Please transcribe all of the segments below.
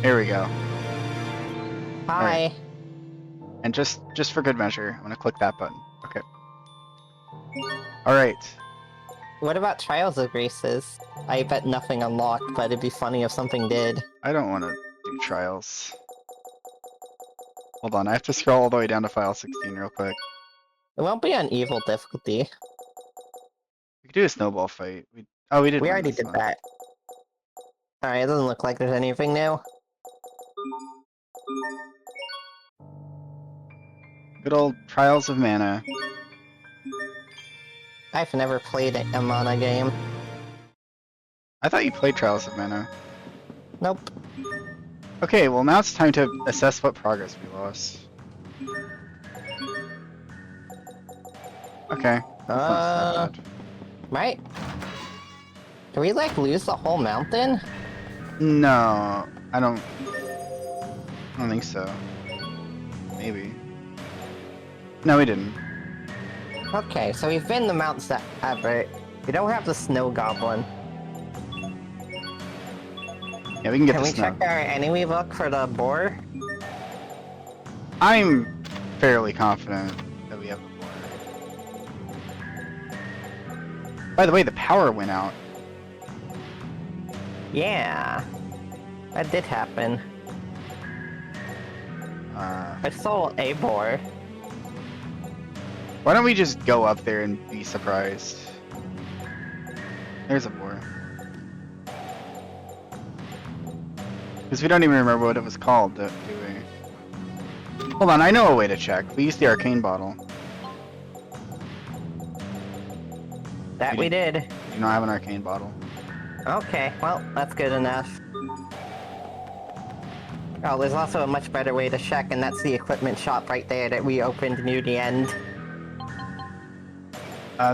Here we go. Hi. Alright. And just for good measure, I'm gonna click that button. Okay. Alright. What about Trials of Graces? I bet nothing unlocked, but it'd be funny if something did. I don't want to do trials. Hold on, I have to scroll all the way down to file 16 real quick. It won't be on evil difficulty. We could do a snowball fight. We did We one already this did one. that. Alright, it doesn't look like there's anything new. Good old Trials of Mana. I've never played a mana game. I thought you played Trials of Mana. Nope. Okay, well now it's time to assess what progress we lost. Okay, that's not so bad. Right? Did we, like, lose the whole mountain? No, I don't think so. Maybe. No, we didn't. Okay, so we've been the Mount Everett. We don't have the Snow Goblin. Yeah, we can get Can the we snow. check our enemy book for the boar? I'm fairly confident that we have the board. By the way, the power went out. Yeah. That did happen. I saw a boar. Why don't we just go up there and be surprised? There's a boar. Because we don't even remember what it was called, do we? Hold on, I know a way to check. We used the arcane bottle. That we did. We do not have an arcane bottle. Okay, well, that's good enough. Oh, there's also a much better way to check, and that's the equipment shop right there that we opened near the end.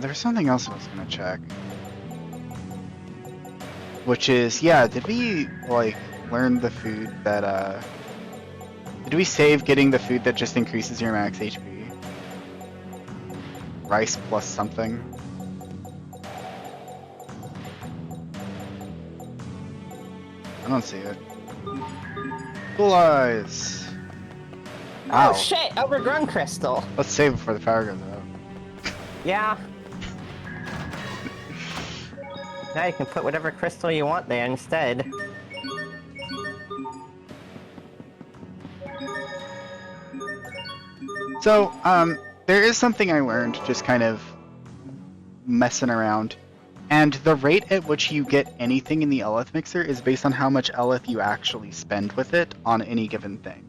There's something else I was gonna check. Which is, yeah, did we, like, learn the food that, did we save getting the food that just increases your max HP? Rice plus something? I don't see it. Cool eyes! Wow. Oh shit! Overgrown crystal! Let's save it before the power goes out. Yeah. Now you can put whatever crystal you want there instead. So, there is something I learned just kind of messing around. And the rate at which you get anything in the Eleth mixer is based on how much Eleth you actually spend with it on any given thing.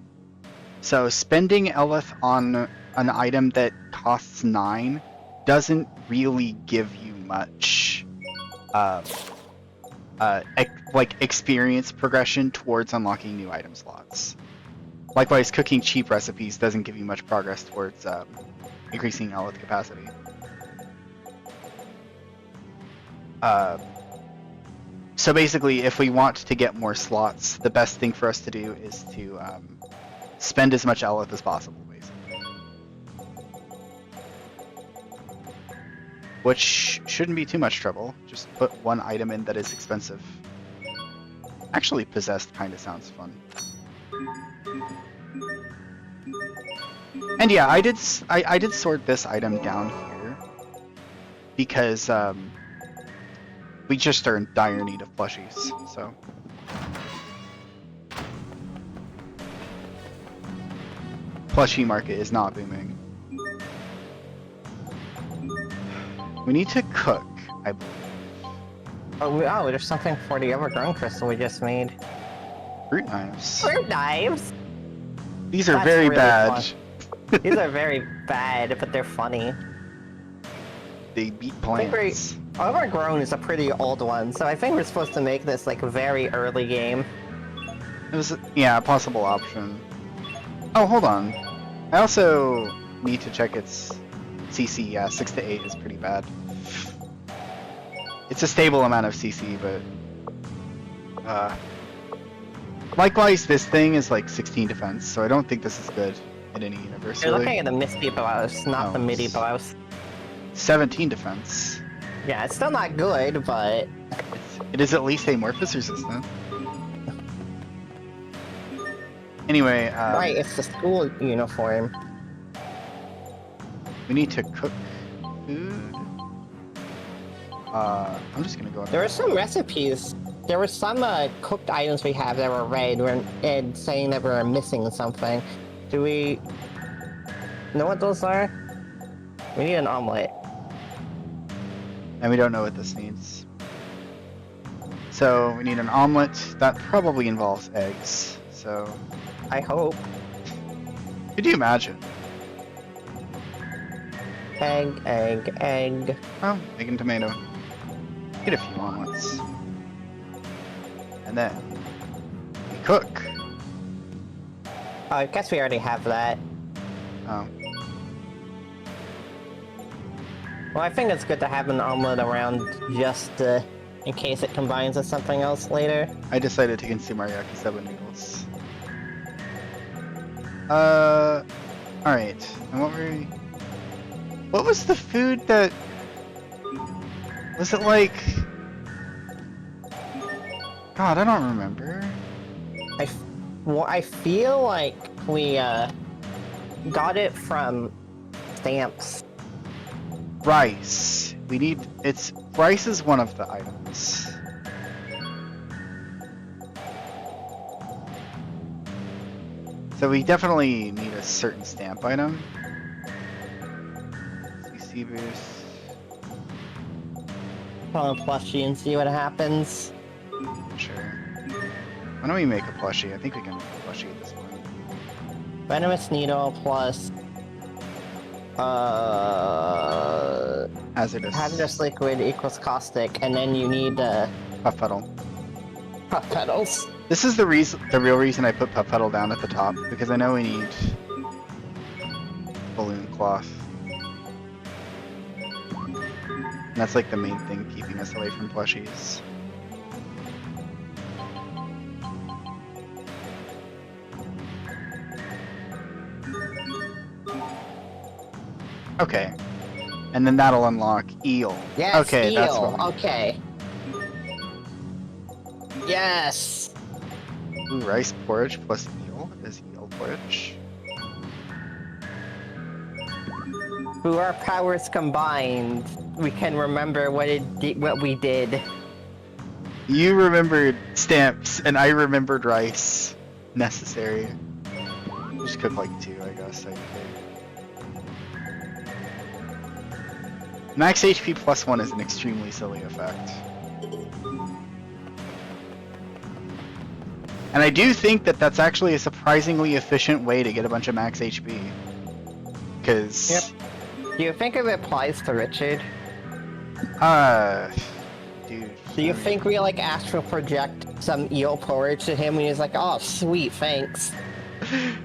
So spending Eleth on an item that costs 9 doesn't really give you much like experience progression towards unlocking new item slots. Likewise, cooking cheap recipes doesn't give you much progress towards increasing Eleth capacity. So basically, if we want to get more slots, the best thing for us to do is to spend as much Eleth as possible, basically. Which shouldn't be too much trouble. Just put one item in that is expensive. Actually, Possessed kind of sounds fun. And yeah, I did sort this item down here because we just are in dire need of plushies, so. Plushie market is not booming. We need to cook, I believe. Oh, there's something for the overgrown crystal we just made. Fruit knives. Fruit knives? These are That's very really bad. These are very bad, but they're funny. They beat plants. Overgrown is a pretty old one, so I think we're supposed to make this like a very early game. It was, yeah, a possible option. Oh, hold on. I also need to check its CC. Yeah, 6 to 8 is pretty bad. It's a stable amount of CC, but likewise, this thing is like 16 defense, so I don't think this is good in any universe. You're Really. looking at the Misty Blouse, not the Midi Blouse. 17 defense. Yeah, it's still not good, but It is at least amorphous resistant. Anyway, Right, it's the school uniform. we need to cook food. I'm just gonna go on. There were some recipes. There were some cooked items we have that were red, and saying that we're missing something. Do we know what those are? We need an omelet. And we don't know what this needs. So we need an omelet. That probably involves eggs. So I hope. could you imagine? Egg, egg, egg. Oh, egg and tomato. Get a few omelets. And then we cook. Oh, I guess we already have that. Oh. Well, I think it's good to have an omelet around just in case it combines with something else later. I decided to consume our yakisoba noodles. Alright. And what was the food that... Was it like... God, I don't remember. I feel like we got it from stamps. Rice. Rice is one of the items. So we definitely need a certain stamp item. CC boost. Put on a plushie and see what happens. Sure. Why don't we make a plushie? I think we can make a plushie at this point. Venomous needle plus hazardous liquid equals caustic, and then you need Puff pedal. puff petals. This is the real reason I put puff pedal down at the top, because I know we need balloon cloth. And that's like the main thing keeping us away from plushies. Okay. And then that'll unlock eel. Yes, okay, eel. that's what Okay. Yes. Ooh, rice porridge plus eel is eel porridge. Through our powers combined, we can remember what we did. You remembered stamps, and I remembered rice. Necessary. Just cook like 2, I guess. Max HP plus 1 is an extremely silly effect. And I do think that that's actually a surprisingly efficient way to get a bunch of max HP. Because... Yep. Do you think it applies to Richard? Dude. Do you think we like astral project some eel porridge to him and he's like, oh sweet, thanks. Do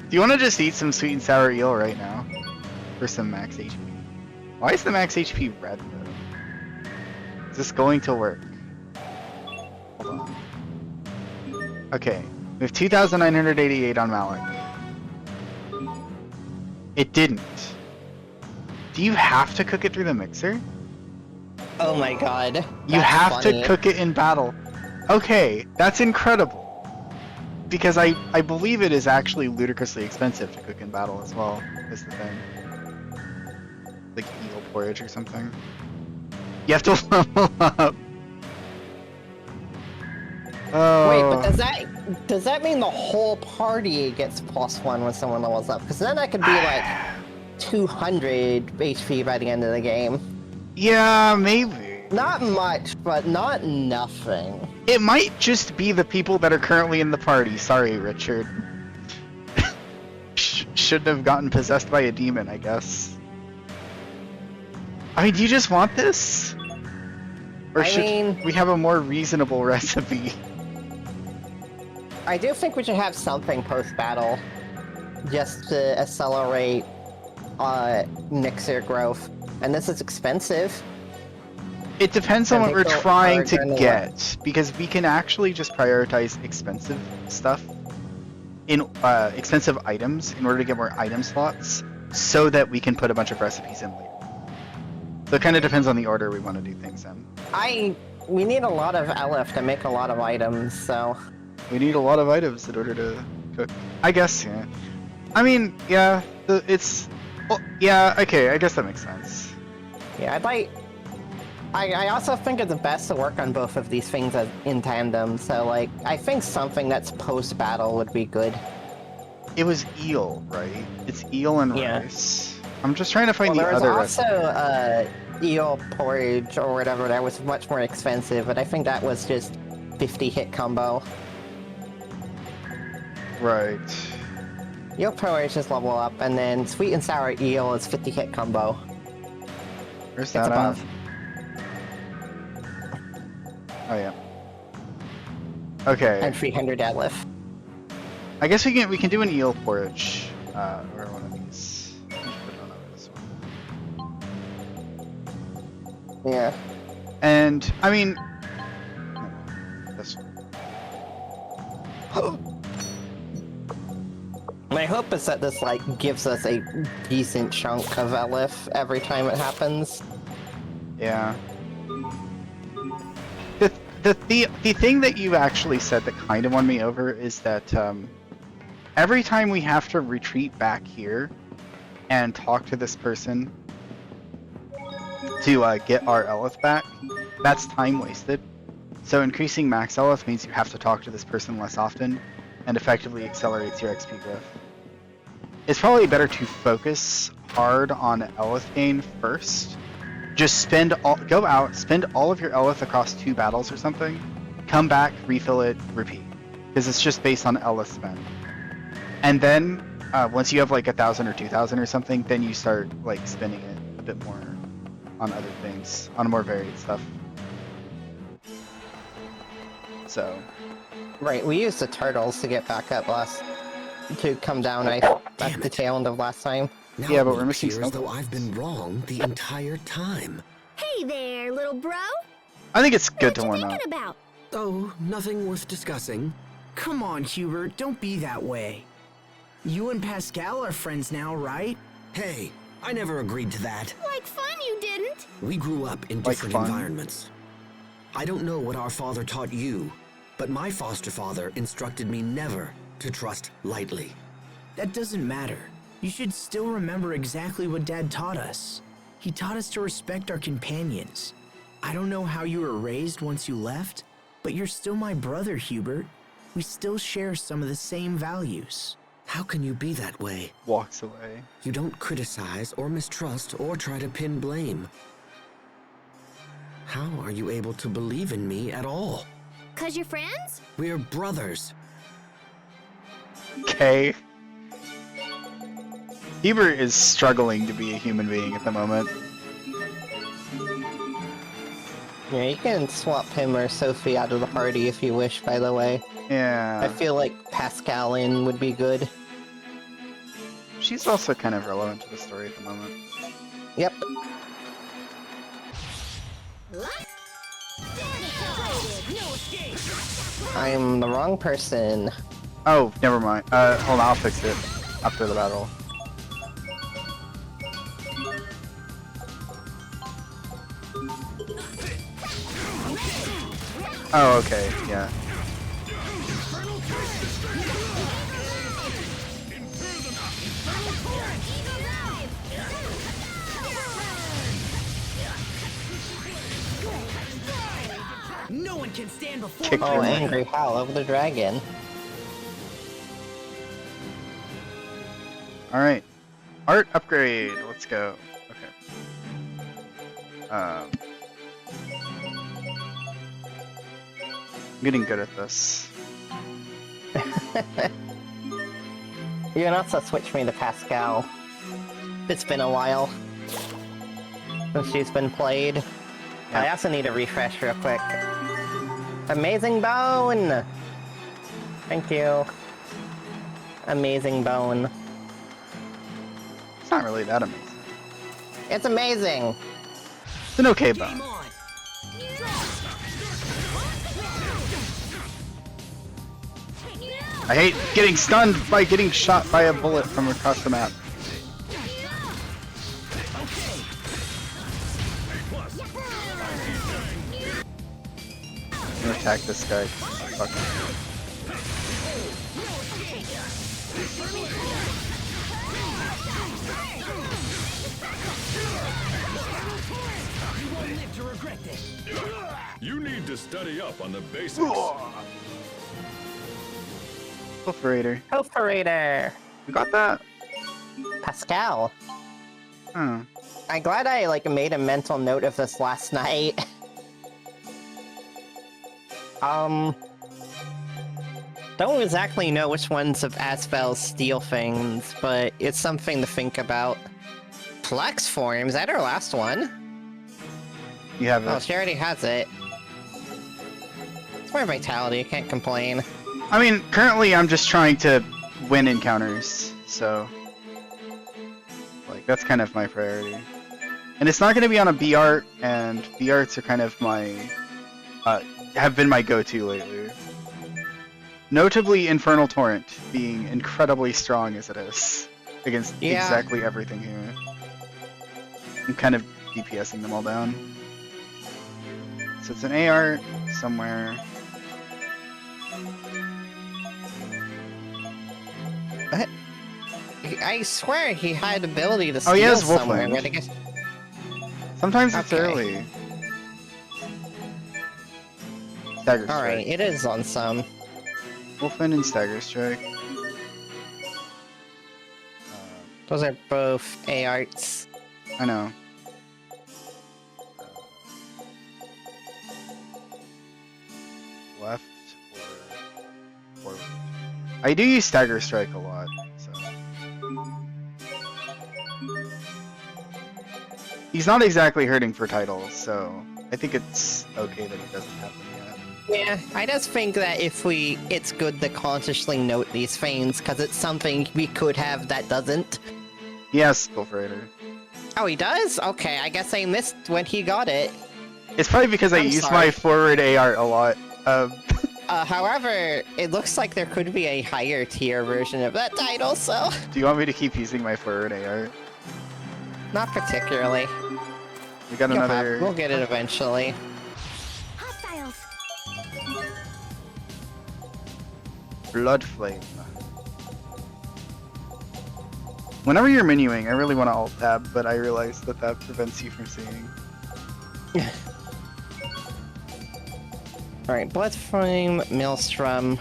you want to just eat some sweet and sour eel right now? For some max HP? Why is the max HP red though? Is this going to work? Hold on. Okay, we have 2,988 on Malik. It didn't. Do you have to cook it through the mixer? Oh my god. You have to cook it in battle. Okay, that's incredible. Because I believe it is actually ludicrously expensive to cook in battle as well, is the thing. Like eel porridge or something. You have to level up. Oh. Wait, but does that mean the whole party gets +1 when someone levels up? Because then that could be like 200 HP by the end of the game. Yeah, maybe. Not much, but not nothing. It might just be the people that are currently in the party. Sorry, Richard. Shouldn't have gotten possessed by a demon, I guess. I mean, do you just want this? Or should we have a more reasonable recipe? I do think we should have something post-battle. Just to accelerate mixer growth. And this is expensive. It depends on what we're trying to get, because we can actually just prioritize expensive stuff in expensive items in order to get more item slots, so that we can put a bunch of recipes in later. So it kind of depends on the order we want to do things in. We need a lot of LF to make a lot of items, so... We need a lot of items in order to I guess, yeah. I mean, yeah, it's... Well, yeah, okay, I guess that makes sense. Yeah, I also think it's best to work on both of these things in tandem, so, like, I think something that's post-battle would be good. It was eel, right? It's eel and Yeah. rice. I'm just trying to find Well, the there was other also, recipe. eel porridge or whatever that was much more expensive, but I think that was just 50 hit combo. Right. Eel porridge is level up, and then sweet and sour eel is 50 hit combo. Where's It's that above. Oh, yeah. Okay. And 300 deadlift. I guess we can do an eel porridge, or one of these. I should put it on over this one. Yeah. And, I mean... This one. My hope is that this, like, gives us a decent chunk of Elif every time it happens. Yeah. The thing that you actually said that kind of won me over is that, every time we have to retreat back here and talk to this person to get our Elith back, that's time wasted. So increasing max Elith means you have to talk to this person less often, and effectively accelerates your XP growth. It's probably better to focus hard on Elith gain first. Just go out, spend all of your Elith across 2 battles or something, come back, refill it, repeat. Because it's just based on Elith spend. And then, once you have like 1,000 or 2,000 or something, then you start like spending it a bit more on other things, on more varied stuff. So. Right, we used the turtles to get back up to come down at the tail end of last time. Now yeah, but it we're missing appears Snowball. though I've been wrong the entire time. Hey there, little bro. I think it's good What to you warm up. thinking about? Oh, nothing worth discussing. Come on, Hubert, don't be that way. You and Pascal are friends now, right? Hey, I never agreed to that. Like fun you didn't. We grew up in Like different fun? environments. I don't know what our father taught you, but my foster father instructed me never to trust lightly. That doesn't matter. You should still remember exactly what Dad taught us. He taught us to respect our companions. I don't know how you were raised once you left, but you're still my brother, Hubert. We still share some of the same values. How can you be that way? Walks away. You don't criticize or mistrust or try to pin blame. How are you able to believe in me at all? 'Cause you're friends? We're brothers. Okay. Hubert is struggling to be a human being at the moment. Yeah, you can swap him or Sophie out of the party if you wish, by the way. Yeah. I feel like Pascal in would be good. She's also kind of relevant to the story at the moment. Yep. I'm the wrong person. Oh, never mind. Hold on, I'll fix it after the battle. Oh, okay, yeah. No one can stand before Kick Oh, your neck. angry howl of the dragon. Alright. Art upgrade. Let's go. Okay. I'm getting good at this. You can also switch me to Pascal. It's been a while since she's been played. I also need a refresh real quick. Amazing bone! Thank you. Amazing bone. It's not really that amazing. It's amazing! It's an okay bone. I hate getting stunned by getting shot by a bullet from across the map. I'm gonna attack this guy. Fuck him. You need to study up on the basics. Perforator. Perforator. You got that? Pascal. Oh. I'm glad I like made a mental note of this last night. Don't exactly know which ones of Asphal's steal things, but it's something to think about. Flex form, is that our last one? You have Oh, it. she already has it. It's more vitality, I can't complain. I mean, currently I'm just trying to win encounters, so... Like, that's kind of my priority. And it's not going to be on a B-art, and B-arts are kind of my... have been my go-to lately. Notably Infernal Torrent being incredibly strong as it is against exactly everything here. I'm kind of DPSing them all down. So it's an AR somewhere. I swear he had ability to steal Oh, he has somewhere, Wolfland. but I guess... Sometimes it's Okay. early. Stagger Strike. Alright, it is on some. Wolfland and Stagger Strike. Those are both A-arts. I know. Left or forward? I do use Stagger Strike a lot, so. He's not exactly hurting for titles, so I think it's okay that he doesn't have them yet. Yeah, I just think that it's good to consciously note these things, because it's something we could have that doesn't. Yes, Perforator. Oh, he does? Okay, I guess I missed when he got it. It's probably because I I'm use sorry. my forward AR a lot. However, it looks like there could be a higher tier version of that title, so... Do you want me to keep using my forward AR? Not particularly. We got another... We'll get it eventually. Hostiles. Blood Flame. Whenever you're menuing, I really want to alt-tab, but I realize that that prevents you from seeing. Alright, Blood Flame, Maelstrom.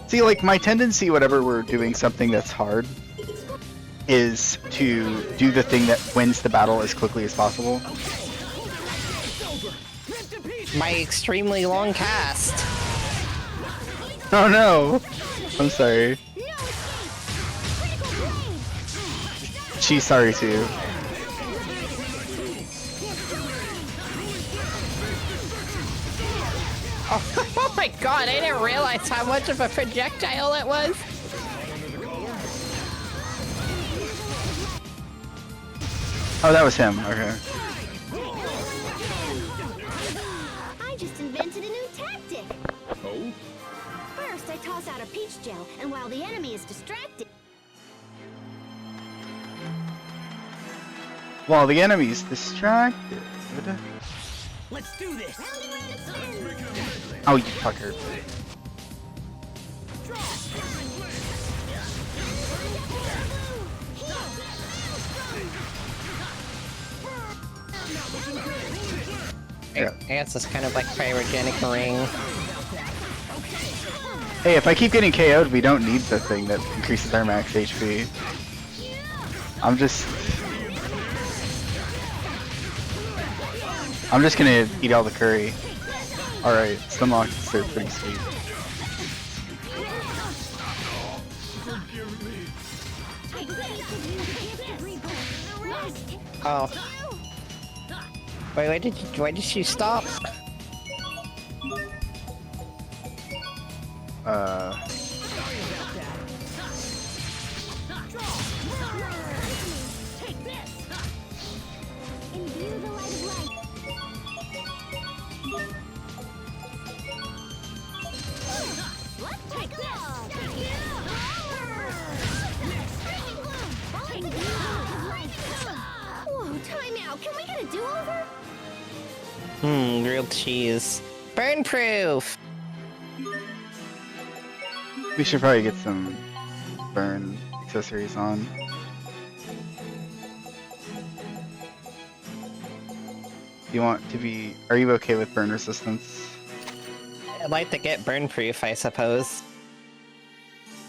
See, like, my tendency, whenever we're doing something that's hard, is to do the thing that wins the battle as quickly as possible. My extremely long cast. Oh no! I'm sorry. She's sorry too. Oh my god, I didn't realize how much of a projectile it was. Oh, that was him. Okay. I just invented a new tactic. Oh? First, I toss out a peach gel, and while the enemy is distracted, While the enemy's distracted. Let's do this. Oh, you fucker. I guess it's kind of like pyrogenic ring. Hey, if I keep getting KO'd, we don't need the thing that increases our max HP. I'm just gonna eat all the curry. Alright, Stunlocks are pretty sweet. Oh. Wait, why did she stop? take this. Imbue the light of light. Let's take this. Whoa, time out. Can we get a do-over? Grilled cheese. Burn proof! We should probably get some burn accessories on. You want to be... Are you okay with burn resistance? I'd like to get burn proof, I suppose.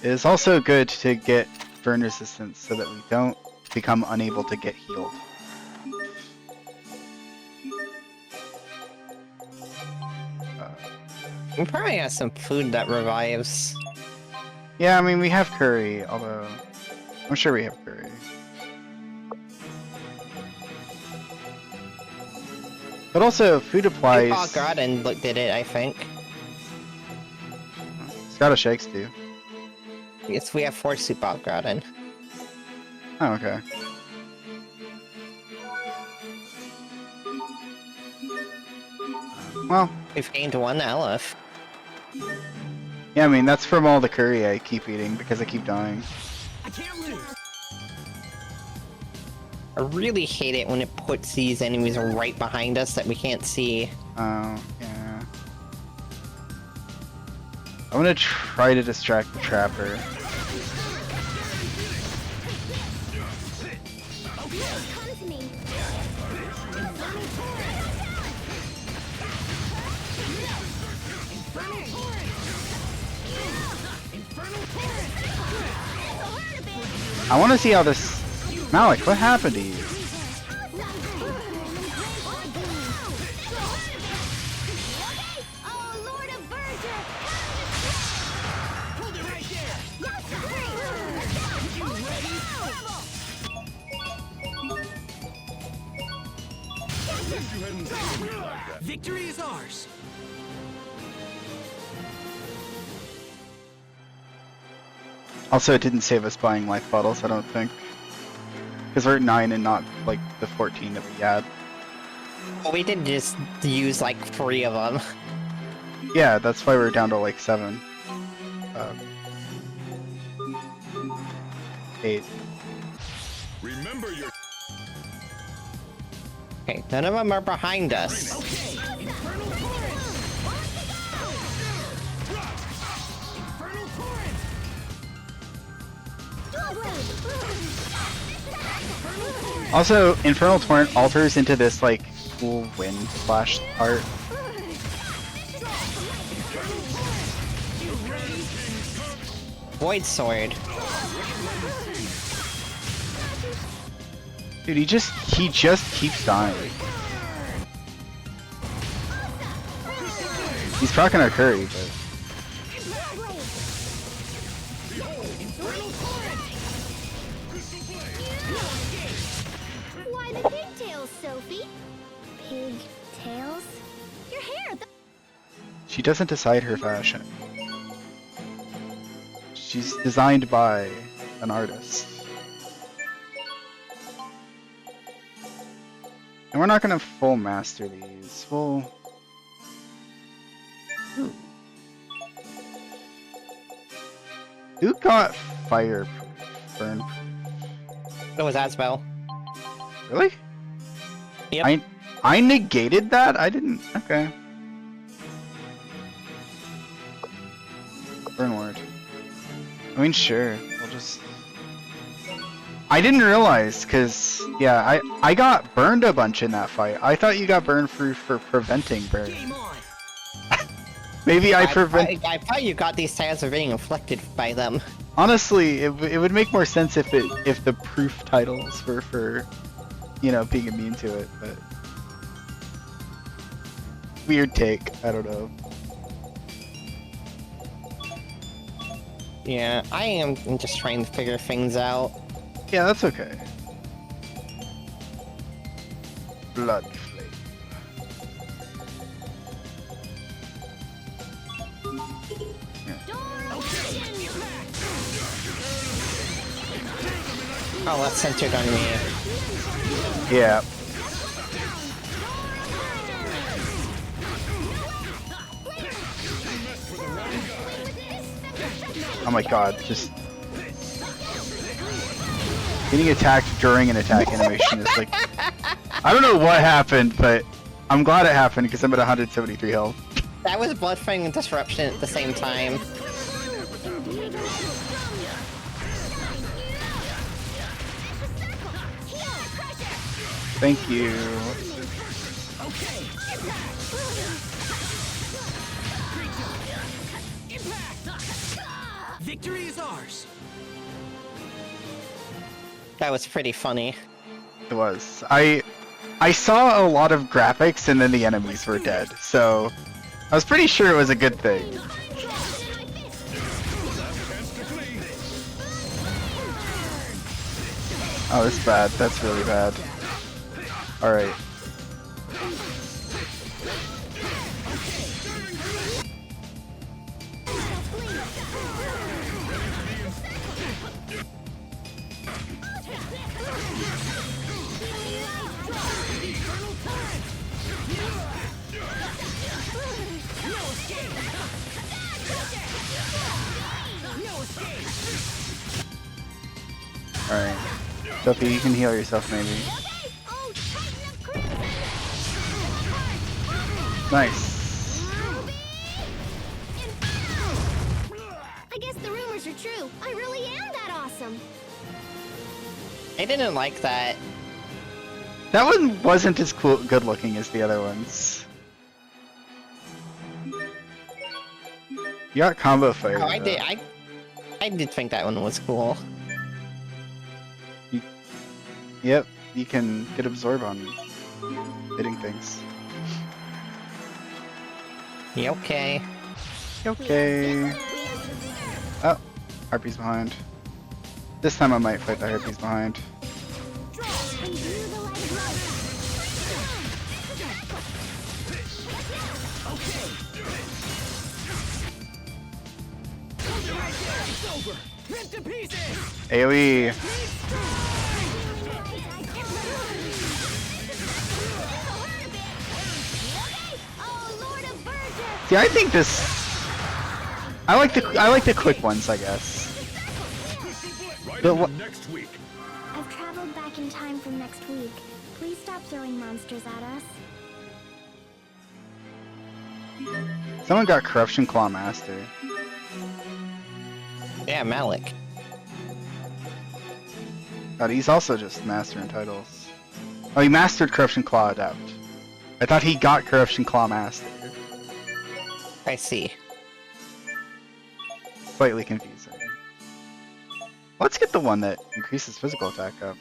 It is also good to get burn resistance so that we don't become unable to get healed. We probably have some food that revives. Yeah, I mean, we have curry, although... I'm sure we have curry. But also, food applies... Paul Grodin did it, I think. Scottish eggs do. Yes, we have 4 soup au gratin. Oh, okay. Well, We've gained 1 Elif. yeah, I mean, that's from all the curry I keep eating because I keep dying. I can't lose. I really hate it when it puts these enemies right behind us that we can't see. Oh, yeah. I want to try to distract the trapper. Come to me. I want to see how this... Malik, what happened to you? Oh, Lord of Berger! Hold it right there! I wish you hadn't told me like that. Victory is ours. Also, it didn't save us buying life bottles, I don't think. Because we're at 9 and not, like, the 14 that we had. Well, we did just use like 3 of them. Yeah, that's why we're down to, like, 7. 8. Remember your Okay, none of them are behind us. Also, Infernal Torrent alters into this, like, cool wind flash art. Void Sword. Dude, he just keeps dying. He's procking our curry, but... Why the pigtails, Sophie? Pigtails? Your hair! She doesn't decide her fashion. She's designed by an artist. And we're not gonna full master these. We'll... Ooh. Who got fireproof? Burn? What was that spell? Really? Yep. I negated that? I didn't... Okay. Burn ward. I mean, sure. We'll just... I didn't realize, because, yeah, I got burned a bunch in that fight. I thought you got burned for preventing burn. Game on. Maybe I prevent... I thought you got these titles of being inflicted by them. Honestly, it would make more sense if the proof titles were for, you know, being immune to it, but... Weird take. I don't know. Yeah, I'm just trying to figure things out. Yeah, that's okay. Blood flame. Oh, that's centered on me. Yeah. Oh my god, just... Getting attacked during an attack animation is like... I don't know what happened, but I'm glad it happened because I'm at 173 health. That was Bloodfang and Disruption at the same time. Thank you. Victory is ours. That was pretty funny. It was. I saw a lot of graphics and then the enemies were dead, so I was pretty sure it was a good thing. Oh, that's bad. That's really bad. Alright. Alright. Sophie, you can heal yourself maybe. Nice. I guess the rumors are true. I really am that awesome. I didn't like that. That one wasn't as cool, good looking as the other ones. You got combo fire. Oh, I did. I did think that one was cool. Yep, you can get absorb on hitting things. Yeah, okay. Okay. Oh, Harpy's behind. This time I might fight the Harpy's behind. AoE! See, I think this. I like the quick ones, I guess. But Next week. I've traveled back in time from next week. Please stop throwing monsters at us. Someone got Corruption Claw Master. Yeah, Malik. God, he's also just Master in titles. Oh, he mastered Corruption Claw Adept. I thought he got Corruption Claw Master. I see. Slightly confusing. Let's get the one that increases physical attack up.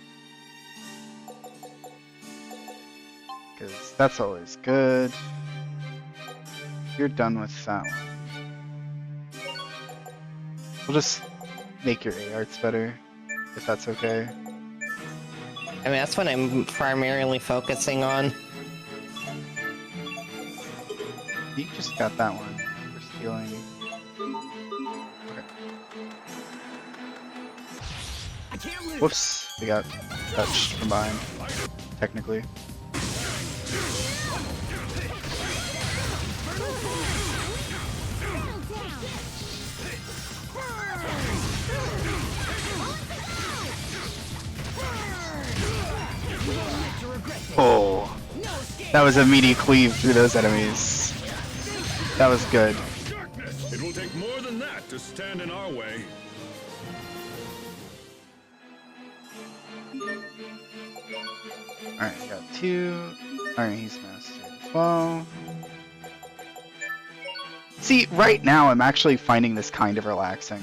Because that's always good. You're done with that one. We'll just make your A-arts better, if that's okay. I mean, that's what I'm primarily focusing on. You just got that one for stealing. Okay. Whoops, we got touched from behind, technically. Oh, that was a meaty cleave through those enemies. That was good. Darkness! It will take more than that to stand in our way. Alright, got two. Alright, he's mastered as well. See, right now I'm actually finding this kind of relaxing.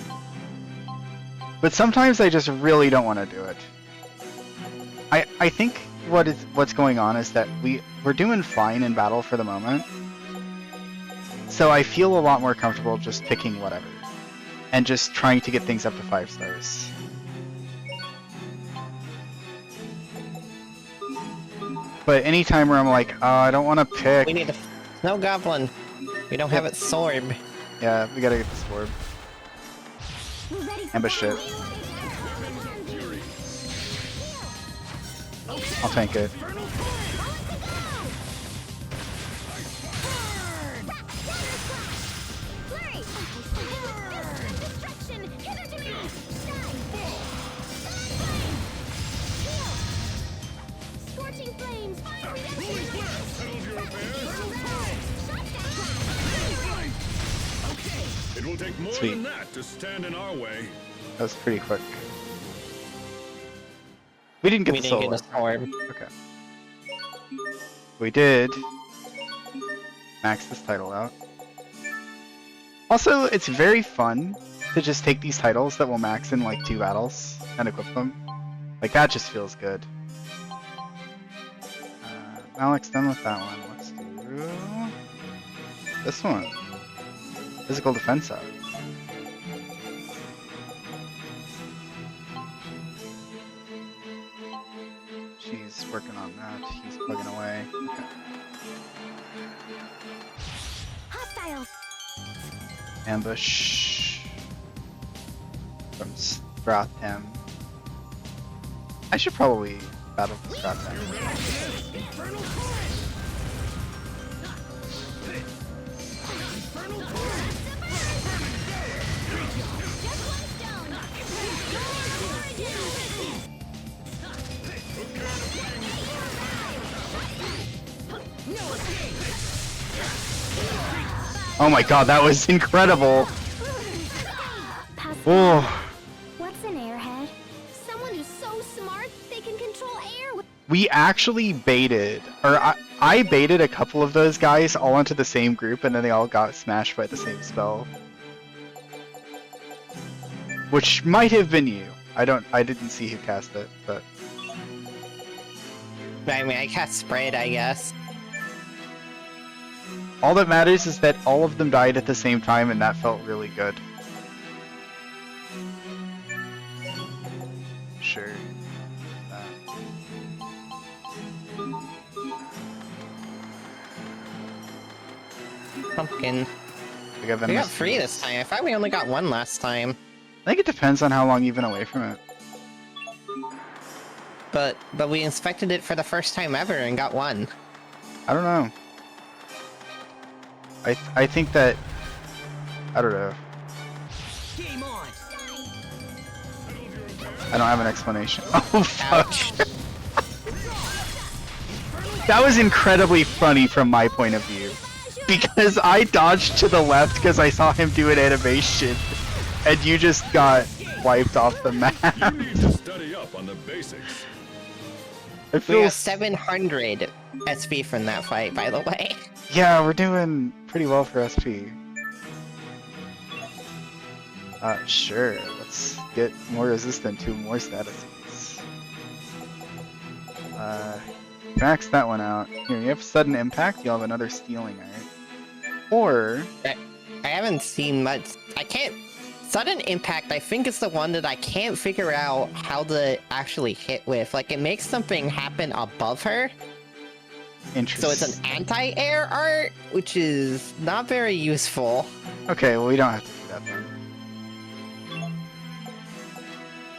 But sometimes I just really don't want to do it. I think what's going on is that we're doing fine in battle for the moment. So I feel a lot more comfortable just picking whatever. And just trying to get things up to 5 stars. But anytime where I'm like, oh, I don't want to pick. We need to. No goblin. We don't have its sword. Yeah, we gotta get this orb. Ambush it. I'll tank it. It'll take more Sweet. than that to stand in our way. That was pretty quick. We didn't get We the didn't soul. get a sword. Okay. We did max this title out. Also, it's very fun to just take these titles that will max in like 2 battles and equip them. Like, that just feels good. Alex, done with that one. Let's do this one. Physical defense up. She's working on that. He's plugging away. Okay. Hostiles. Ambush from Stratham. I should probably battle the Stratham. Oh my god, that was incredible! Oh. What's an airhead? Someone who's so smart they can control air with... We actually baited, or I baited a couple of those guys all into the same group, and then they all got smashed by the same spell. Which might have been you. I didn't see who cast it, but... I mean, I cast spread, I guess. All that matters is that all of them died at the same time, and that felt really good. Sure. Pumpkin. We got We got 3 this time. I thought we only got 1 last time. I think it depends on how long you've been away from it. But we inspected it for the first time ever and got 1. I don't know. I think that... I don't know. Game on! I don't have an explanation. Oh, fuck. Ouch. That was incredibly funny from my point of view. Because I dodged to the left because I saw him do an animation. And you just got wiped off the map. You need to study up on the basics. I We feel... got 700 SP from that fight, by the way. Yeah, we're doing pretty well for SP. Sure. Let's get more resistant to more statuses. Max that one out. Here, you have sudden impact, you'll have another stealing art. Or... I haven't seen much. I can't... Sudden Impact, I think, is the one that I can't figure out how to actually hit with. Like, it makes something happen above her. So Interesting. it's an anti-air art, which is not very useful. Okay, well we don't have to do that then.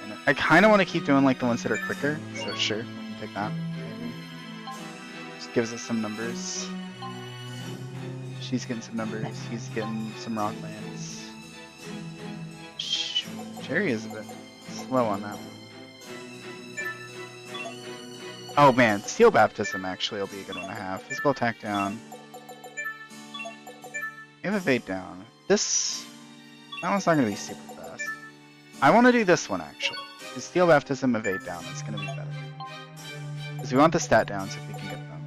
And I kind of want to keep doing like the ones that are quicker, so sure, we can take that. Maybe. Just gives us some numbers. She's getting some numbers, he's getting some rock lands. Jerry is a bit slow on that one. Oh man, Steel Baptism actually will be a good one to have. Physical attack down. You have evade down. That one's not going to be super fast. I want to do this one actually. The Steel Baptism evade down is going to be better. Because we want the stat downs if we can get them.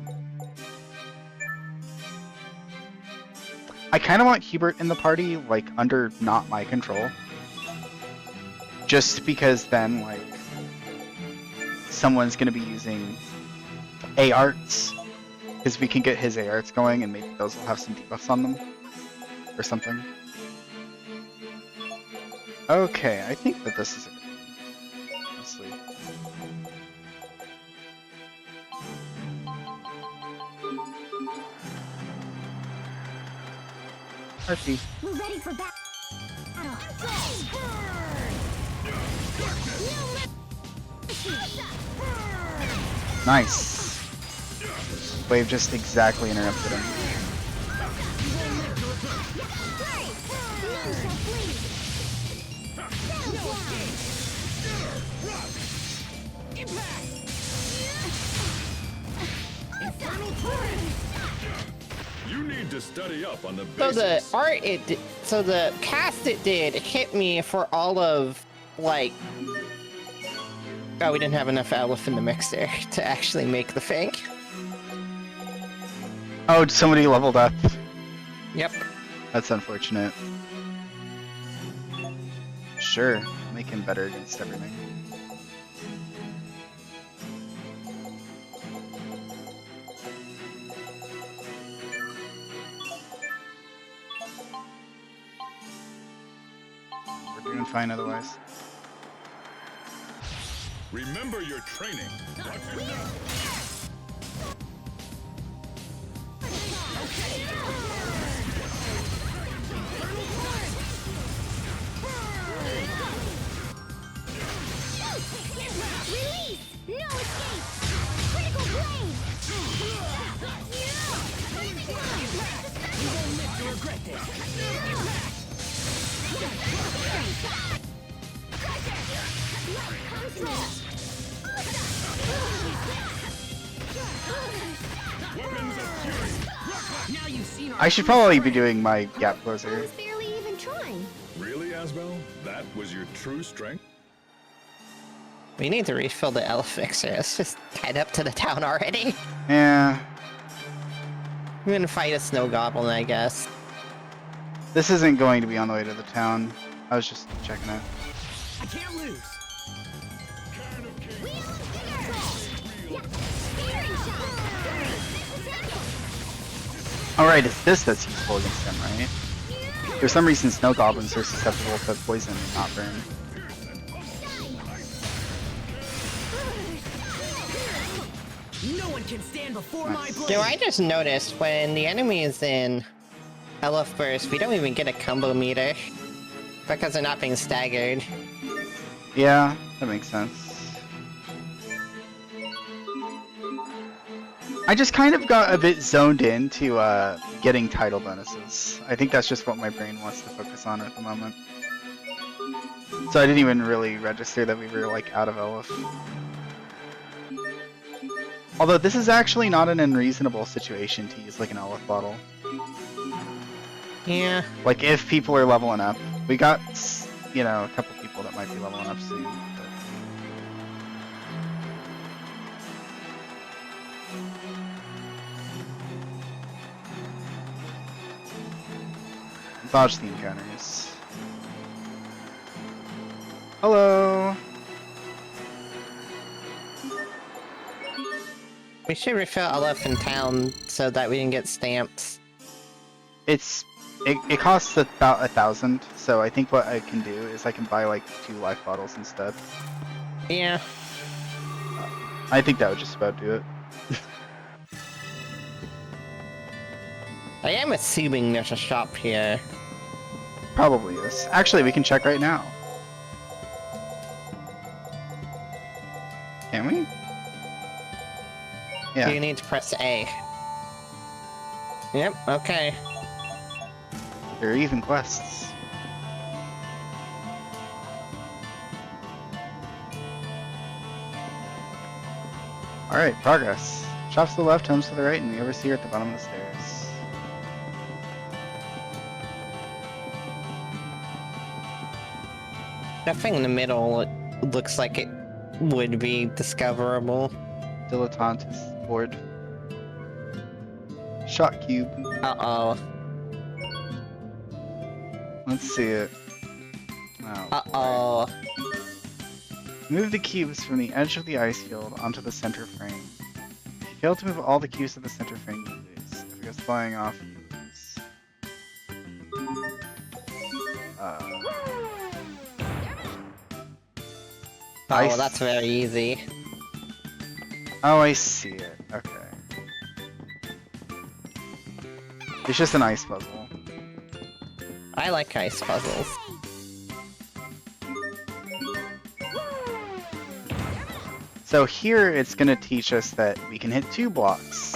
I kind of want Hubert in the party, like, under not my control. Just because then, like, someone's gonna be using A-Arts, because we can get his A-Arts going and maybe those will have some debuffs on them, or something. Okay, I think that this is a good one, honestly. RP. We're ready for battle. Nice. Wave just exactly interrupted him. You need to study up on the So basics. the art so the cast it did hit me for all of, like... Oh, we didn't have enough elephant in the mixer to actually make the thing. Oh, somebody leveled up. Yep. That's unfortunate. Sure, make him better against everything. We're doing fine otherwise. Remember your training. Watch your step. Release! No escape! Critical blade! You won't live to regret this. Weapons of fury. Now you've seen our I should probably be doing my gap closer. I was barely even trying. Really, Asbel? That was your true strength? We need to refill the elixir. Let's just head up to the town already. Yeah, We're gonna fight a snow goblin, I guess. this isn't going to be on the way to the town. I was just checking it. I can't lose. Wheel and trigger! Spearing shot! Alright, it's this that's useful against them, right? For some reason, snow goblins are susceptible to poison and not burn. No one can stand before my Nice. blade. You know, I just noticed when the enemy is in Elf Burst, we don't even get a combo meter. Because they're not being staggered. Yeah, that makes sense. I just kind of got a bit zoned into getting title bonuses. I think that's just what my brain wants to focus on at the moment. So I didn't even really register that we were like out of Elf. Although this is actually not an unreasonable situation to use like an Elf bottle. Yeah. Like if people are leveling up. We got, you know, a couple people that might be leveling up soon. But... Dodge the encounters. Hello! We should refill Elf in town so that we can get stamps. It costs about 1,000, so I think what I can do is I can buy like 2 life bottles instead. Yeah. I think that would just about do it. I am assuming there's a shop here. Probably is. Actually, we can check right now. Can we? Yeah. You need to press A. Yep, okay. There are even quests. Alright, progress. Shops to the left, homes to the right, and the overseer at the bottom of the stairs. That thing in the middle, it looks like it would be discoverable. Dilettantist board. Shot cube. Uh-oh. Let's see it. Oh, Uh-oh. move the cubes from the edge of the ice field onto the center frame. If you fail to move all the cubes to the center frame, you lose. If it goes flying off, you lose. Oh, I well, that's very easy. Oh, I see it. Okay. It's just an ice puzzle. I like ice puzzles. So here it's gonna teach us that we can hit 2 blocks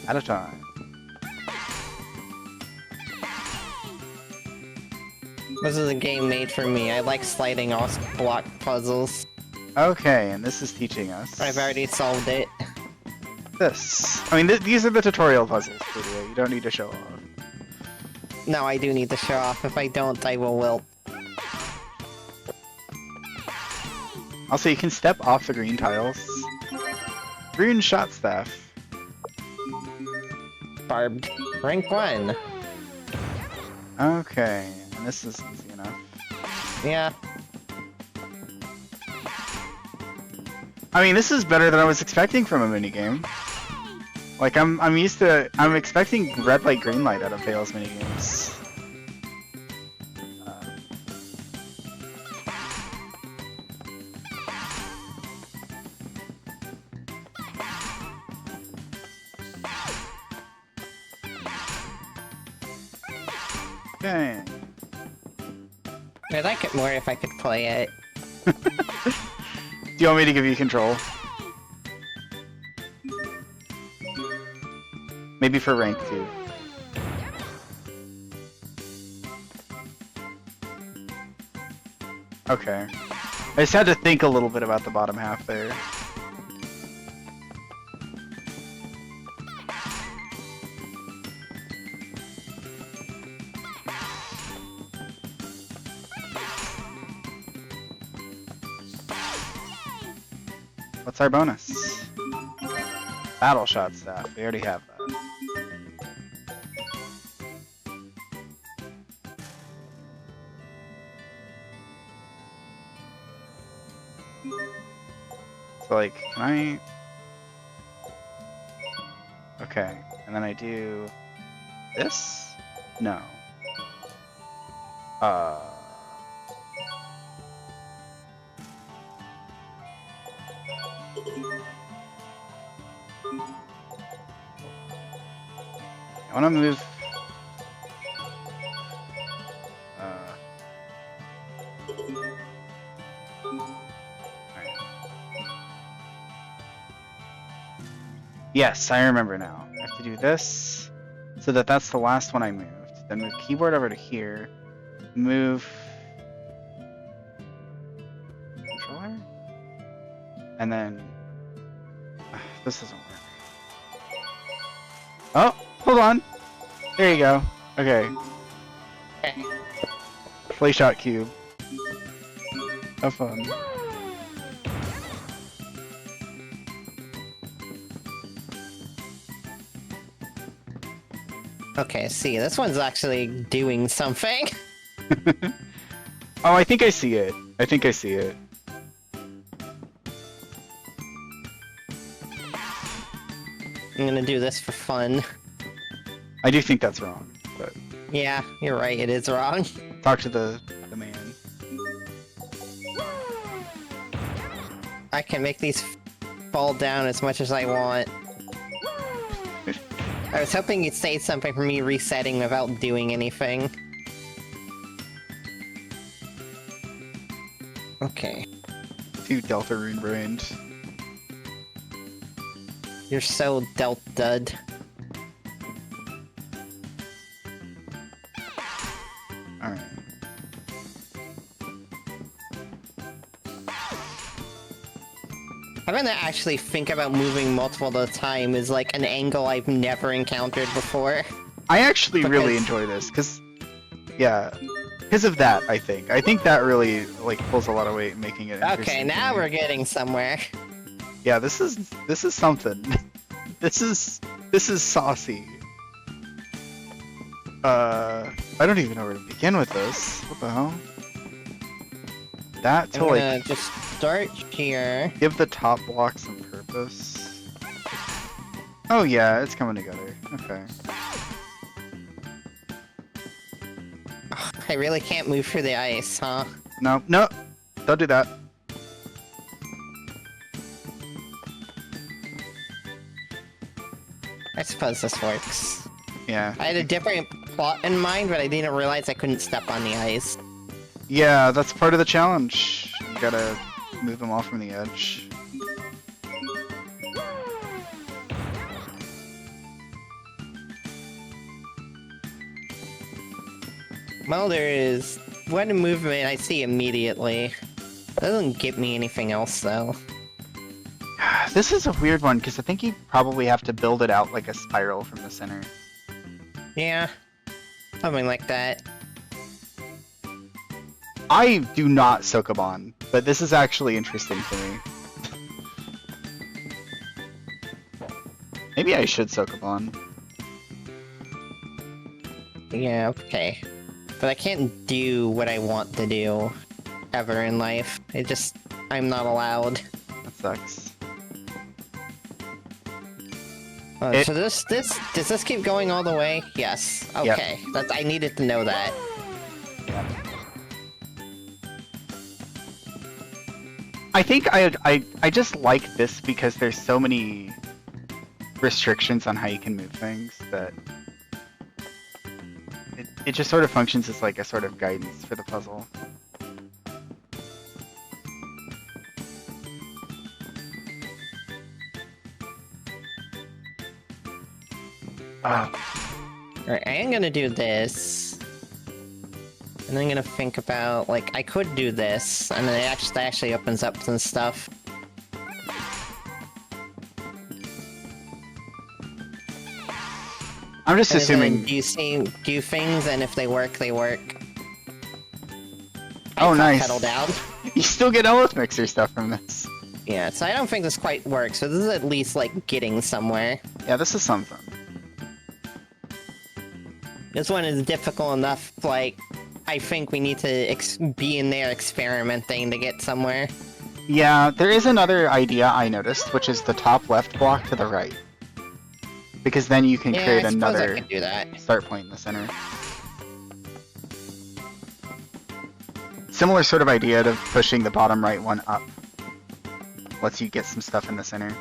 at a time. This is a game made for me. I like sliding off block puzzles. Okay, and this is teaching us. I've already solved it. this. I mean, these are the tutorial puzzles, Lydia. You don't need to show off. No, I do need to show off. If I don't, I will wilt. Also, you can step off the green tiles. Green shot staff. Barbed. Rank 1. Okay, and this is easy enough. Yeah. I mean, this is better than I was expecting from a minigame. Like, I'm expecting red light, green light out of Fails minigames. Okay. I'd like it more if I could play it. Do you want me to give you control? Maybe for rank 2. Okay. I just had to think a little bit about the bottom half there. What's our bonus? Battle shot staff. We already have that. So, like, can I... Okay, and then I do... this? No. I want to move... Alright. Yes, I remember now. I have to do this, so that's the last one I moved. Then move keyboard over to here. Move... controller? And then... this doesn't work. Oh! Hold on! There you go. Okay. Okay. Play shot cube. Have fun. Okay, see, this one's actually doing something. Oh, I think I see it. I think I see it. I'm gonna do this for fun. I do think that's wrong, but Yeah, you're right, it is wrong. talk to the man. I can make these fall down as much as I want. I was hoping you'd say something for me resetting without doing anything. Okay. Too Delta Rune brained. You're so dealt dud. Alright. Having to actually think about moving multiple at a time is like an angle I've never encountered before. I actually really Because- enjoy this, because... yeah. Because of that, I think. I think that really, like, pulls a lot of weight in making it interesting. Okay, to now me. we're getting somewhere. Yeah, this is something. this is saucy. I don't even know where to begin with this. What the hell? That to I'm like gonna just start here. give the top block some purpose. Oh yeah, it's coming together. Okay. I really can't move through the ice, huh? No, no, don't do that. I suppose this works. Yeah. I had a different plot in mind, but I didn't realize I couldn't step on the ice. Yeah, that's part of the challenge. You gotta move them off from the edge. Well, there is one movement I see immediately. Doesn't give me anything else, though. This is a weird one, because I think you probably have to build it out like a spiral from the center. Yeah. Something like that. I do not Sokoban, but this is actually interesting to me. Maybe I should Sokoban. Yeah, okay. But I can't do what I want to do ever in life. I'm not allowed. That sucks. So does this keep going all the way? Yes. Okay. I needed to know that. I think I just like this because there's so many restrictions on how you can move things that it just sort of functions as like a sort of guidance for the puzzle. Alright, I am gonna do this. And I'm gonna think about, like, I could do this, and then that actually opens up some stuff. I'm just And then assuming. do things, and if they work, they work. Oh, nice. Pedal down. You still get Elith Mixer stuff from this. Yeah, so I don't think this quite works, so this is at least, like, getting somewhere. Yeah, this is something. This one is difficult enough, like, I think we need to be in there experimenting to get somewhere. Yeah, there is another idea I noticed, which is the top left block to the right. Because then you can Yeah, create I suppose I another can do that. start point in the center. Similar sort of idea to pushing the bottom right one up. Lets you get some stuff in the center.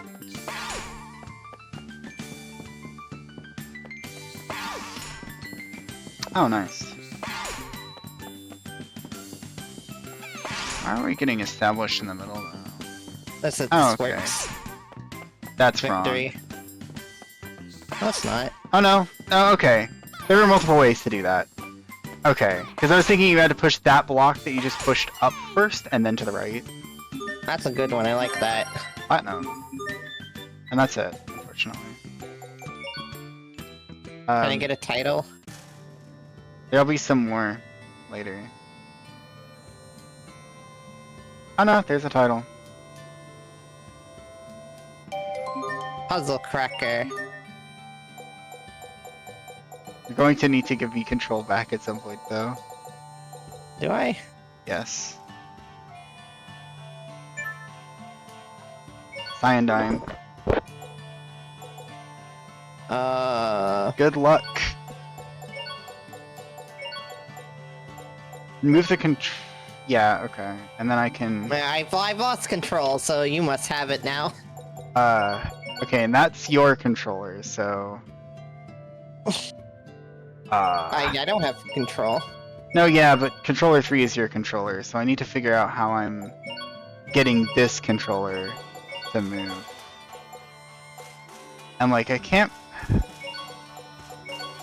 Oh, nice. Why are we getting established in the middle, though? This Oh, okay. works. That's Victory. wrong. No, it's not. Oh, no. Oh, okay. There were multiple ways to do that. Okay. Because I was thinking you had to push that block that you just pushed up first, and then to the right. That's a good one, I like that. Platinum. And that's it, unfortunately. Can I get a title? There'll be some more later. Oh no, there's a title. Puzzle Cracker. You're going to need to give me control back at some point, though. Do I? Yes. Cyanide. Good luck. Move the yeah, okay. And then I can... I've lost control, so you must have it now. Okay, and that's your controller, so... I don't have control. No, yeah, but controller 3 is your controller, so I need to figure out how I'm getting this controller to move. I'm like, I can't...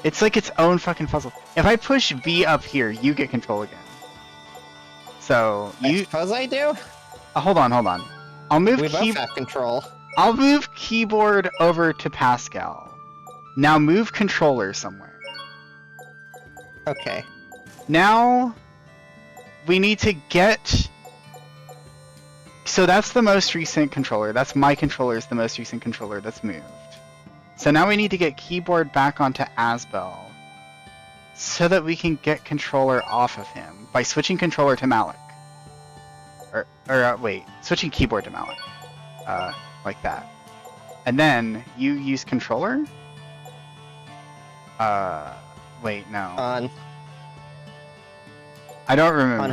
It's like its own fucking puzzle. If I push V up here, you get control again. So, I suppose I do? hold on. I'll move We both have control. I'll move keyboard over to Pascal. Now move controller somewhere. Okay. Now, we need to get... So that's the most recent controller. That's my controller is the most recent controller that's moved. So now we need to get keyboard back onto Asbel. So that we can get controller off of him. By switching controller to Malik. Wait. Switching keyboard to Malik. Like that. And then, you use controller? Wait, no. On I don't remember. on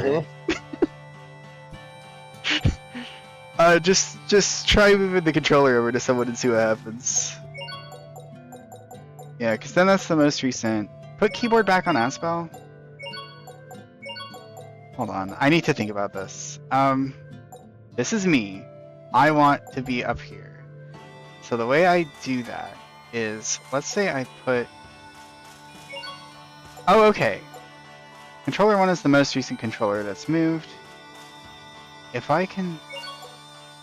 who? Just try moving the controller over to someone and see what happens. Yeah, because then that's the most recent. Put keyboard back on Asbel. Hold on, I need to think about this. This is me. I want to be up here. So the way I do that is, let's say I put... Oh, okay. Controller 1 is the most recent controller that's moved. If I can...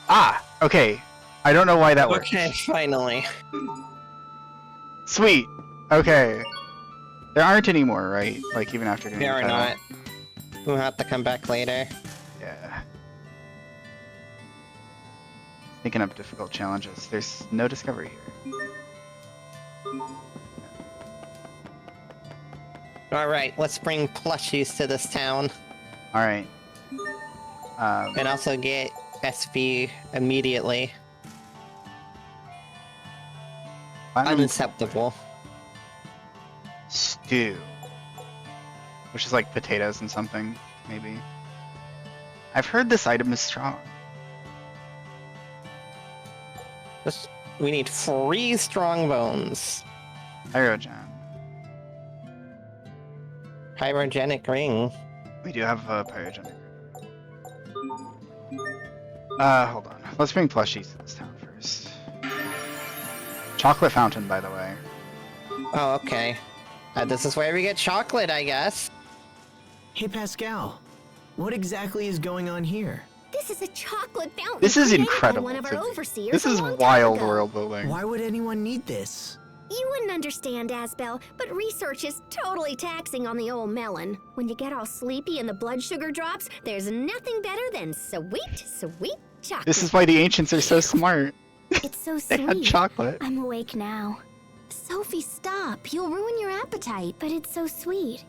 Ah! Okay. I don't know why that works. Okay, finally. Sweet. Okay. There aren't any more, right? Like even after getting There the are title? not. We'll have to come back later. Yeah. Thinking up difficult challenges. There's no discovery here. Alright, let's bring plushies to this town. All right. And also get SV immediately. Platinum Unacceptable. stew, which is like potatoes and something, maybe. I've heard this item is strong. We need 3 strong bones. Pyrogen. Pyrogenic ring. We do have a pyrogenic. Hold on. Let's bring plushies to this town first. Chocolate fountain, by the way. Oh, okay. This is where we get chocolate, I guess. Hey, Pascal. What exactly is going on here? This is a chocolate fountain. This is created by incredible. One of our to me. overseers This a is long time wild ago. world building. Why would anyone need this? You wouldn't understand, Asbel, but research is totally taxing on the old melon. When you get all sleepy and the blood sugar drops, there's nothing better than sweet, sweet chocolate. This is why the ancients are so smart. It's so They sweet. had chocolate. I'm awake now. Sophie, stop. You'll ruin your appetite. But it's so sweet.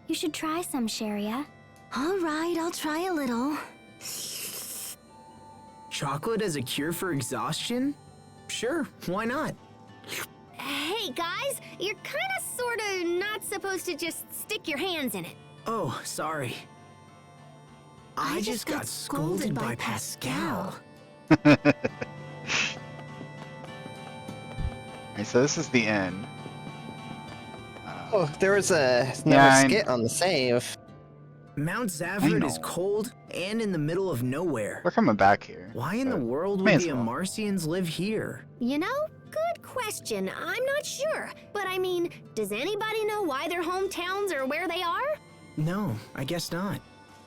You should try some, Sharia. All right, I'll try a little. Chocolate as a cure for exhaustion? Sure, why not? Hey, guys, you're kind of sort of not supposed to just stick your hands in it. Oh, sorry. I just got scolded by Pascal. Alright, so this is the inn. Oh, there was a Yeah, skit on the save. Mount Zaverd know. is cold and in the middle of nowhere. We're coming back here. Why in the but world may would as the well. Amarcians live here? You know, good question. I'm not sure. But I mean, does anybody know why their hometowns are where they are? No, I guess not.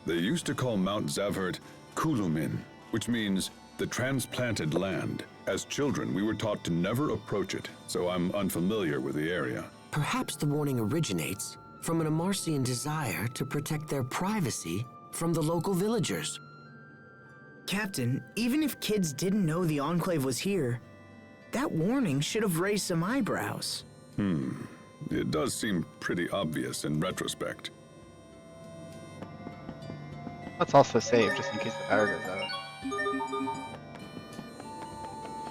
They used to call Mount Zavert Kulumin, which means the transplanted land. As children, we were taught to never approach it, so I'm unfamiliar with the area. Perhaps the warning originates from an Amarcian desire to protect their privacy from the local villagers. Captain, even if kids didn't know the Enclave was here, that warning should have raised some eyebrows. It does seem pretty obvious in retrospect. Let's also save just in case the power goes out.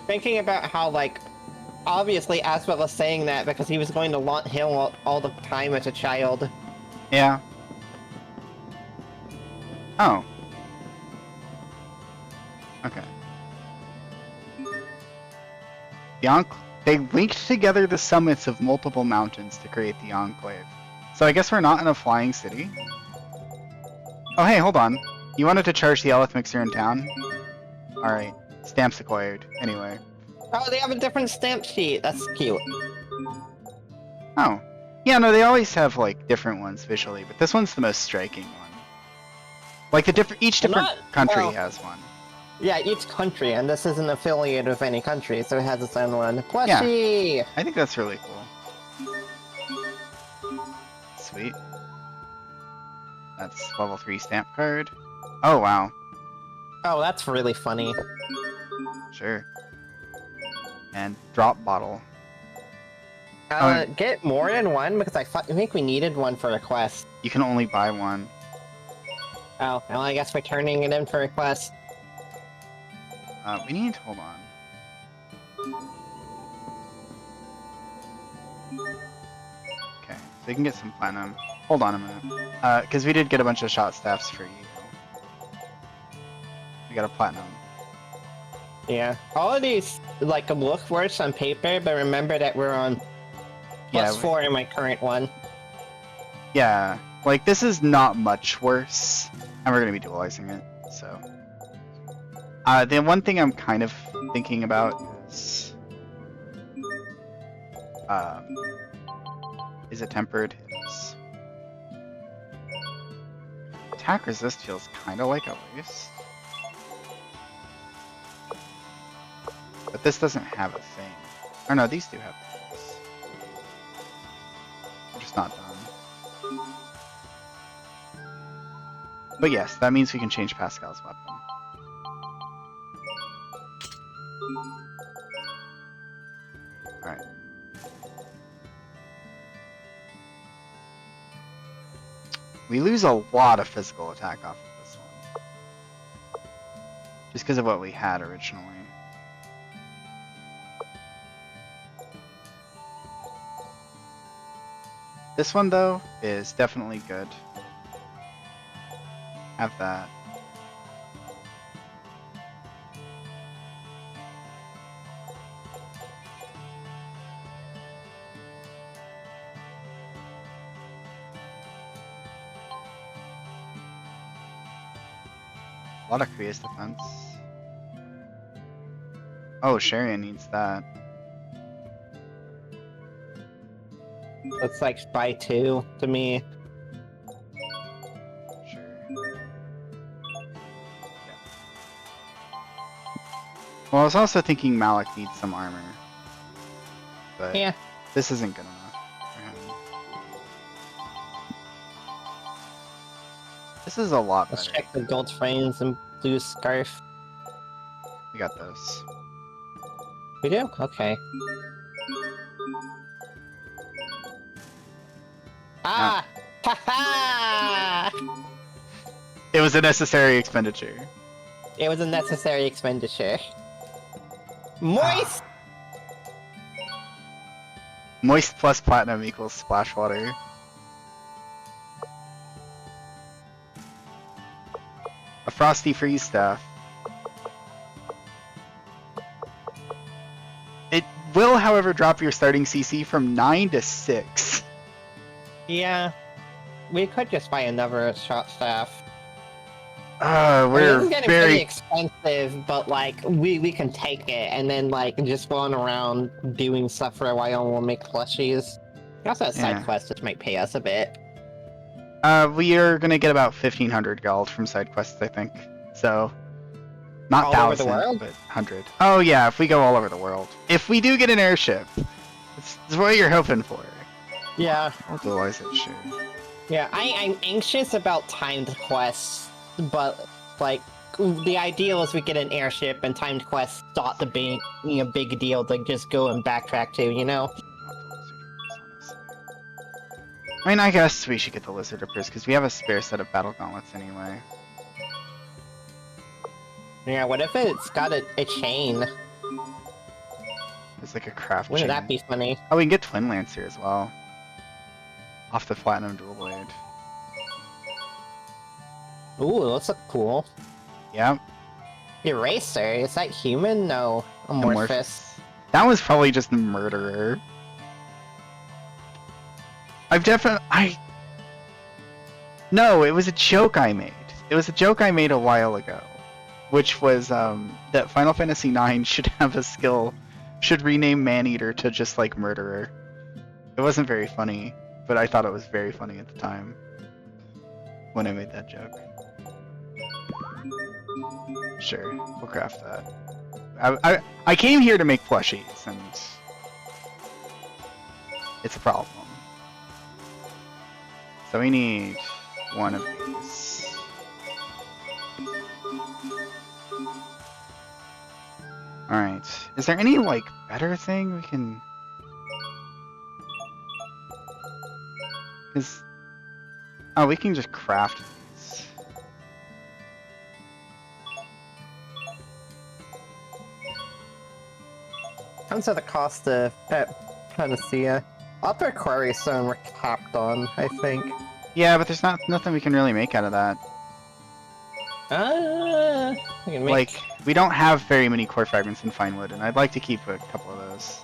Thinking about how, like, obviously Asbel was saying that because he was going to Launt Hill all the time as a child. Yeah. Oh. Okay. They linked together the summits of multiple mountains to create the Enclave. So I guess we're not in a flying city? Oh hey, hold on. You wanted to charge the Eleth Mixer in town? Alright. Stamps acquired. Anyway. Oh, they have a different stamp sheet. That's cute. Oh. Yeah, no, they always have, like, different ones visually, but this one's the most striking one. Like, each different Not- country well- has one. Yeah, each country, and this isn't affiliated with any country, so it has its own one. Plushie! I think that's really cool. Sweet. That's level 3 stamp card. Oh, wow. Oh, that's really funny. Sure. And drop bottle. Oh. Get more than one, because I think we needed one for a quest. You can only buy one. Oh, well, I guess we're turning it in for a quest. We need to hold on. Okay, so you can get some platinum. Hold on a minute. Because we did get a bunch of shot staffs for you. We got a platinum. Yeah. All of these, like, look worse on paper, but remember that we're on plus 4 in my current one. Yeah, like this is not much worse, and we're gonna be dualizing it, so. The one thing I'm kind of thinking about is it tempered? It's... Attack resist feels kind of like a waste. But this doesn't have a thing. Or no, these do have things. They're just not done. But yes, that means we can change Pascal's weapon. Alright. We lose a lot of physical attack off of this one. Just because of what we had originally. This one, though, is definitely good. Have that. A lot of Kriya's defense. Oh, Sharian needs that. It's like Spy 2 to me. Sure. Yeah. Well, I was also thinking Malik needs some armor. But Yeah. this isn't good enough for him. This is a lot Let's better. check the gold frames and blue scarf. We got those. We do? Okay. Ah! Ha ha! It was a necessary expenditure. It was a necessary expenditure. Moist! Moist plus platinum equals splash water. A frosty freeze staff. It will, however, drop your starting CC from 9 to 6. Yeah. We could just buy another shot staff. We're This is getting pretty very... expensive, but like we can take it and then like just run around doing stuff for a while and we'll make plushies. We also have side Yeah. quests which might pay us a bit. We are gonna get about 1,500 gold from side quests, I think. So, not All over the 1,000, world? but 100. Oh yeah, if we go all over the world. If we do get an airship, it's what you're hoping for. Yeah. Otherwise, it should. Yeah, I'm anxious about timed quests, but like the ideal is we get an airship and timed quests stop the being a big deal to just go and backtrack to, you know? I mean, I guess we should get the Lizard Rippers, because we have a spare set of battle gauntlets anyway. Yeah, what if it's got a chain? It's like a craft Wouldn't chain. that be funny? Oh, we can get Twin Lancer as well. Off the Platinum Dual Blade. Ooh, those look cool. Yep. Eraser, is that human? No, amorphous. That was probably just a murderer. No, it was a joke I made. It was a joke I made a while ago. Which was, that Final Fantasy IX should have a skill, should rename Maneater to just like Murderer. It wasn't very funny, but I thought it was very funny at the time. When I made that joke. Sure, we'll craft that. I came here to make plushies, and it's a problem. So we need one of these. Alright, is there any, like, better thing we can... Oh, we can just craft these. Comes at the cost of Panacea. Upper Quarry Stone we're capped on, I think. Yeah, but there's nothing we can really make out of that. We can make... Like, we don't have very many core fragments in Finewood, and I'd like to keep a couple of those.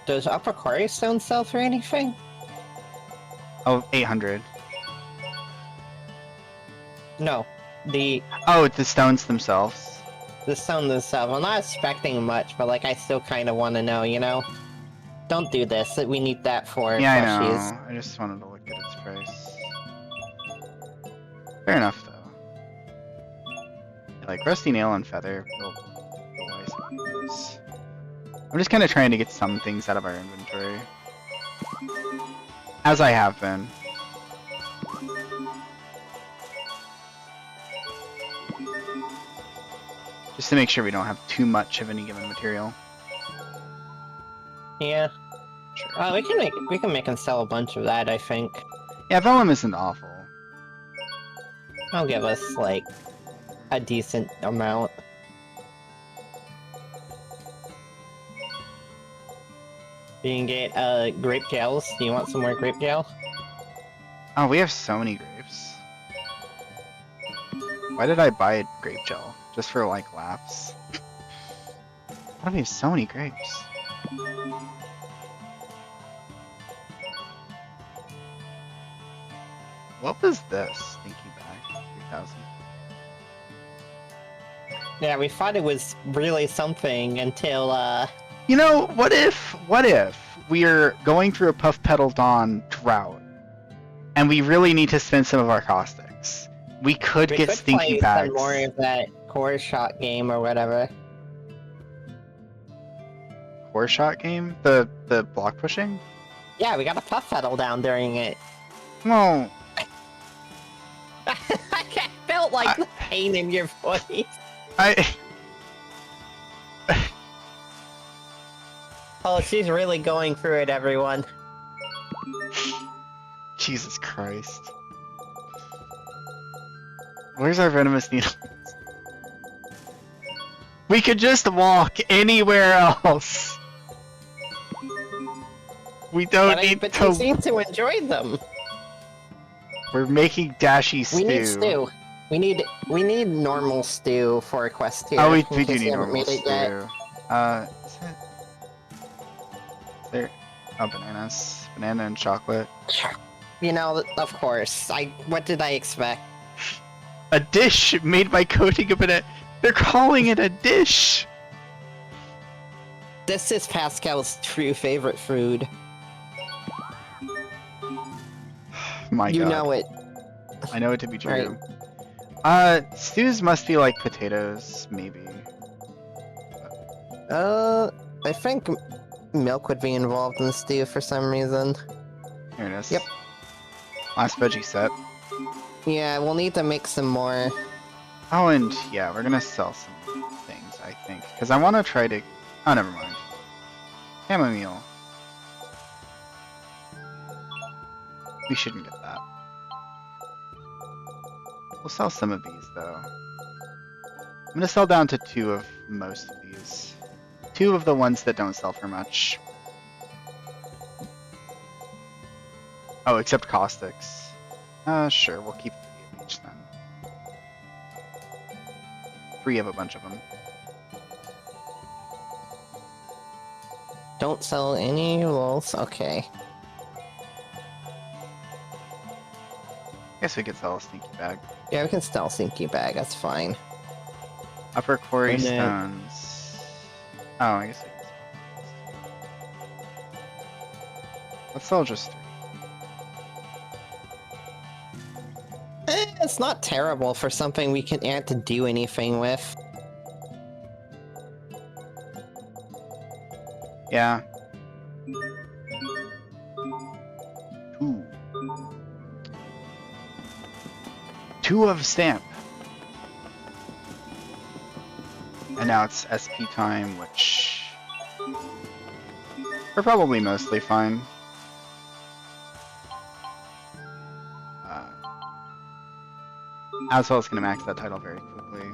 Does Upper Quarry Stone sell for anything? Oh, 800. No. The Oh, the stones themselves. stone themselves. I'm not expecting much, but like I still kind of want to know, you know? Don't do this. We need that for Yeah, I plushies. know. I just wanted to look at its price. Fair enough, though. Like, Rusty Nail and Feather, we'll wise with those. I'm just kind of trying to get some things out of our inventory. As I have been. Just to make sure we don't have too much of any given material. Yeah. Sure. We can make and sell a bunch of that, I think. Yeah, vellum isn't awful. That'll give us, like, a decent amount. You can get, grape gels. Do you want some more grape gel? Oh, we have so many grapes. Why did I buy grape gel? Just for, like, laughs? Why do we have so many grapes? What was this? Stinky bag. 3,000. Yeah, we thought it was really something until, You know, what if we're going through a Puff Pedal Dawn drought, and we really need to spend some of our caustics? We could we get could stinky play bags. some more of that core shot game or whatever. Core shot game? The block pushing? Yeah, we got a puff pedal down during it. No. I felt like the pain in your voice. Oh, she's really going through it, everyone. Jesus Christ. Where's our venomous needles? We could just walk anywhere else. We don't need But to. you seem to enjoy them. We're making dashy stew. We need stew. We need normal stew for a quest here. Oh, we in do case need you haven't normal made it yet. stew. Is there? Oh, bananas. Banana and chocolate. You know, of course. What did I expect? A dish made by coating a banana. They're calling it a dish. This is Pascal's true favorite food. My God. You know it. I know it to be true. Right. Stews must be like potatoes, maybe. I think milk would be involved in the stew for some reason. Here it is. Yep. Last veggie set. Yeah, we'll need to make some more. Oh, and yeah, we're gonna sell some things, I think. Because I want to try to... Oh, never mind. Chamomile. We shouldn't get that. We'll sell some of these, though. I'm gonna sell down to 2 of most of these. 2 of the ones that don't sell for much. Oh, except caustics. Sure, we'll keep 3 of each then. 3 of a bunch of them. Don't sell any rolls. Okay. Guess we could sell a sneaky bag. Yeah, we can sell Sinky Bag. That's fine. Upper quarry And then- stones. Oh, I guess we can sell. Let's sell just 3. It's not terrible for something we can't to do anything with. Yeah. 2. 2 of stamp. And now it's SP time, which we're probably mostly fine. As well as gonna max that title very quickly.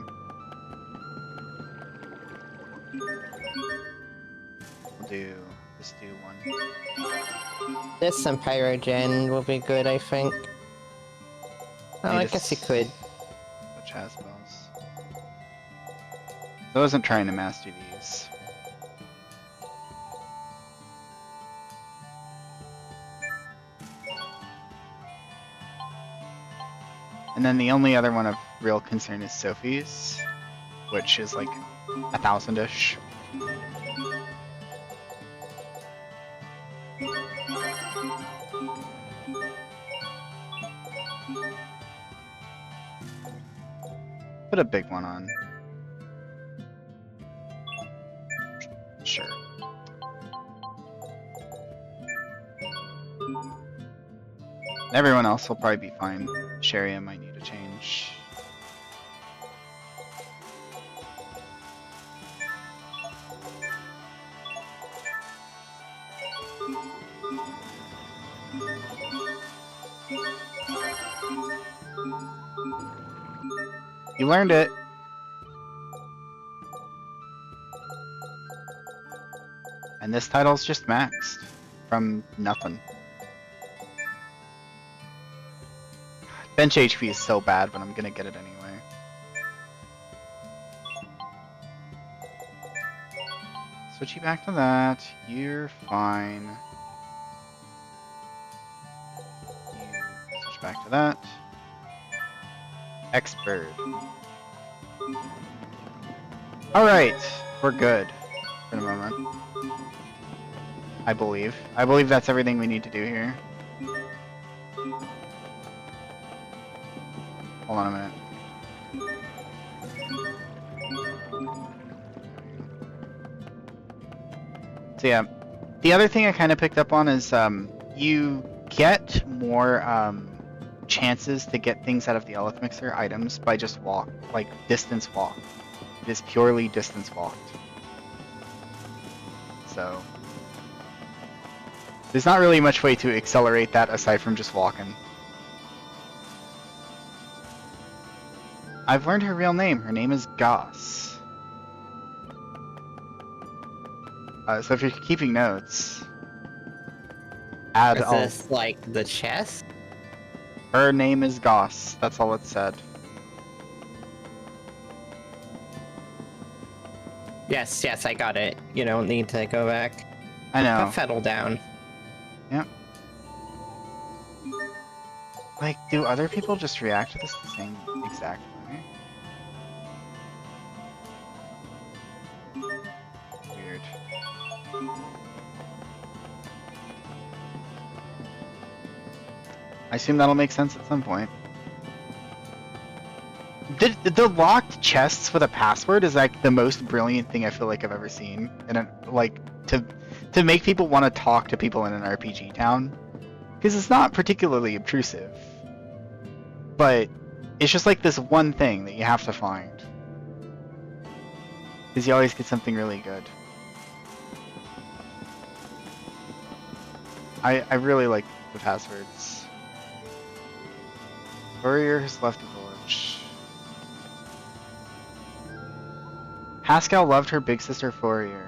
We'll do this. Do 1. This and Pyrogen will be good, I think. Oh, I Need guess you s- could. Which has spells. So I wasn't trying to master these. And then the only other one of real concern is Sophie's, which is like 1,000-ish. Put a big one on. Sure. Everyone else will probably be fine. Sharia might need a change. You learned it. And this title's just maxed from nothing. Bench HP is so bad, but I'm gonna get it anyway. Switch you back to that. You're fine. You switch back to that. Expert. Alright, we're good for the moment. I believe. I believe that's everything we need to do here. Hold on a minute. So yeah, the other thing I kind of picked up on is you get more chances to get things out of the Eleth Mixer items by just distance walk. It is purely distance walked. So there's not really much way to accelerate that aside from just walking. I've learned her real name. Her name is Goss. So if you're keeping notes, add Is all. this like the chest? Her name is Goss. That's all it said. Yes, I got it. You don't need to go back. I know. Put Fettle down. Yep. Like, do other people just react to this the same exact way? Weird. I assume that'll make sense at some point. The locked chests with a password is like the most brilliant thing I feel like I've ever seen, and like to make people want to talk to people in an RPG town, because it's not particularly obtrusive, but it's just like this one thing that you have to find, because you always get something really good. I really like the passwords. Warrior has left the village. Haskell loved her big sister Fourier.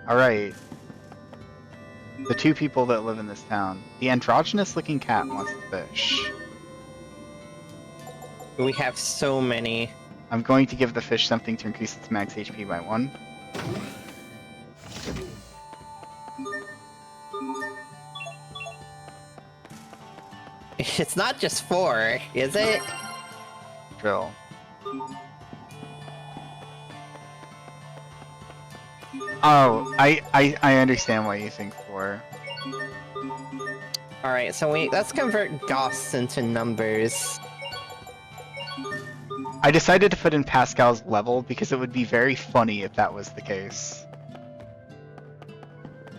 Alright. The two people that live in this town. The androgynous looking cat wants to fish. We have so many. I'm going to give the fish something to increase its max HP by 1. It's not just 4, is it? Drill. Oh, I understand why you think 4. Alright, so let's convert Goss into numbers. I decided to put in Pascal's level because it would be very funny if that was the case.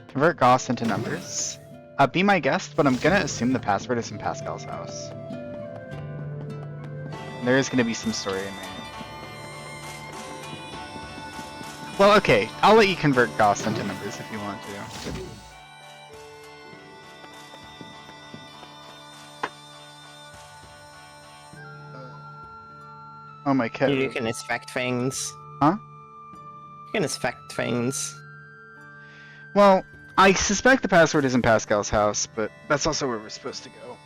Convert Goss into numbers. Be my guest, but I'm gonna assume the password is in Pascal's house. There is gonna be some story in there. Well, okay, I'll let you convert Goss into numbers if you want to. Oh my cat. You can inspect things. Huh? You can inspect things. Well, I suspect the password is in Pascal's house, but that's also where we're supposed to go.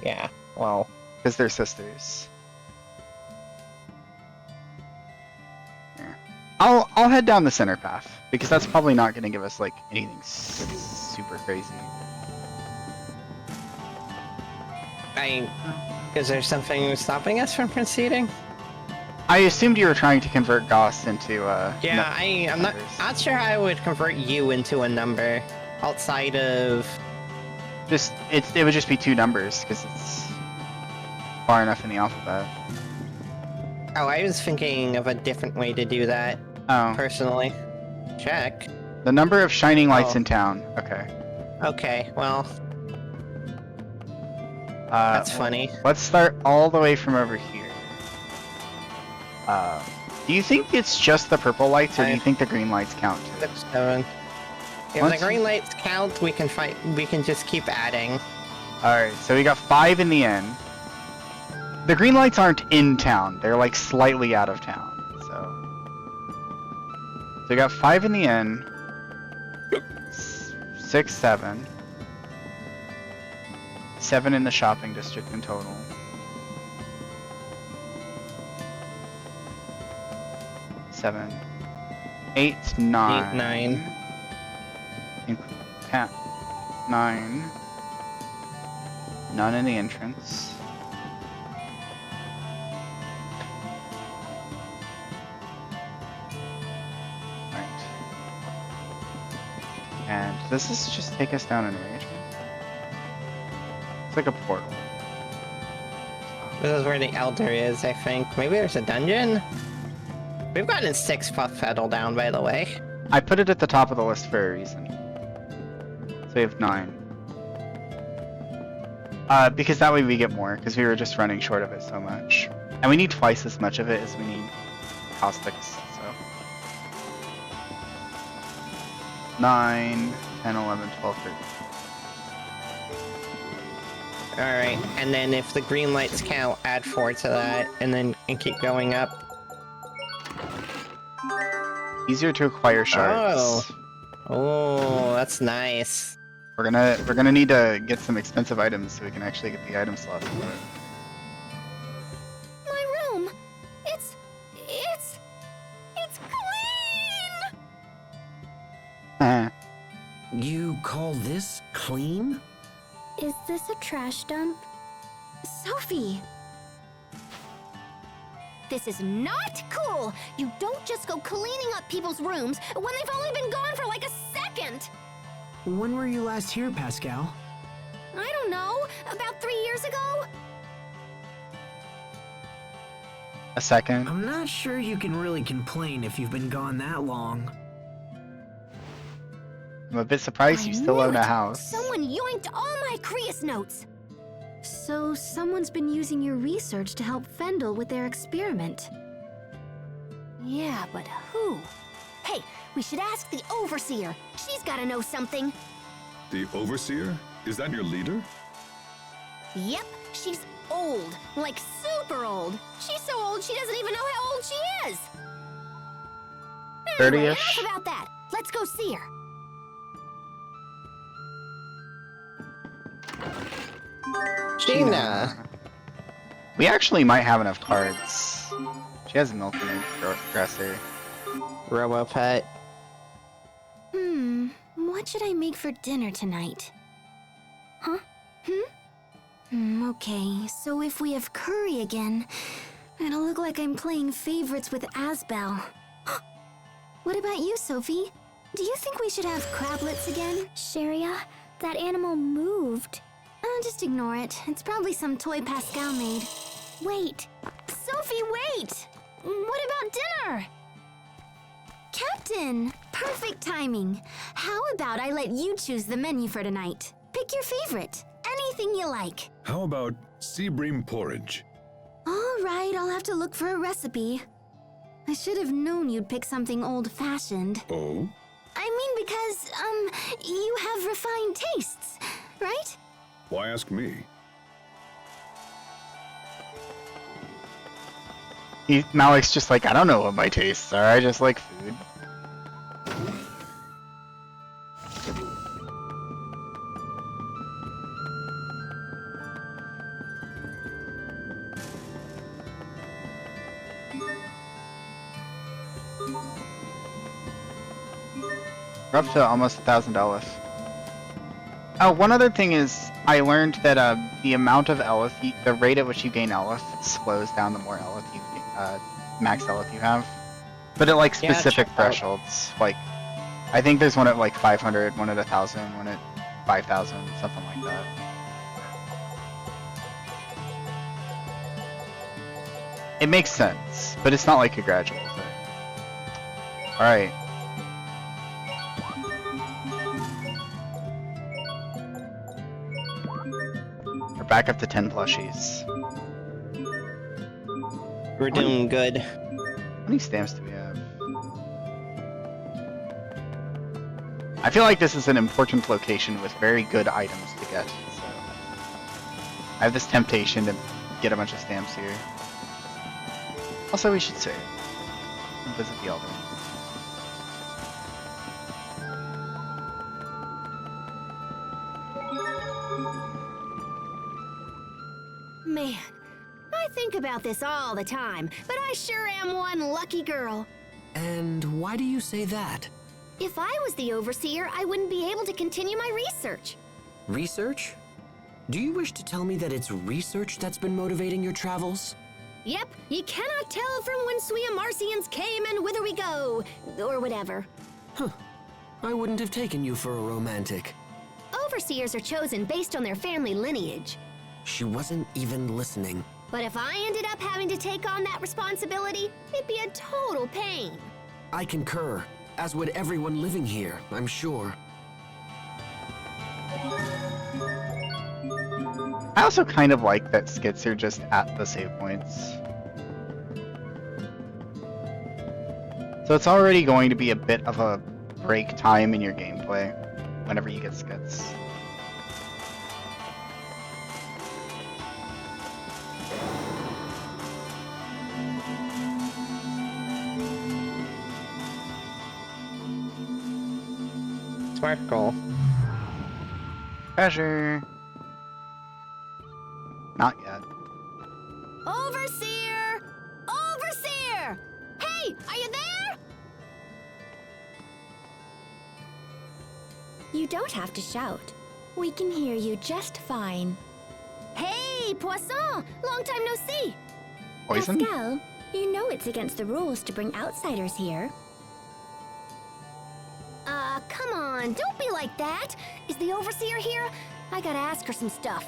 Yeah, well. Because they're sisters. Yeah. I'll head down the center path, because that's probably not going to give us, like, anything super crazy. Is there something stopping us from proceeding? I assumed you were trying to convert Goss into, Yeah, I'm not sure how I would convert you into a number outside of... It would just be 2 numbers, because it's far enough in the alphabet. Oh, I was thinking of a different way to do that. Oh, personally. Check. the number of shining lights Oh. in town. Okay. Okay, well, that's funny. Let's start all the way from over here. Do you think it's just the purple lights, or do you think the green lights count? 6, 7. If Once- the green lights count, we can fight. We can just keep adding. Alright, so we got 5 in the end. The green lights aren't in town, they're like slightly out of town. So we got 5 in the end. 6, 7. 7 in the shopping district in total. 7. 8, 9. 8, 9. 10, 9. None in the entrance. Right. And does this just take us down an area? It's like a portal. This is where the Elder is, I think. Maybe there's a dungeon? We've gotten 6 puff pedal down, by the way. I put it at the top of the list for a reason. So we have 9. Because that way we get more, because we were just running short of it so much. And we need twice as much of it as we need caustics, so. 9, 10, 11, 12, 13. Alright, and then if the green lights count, add 4 to that, and keep going up. Easier to acquire shards. Oh. Oh, that's nice. We're gonna need to get some expensive items so we can actually get the item slots for it. My room. It's clean. You call this clean? Is this a trash dump? Sophie! This is not cool! You don't just go cleaning up people's rooms when they've only been gone for like a second! When were you last here, Pascal? I don't know, about 3 years ago? A second. I'm not sure you can really complain if you've been gone that long. I'm a bit surprised you still knew own a it. house. Someone yoinked all my Creus notes! So someone's been using your research to help Fendel with their experiment. Yeah, but who? Hey, we should ask the Overseer. She's gotta know something. The Overseer? Is that your leader? Yep, she's old. Like super old. She's so old she doesn't even know how old she is. Anyway, 30-ish? enough about that. Let's go see her. Gina! We actually might have enough cards. She has milk in her dresser. Robopet. What should I make for dinner tonight? Huh? Okay, so if we have curry again, it'll look like I'm playing favorites with Asbel. What about you, Sophie? Do you think we should have crablets again? Sharia, that animal moved. Just ignore it. It's probably some toy Pascal made. Wait! Sophie, wait! What about dinner? Captain! Perfect timing. How about I let you choose the menu for tonight? Pick your favorite. Anything you like. How about sea bream porridge? All right, I'll have to look for a recipe. I should have known you'd pick something old-fashioned. Oh? I mean because, you have refined tastes, right? Why ask me? Malik's just like, I don't know what my tastes are, I just like food. We're up to almost $1,000. Oh, one other thing is, I learned that the amount of Elith, the rate at which you gain Elith slows down the more Elith you, max Elith you have. But at like Yeah, specific check out. thresholds, like, I think there's one at like 500, one at 1,000, one at 5,000, something like that. It makes sense, but it's not like a gradual thing. Alright. We're back up to 10 plushies. We're doing good. How many stamps do we have? I feel like this is an important location with very good items to get, so I have this temptation to get a bunch of stamps here. Also, we should save and visit the Elder. Man, I think about this all the time, but I sure am one lucky girl. And why do you say that? If I was the overseer, I wouldn't be able to continue my research. Research? Do you wish to tell me that it's research that's been motivating your travels? Yep, you cannot tell from whence we Amarcians came and whither we go, or whatever. I wouldn't have taken you for a romantic. Overseers are chosen based on their family lineage. She wasn't even listening. But if I ended up having to take on that responsibility, it'd be a total pain. I concur, as would everyone living here, I'm sure. I also kind of like that skits are just at the save points. So it's already going to be a bit of a break time in your gameplay whenever you get skits. Smart goal. Treasure. Not yet. Overseer! Overseer! Hey, are you there? You don't have to shout. We can hear you just fine. Hey, Poisson! Long time no see! Poison? Pascal, you know it's against the rules to bring outsiders here. Come on, don't be like that! Is the Overseer here? I gotta ask her some stuff.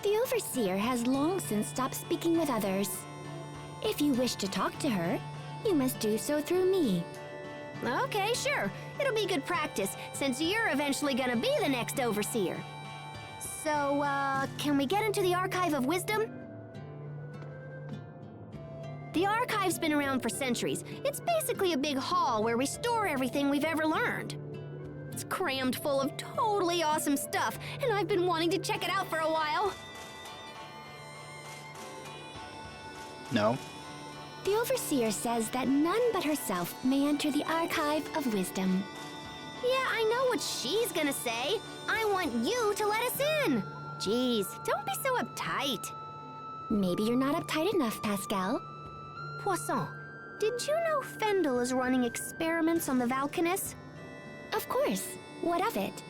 The Overseer has long since stopped speaking with others. If you wish to talk to her, you must do so through me. Okay, sure. It'll be good practice, since you're eventually gonna be the next Overseer. So, can we get into the Archive of Wisdom? The Archive's been around for centuries. It's basically a big hall where we store everything we've ever learned. It's crammed full of totally awesome stuff, and I've been wanting to check it out for a while. No. The Overseer says that none but herself may enter the Archive of Wisdom. Yeah, I know what she's gonna say. I want you to let us in. Jeez, don't be so uptight. Maybe you're not uptight enough, Pascal. Poisson, did you know Fendel is running experiments on the Valkanus? Of course. What of it?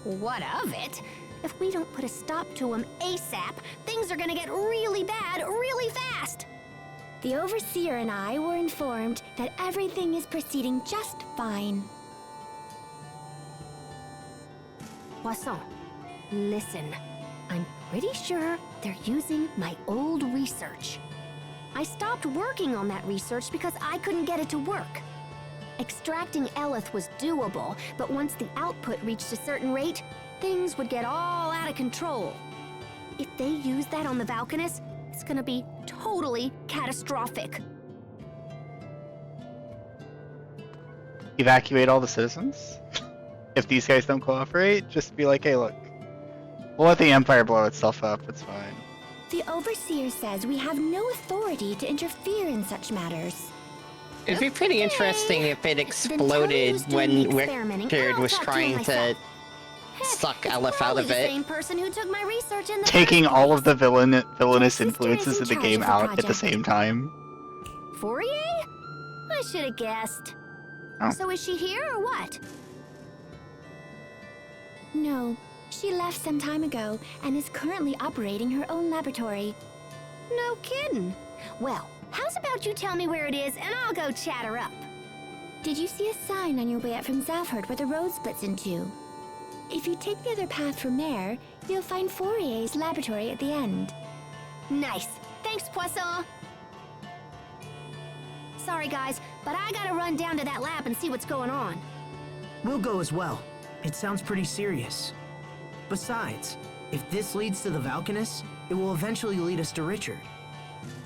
What of it? If we don't put a stop to him ASAP, things are gonna get really bad really fast. The Overseer and I were informed that everything is proceeding just fine. Poisson, listen. I'm pretty sure they're using my old research. I stopped working on that research because I couldn't get it to work. Extracting Eleth was doable, but once the output reached a certain rate, things would get all out of control. If they use that on the Valkanus, it's gonna be totally catastrophic. Evacuate all the citizens? If these guys don't cooperate, just be like, hey, look. We'll let the Empire blow itself up, it's fine. The Overseer says we have no authority to interfere in such matters. It'd be pretty interesting if it tell me exploded who's doing when the experimenting, Wickard and I'll was talk to trying him to myself. suck It's Aleph out probably of the it. same person who took my research in the Taking first all of place. the villainous Your sister influences is in of the charge game of the out at the project. same time. Fourier? I should have guessed. Oh. So is she here or what? No, she left some time ago and is currently operating her own laboratory. No kidding. Well, how's about you tell me where it is and I'll go chat her up. Did you see a sign on your way out from Zavhert where the road splits in two? If you take the other path from there, you'll find Fourier's laboratory at the end. Nice. Thanks, Poisson. sorry guys, but I gotta run down to that lab and see what's going on. We'll go as well. It sounds pretty serious. Besides, if this leads to the Valkanus, it will eventually lead us to Richard.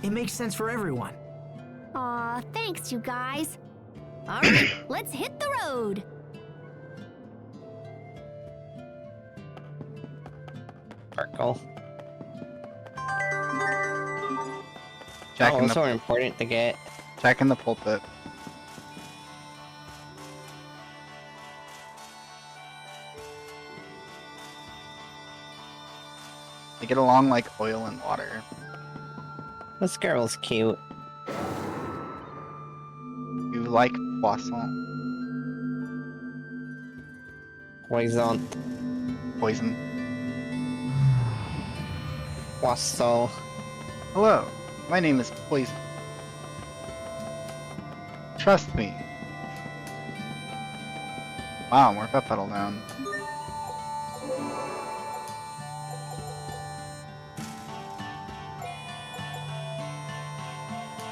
It makes sense for everyone. Aw, thanks you guys. Alright, let's hit the road. Sparkle. Jack in It's so the important to get. Jack in the pulpit. They get along like oil and water. This girl's cute. You like poisson? Poison. Poison. Poisson. Hello, my name is Poison. Trust me. Wow, more pep pedal down.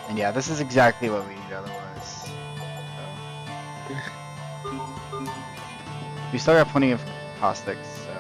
And yeah, this is exactly what we need otherwise. So. We still got plenty of caustics, so.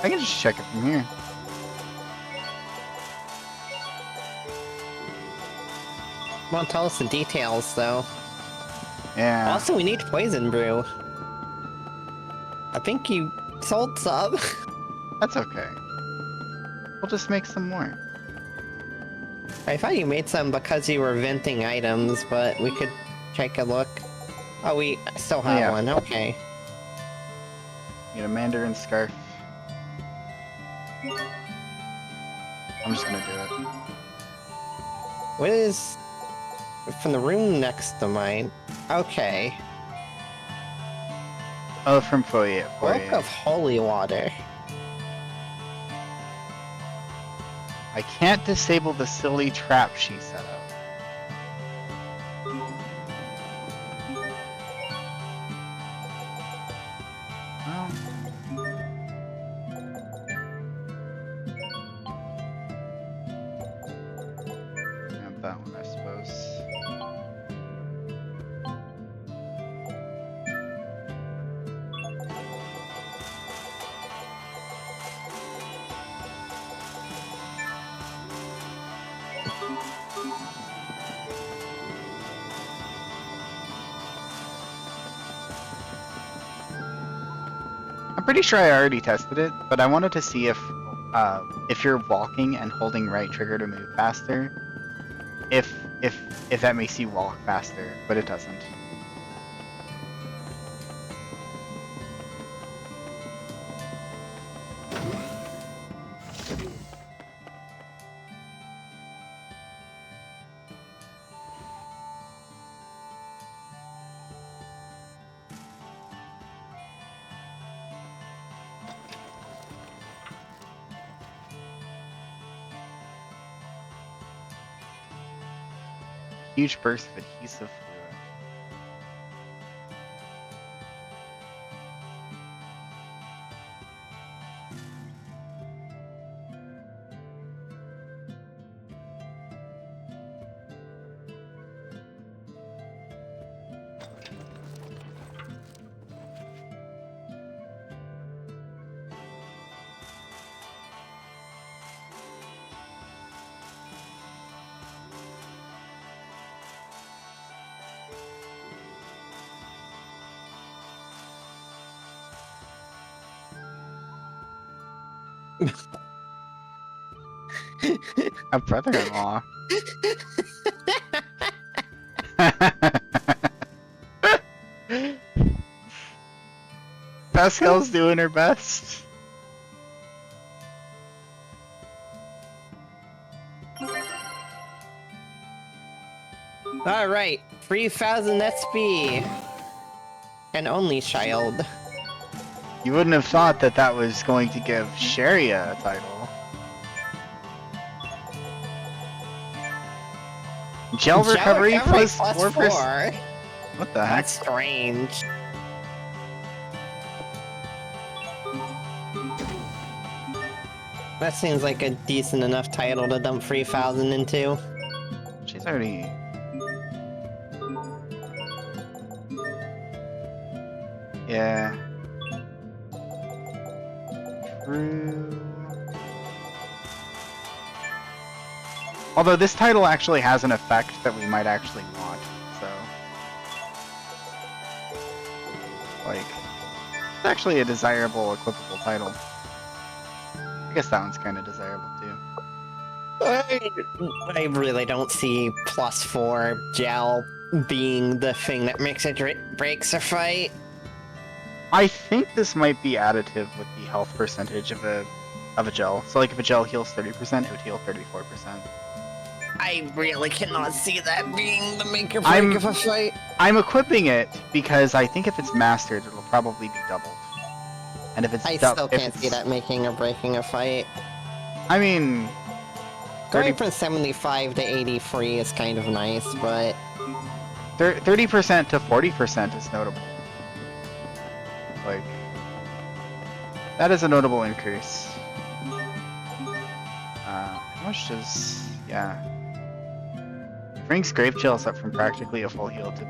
I can just check it from here. Won't tell us the details, though. Yeah. Also, we need poison brew. I think you sold some. That's okay. We'll just make some more. I thought you made some because you were venting items, but we could take a look. Oh, we still have Yeah. one. Okay. Get a mandarin scarf. I'm just gonna do it. What is from the room next to mine? Okay. Oh, from Foyer. Book of holy water. I can't disable the silly trap she set up. Well, have that one, I suppose. I'm pretty sure I already tested it, but I wanted to see if you're walking and holding right trigger to move faster, if that makes you walk faster, but it doesn't. Huge burst of adhesive fluid. A brother-in-law. Pascal's doing her best. Alright, 3000 SP. And only child. You wouldn't have thought that that was going to give Sharia a title. Gel recovery plus 4%. What the heck? That's strange. That seems like a decent enough title to dump 3,000 into. She's already... Yeah. True. Although this title actually has an effect that we might actually want, so... Like... It's actually a desirable, equipable title. I guess that one's kind of desirable too. I really don't see +4 gel being the thing that makes it breaks a fight. I think this might be additive with the health percentage of a gel. So like if a gel heals 30%, it would heal 34%. I really cannot see that being the make or break of a fight. I'm equipping it because I think if it's mastered, it'll probably be doubled. And if it's I still can't see that making or breaking a fight. I mean, Going from 75 to 83 is kind of nice, but 30% to 40% is notable. Like, that is a notable increase. How much does... yeah. Brings Grave Chills up from practically a full heal to...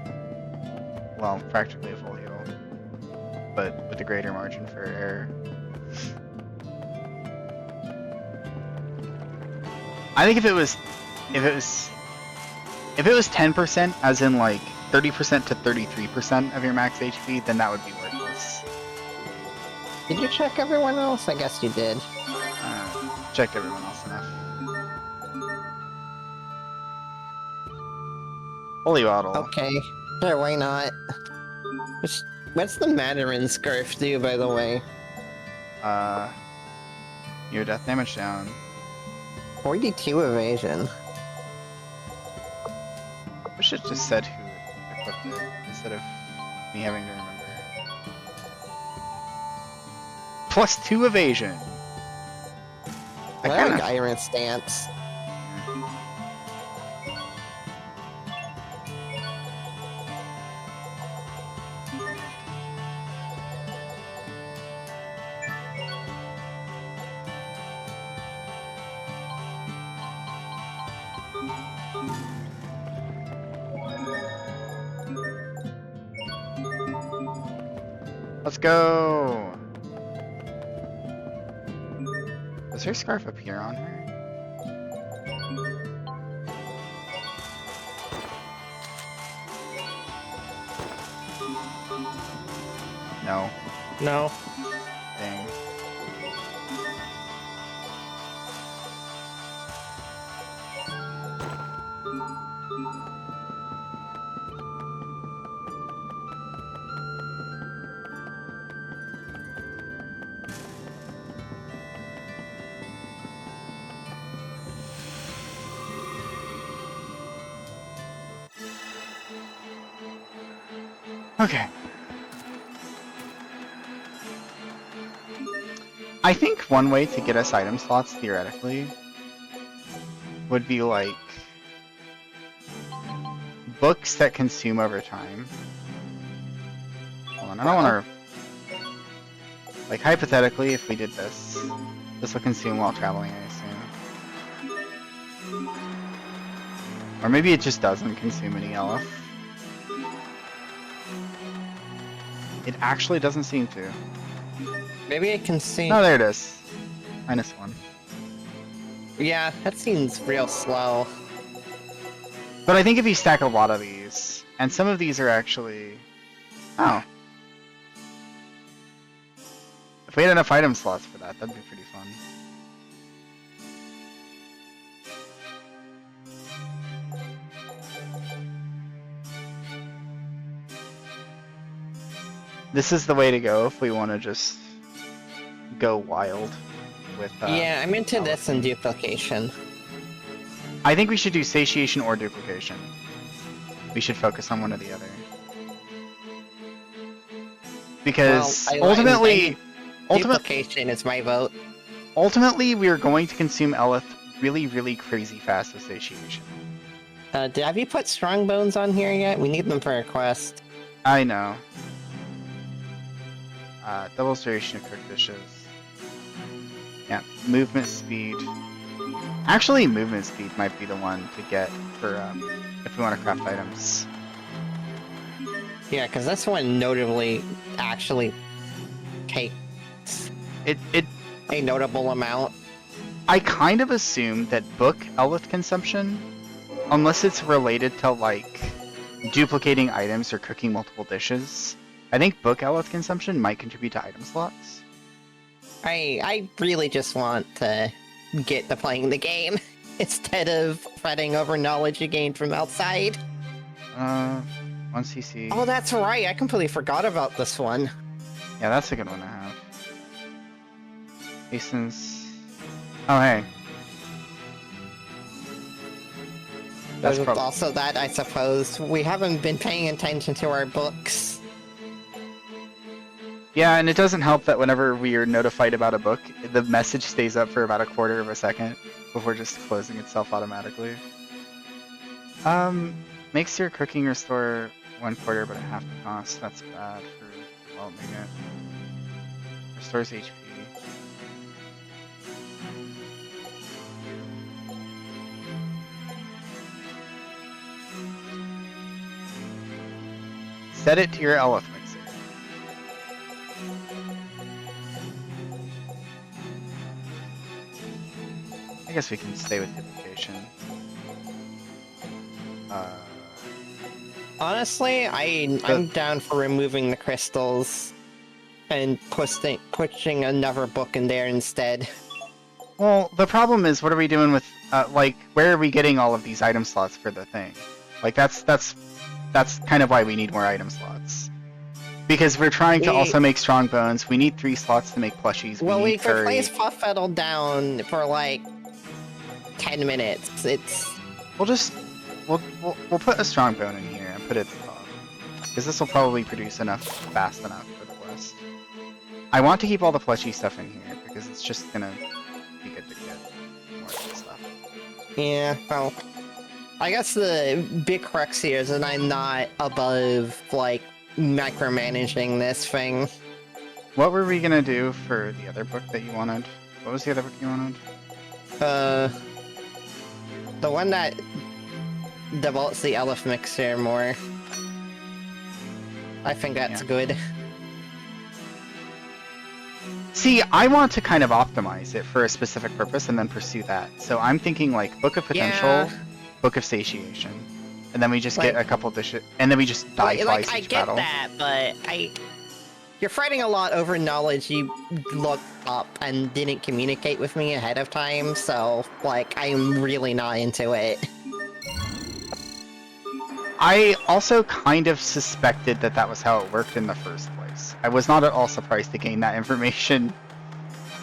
well, practically a full heal. But with a greater margin for error. I think if it was 10%, as in like 30% to 33% of your max HP, then that would be worthless. did you check everyone else? I guess you did. Checked everyone else enough. Holy bottle. Okay, sure, why not? What's the Mandarin scarf do, by the way? Your death damage down. 42 evasion. I should have just said who equipped it instead of me having to remember. +2 evasion. I like iron stance. Let's go! Does her scarf appear on her? No. No. Dang. Okay. I think one way to get us item slots, theoretically, would be like books that consume over time. Hold on, I don't want to... Like, hypothetically, if we did this, this will consume while traveling, I assume. Or maybe it just doesn't consume any LF. It actually doesn't seem to. Maybe I can see. Oh, there it is. -1. Yeah, that seems real slow. But I think if you stack a lot of these, and some of these are actually... Oh. If we had enough item slots for that, that'd be pretty fun. This is the way to go if we want to just go wild with... yeah, I'm into this and duplication. I think we should do satiation or duplication. We should focus on one or the other. because Well, ultimately, duplication is my vote. ultimately, we are going to consume Elith really, really crazy fast with satiation. Have you put strong bones on here yet? We need them for a quest. I know. Double duration of cooked dishes. Yeah, movement speed. Actually, movement speed might be the one to get for if we want to craft items. Yeah, because this one notably actually takes It a notable amount. I kind of assume that book Elith consumption, unless it's related to like duplicating items or cooking multiple dishes, I think book Elith consumption might contribute to item slots. I really just want to get to playing the game instead of fretting over knowledge you gained from outside. 1 CC. Oh, that's right. I completely forgot about this one. Yeah, that's a good one to have. Hastens. Oh, hey. That's There's probably also that, I suppose. We haven't been paying attention to our books. yeah, and it doesn't help that whenever we are notified about a book, the message stays up for about a quarter of a second before just closing itself automatically. Makes your cooking restore 1/4 but at half the cost. That's bad for developing it. Restores HP. Set it to your Elith mixer. I guess we can stay with duplication. Honestly, I'm down for removing the crystals and pushing another book in there instead. Well, the problem is, what are we doing with, like, where are we getting all of these item slots for the thing? Like, that's kind of why we need more item slots. Because we're trying to also make strong bones. We need 3 slots to make plushies. Well, we need could curry. place Puffettle down for like 10 minutes. We'll put a strong bone in here and put it at the top. Because this will probably produce enough fast enough for the quest. I want to keep all the plushy stuff in here because it's just gonna be good to get more of this stuff. Yeah, well, I guess the big crux here is that I'm not above, like, micromanaging this thing. What were we gonna do for the other book that you wanted? What was the other book you wanted? The one that develops the Elif mixer more. I think that's good. See, I want to kind of optimize it for a specific purpose and then pursue that. So I'm thinking like Book of Potential, Book of Satiation, and then we just get a couple dishes, and then we just die twice each battle. I get that, but you're fighting a lot over knowledge you looked up and didn't communicate with me ahead of time, so, like, I'm really not into it. I also kind of suspected that that was how it worked in the first place. I was not at all surprised to gain that information,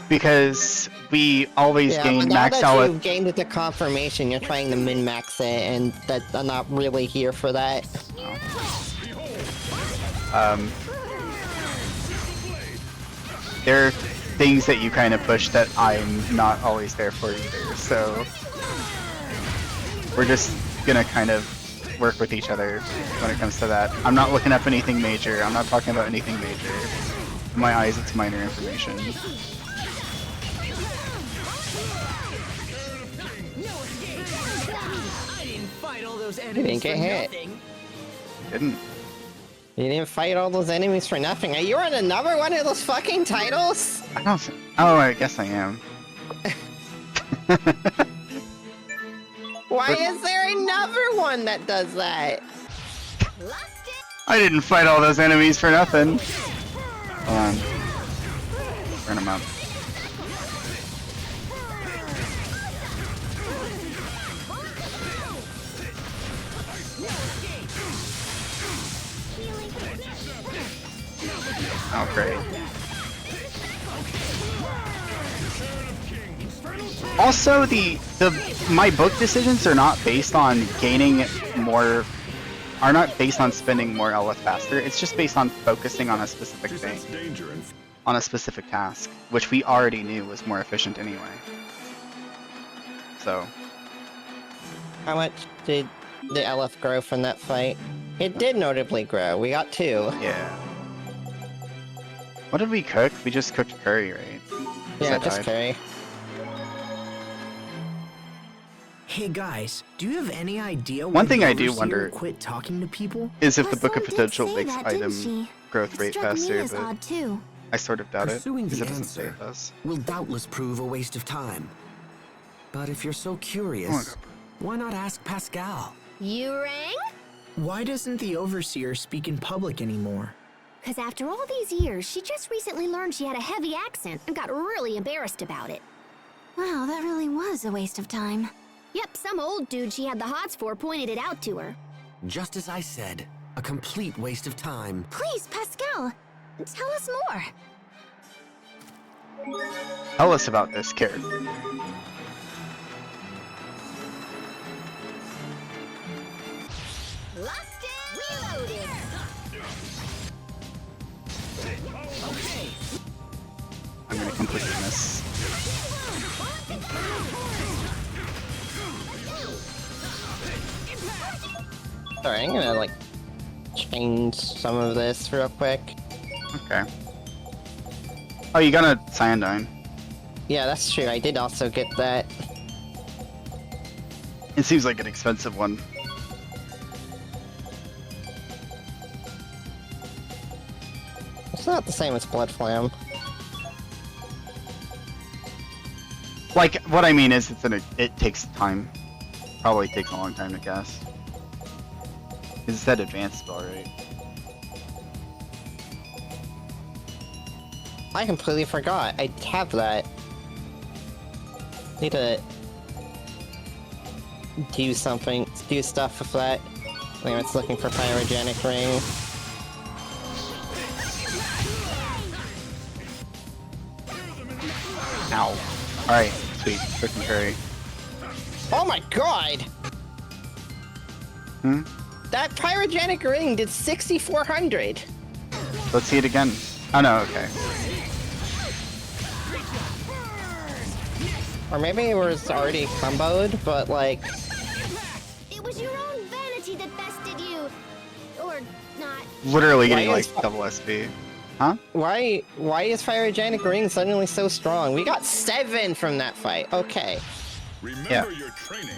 because we always gain max now that Elith. you've gained the confirmation, you're trying to min-max it, and that I'm not really here for that. There are things that you kind of push that I'm not always there for either, so we're just gonna kind of work with each other when it comes to that. I'm not looking up anything major, I'm not talking about anything major. In my eyes, it's minor information. You didn't get hit. Didn't. You didn't fight all those enemies for nothing. Are you on another one of those fucking titles? I don't. Oh, I guess I am. Why is there another one that does that? I didn't fight all those enemies for nothing. Hold on. Burn them up. Oh, great. Also, my book decisions are not based on gaining more are not based on spending more LF faster. It's just based on focusing on a specific She thing, sensed danger and on a specific task, which we already knew was more efficient anyway. So, How much did the LF grow from that fight? It did notably grow. We got 2. yeah. What did we cook? We just cooked curry, right? 'Cause Yeah, I just died. curry. Hey guys, do you have any idea One when thing the I do Overseer wonder quit talking to people? Is if the Book Poisson of did Potential say makes that, didn't item she? growth rate Struck me faster, as but odd too. I sort of doubt it, Pursuing because the it doesn't say answer it does. will doubtless prove a waste of time. But if you're so Oh my curious, God. why not ask Pascal? You rang? Why doesn't the Overseer speak in public anymore? Because after all these years, she just recently learned she had a heavy accent and got really embarrassed about it. Wow, that really was a waste of time. Yep, some old dude she had the hots for pointed it out to her. Just as I said, a complete waste of time. Please, Pascal, tell us more. Tell us about this character. Locked in, reloaded. I'm gonna completely miss. Sorry, I'm gonna like change some of this real quick. Okay. Oh, you got a Cyanidine. Yeah, that's true. I did also get that. It seems like an expensive one. It's not the same as Blood Flam. Like, what I mean is, it takes time. Probably takes a long time to cast. Is that advanced spell, right? I completely forgot. I have that. Need to do something, do stuff with that. Anyway, it's looking for Pyrogenic Ring. Ow. Alright, sweet. Freaking curry. Oh my god! Hmm? That Pyrogenic Ring did 6,400! Let's see it again. Oh no, okay. Or maybe it was already comboed, but like... It was your own vanity that bested you. Or not. Literally getting Why like is- double SP. Huh? Why is Pyrogenic Ring suddenly so strong? We got 7 from that fight. Okay. remember Yeah. your training.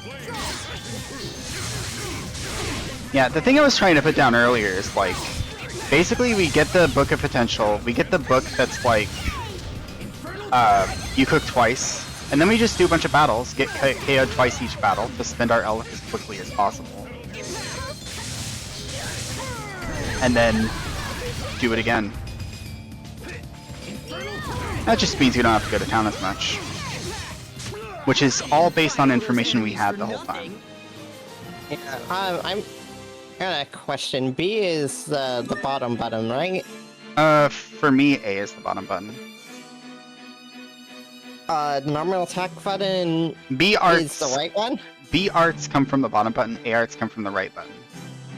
Yeah, the thing I was trying to put down earlier is like, basically we get the Book of Potential, we get the book that's like, you cook twice, and then we just do a bunch of battles, get KO'd twice each battle to spend our LF as quickly as possible. And then do it again. That just means you don't have to go to town as much. Which is all based on information we had the whole time. Yeah, I'm got a question. B is the bottom button, right? For me, A is the bottom button. Normal attack button B is arts, the right one? B arts come from the bottom button, A arts come from the right button.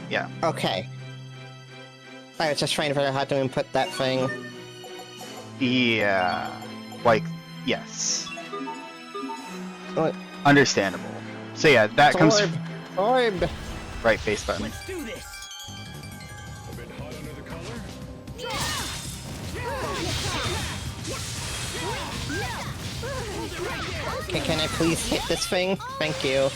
Yeah. Okay. I was just trying to figure out how to input that thing. Yeah. Like, yes. What? Understandable. So yeah, that comes Orb! Orb! right face button. Do this! A bit hot under the collar? Okay, can I please hit this thing? Thank you.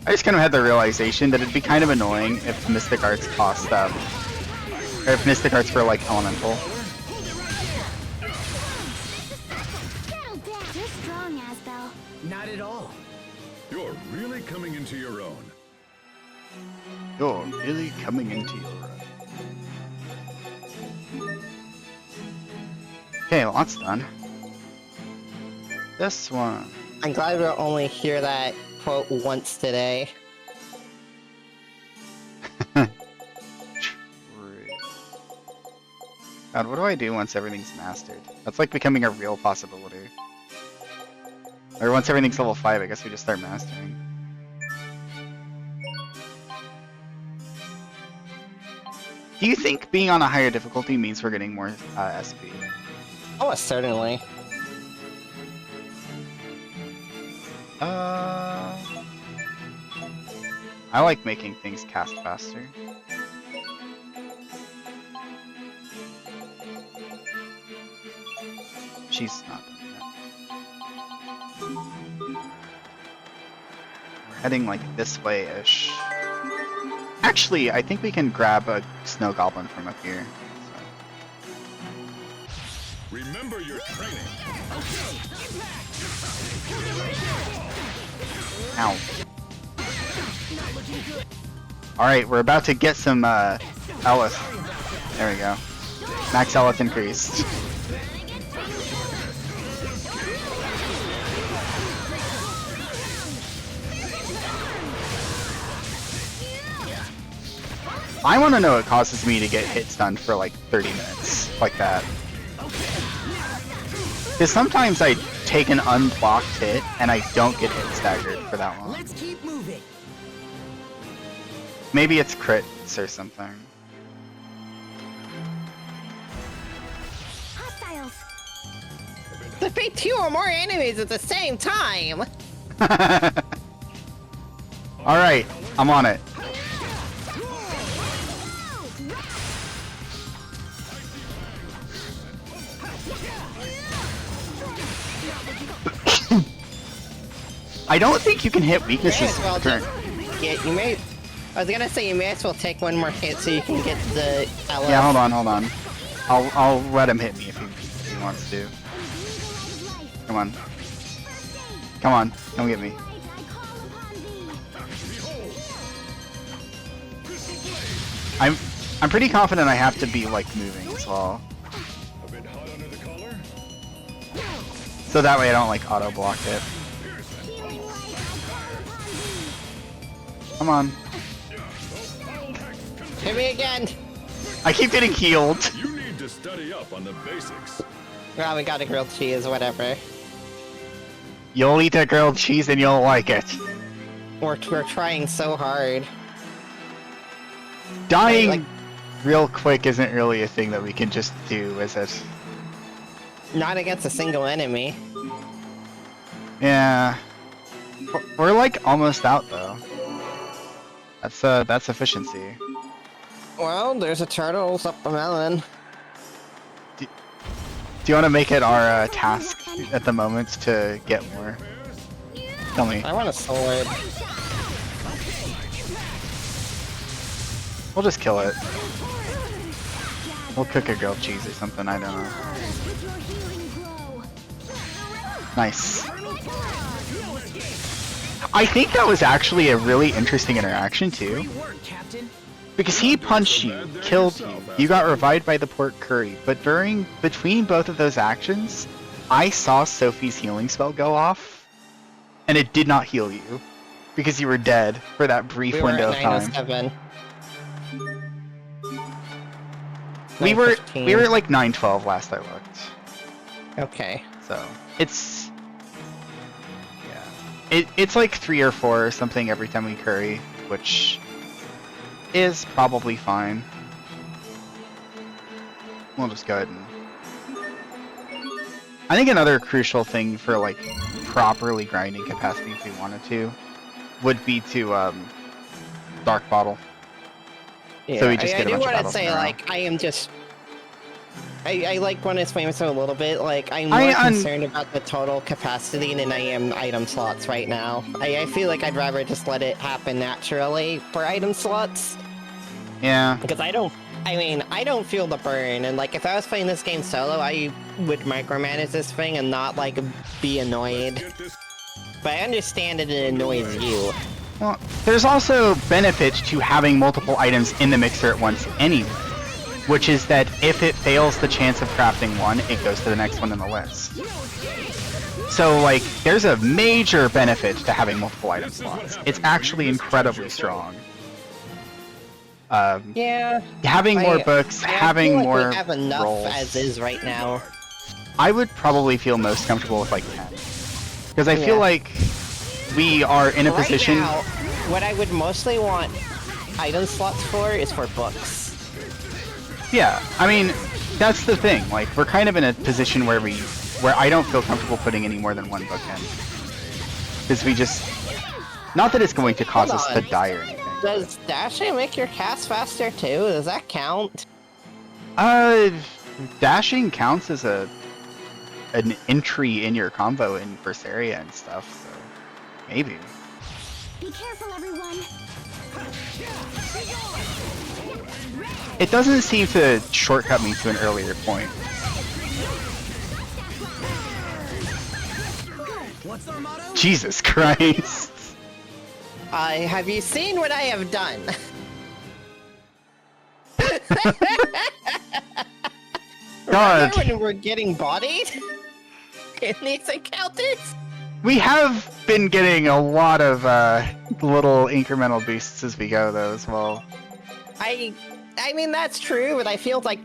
I just kind of had the realization that it'd be kind of annoying if Mystic Arts cost or if Mystic Arts were like elemental. You're strong, Asbel. Not at all. You're really coming into your own. You're really coming into your own. Okay, well that's done. This one. I'm glad we'll only hear that quote once today. God, what do I do once everything's mastered? That's like becoming a real possibility. Or once everything's level 5, I guess we just start mastering. Do you think being on a higher difficulty means we're getting more SP? Oh, certainly. I like making things cast faster. She's not done yet. We're heading like this way-ish. Actually, I think we can grab a snow goblin from up here. Remember your training. Ow. Alright, we're about to get some Elith. There we go. Max Elith increased. I want to know what causes me to get hit stunned for like 30 minutes, like that. Because sometimes I take an unblocked hit and I don't get hit staggered for that long. Let's keep moving. Maybe it's crits or something. Hostiles. Defeat 2 or more enemies at the same time! Alright, I'm on it. I don't think you can hit weaknesses. Well, you may. I was gonna say you may as well take one more hit so you can get the. Yeah, hold on. I'll let him hit me if he wants to. Come on, come get me. I'm pretty confident I have to be like moving as well. So that way I don't like auto block it. Come on. Hit me again! I keep getting healed. You need to study up on the basics. Well, we got a grilled cheese, whatever. You'll eat that grilled cheese and you'll like it. We're trying so hard. Dying real quick isn't really a thing that we can just do, is it? Not against a single enemy. Yeah. We're like almost out though. That's efficiency. Well, there's a turtles up the melon. Do you want to make it our task at the moment to get more? Tell me. I want a sword. We'll just kill it. We'll cook a grilled cheese or something, I don't know. Nice. I think that was actually a really interesting interaction too. Because he punched you, killed you, you got revived by the pork curry, but between both of those actions, I saw Sophie's healing spell go off, and it did not heal you, because you were dead for that brief window of time. We were at like 9:12 last I looked. Okay. So it's it's like 3 or 4 or something every time we curry, which is probably fine. We'll just go ahead and... I think another crucial thing for like properly grinding capacity if we wanted to would be to dark bottle. Yeah, so we just get a bunch of I do want to battles say, in a row. like, I am just... I like when it's famous a little bit, like, I'm more concerned about the total capacity than I am item slots right now. I feel like I'd rather just let it happen naturally for item slots. Yeah. Because I don't feel the burn, and like, if I was playing this game solo, I would micromanage this thing and not, like, be annoyed. But I understand that it annoys you. Well, there's also benefits to having multiple items in the mixer at once anyway, which is that if it fails the chance of crafting one, it goes to the next one in the list. So, like, there's a major benefit to having multiple item slots. It's actually incredibly strong. Yeah. Having more books, having feel like more we have enough rolls. as is right now. I would probably feel most comfortable with like 10. Because I feel Yeah. like we are in a Right position. now, what I would mostly want item slots for is for books. Yeah, I mean, that's the thing. Like, we're kind of in a position where I don't feel comfortable putting any more than one book in, because we just. Not that it's going to cause Hold us on. to die or anything. Does dashing make your cast faster too? Does that count? Dashing counts as an entry in your combo in Berseria and stuff, so maybe. Be careful, everyone. It doesn't seem to shortcut me to an earlier point. What's our motto? Jesus Christ. Have you seen what I have done? God. Remember when we're getting bodied in these encounters? We have been getting a lot of little incremental boosts as we go, though, as well. I mean that's true, but I feel like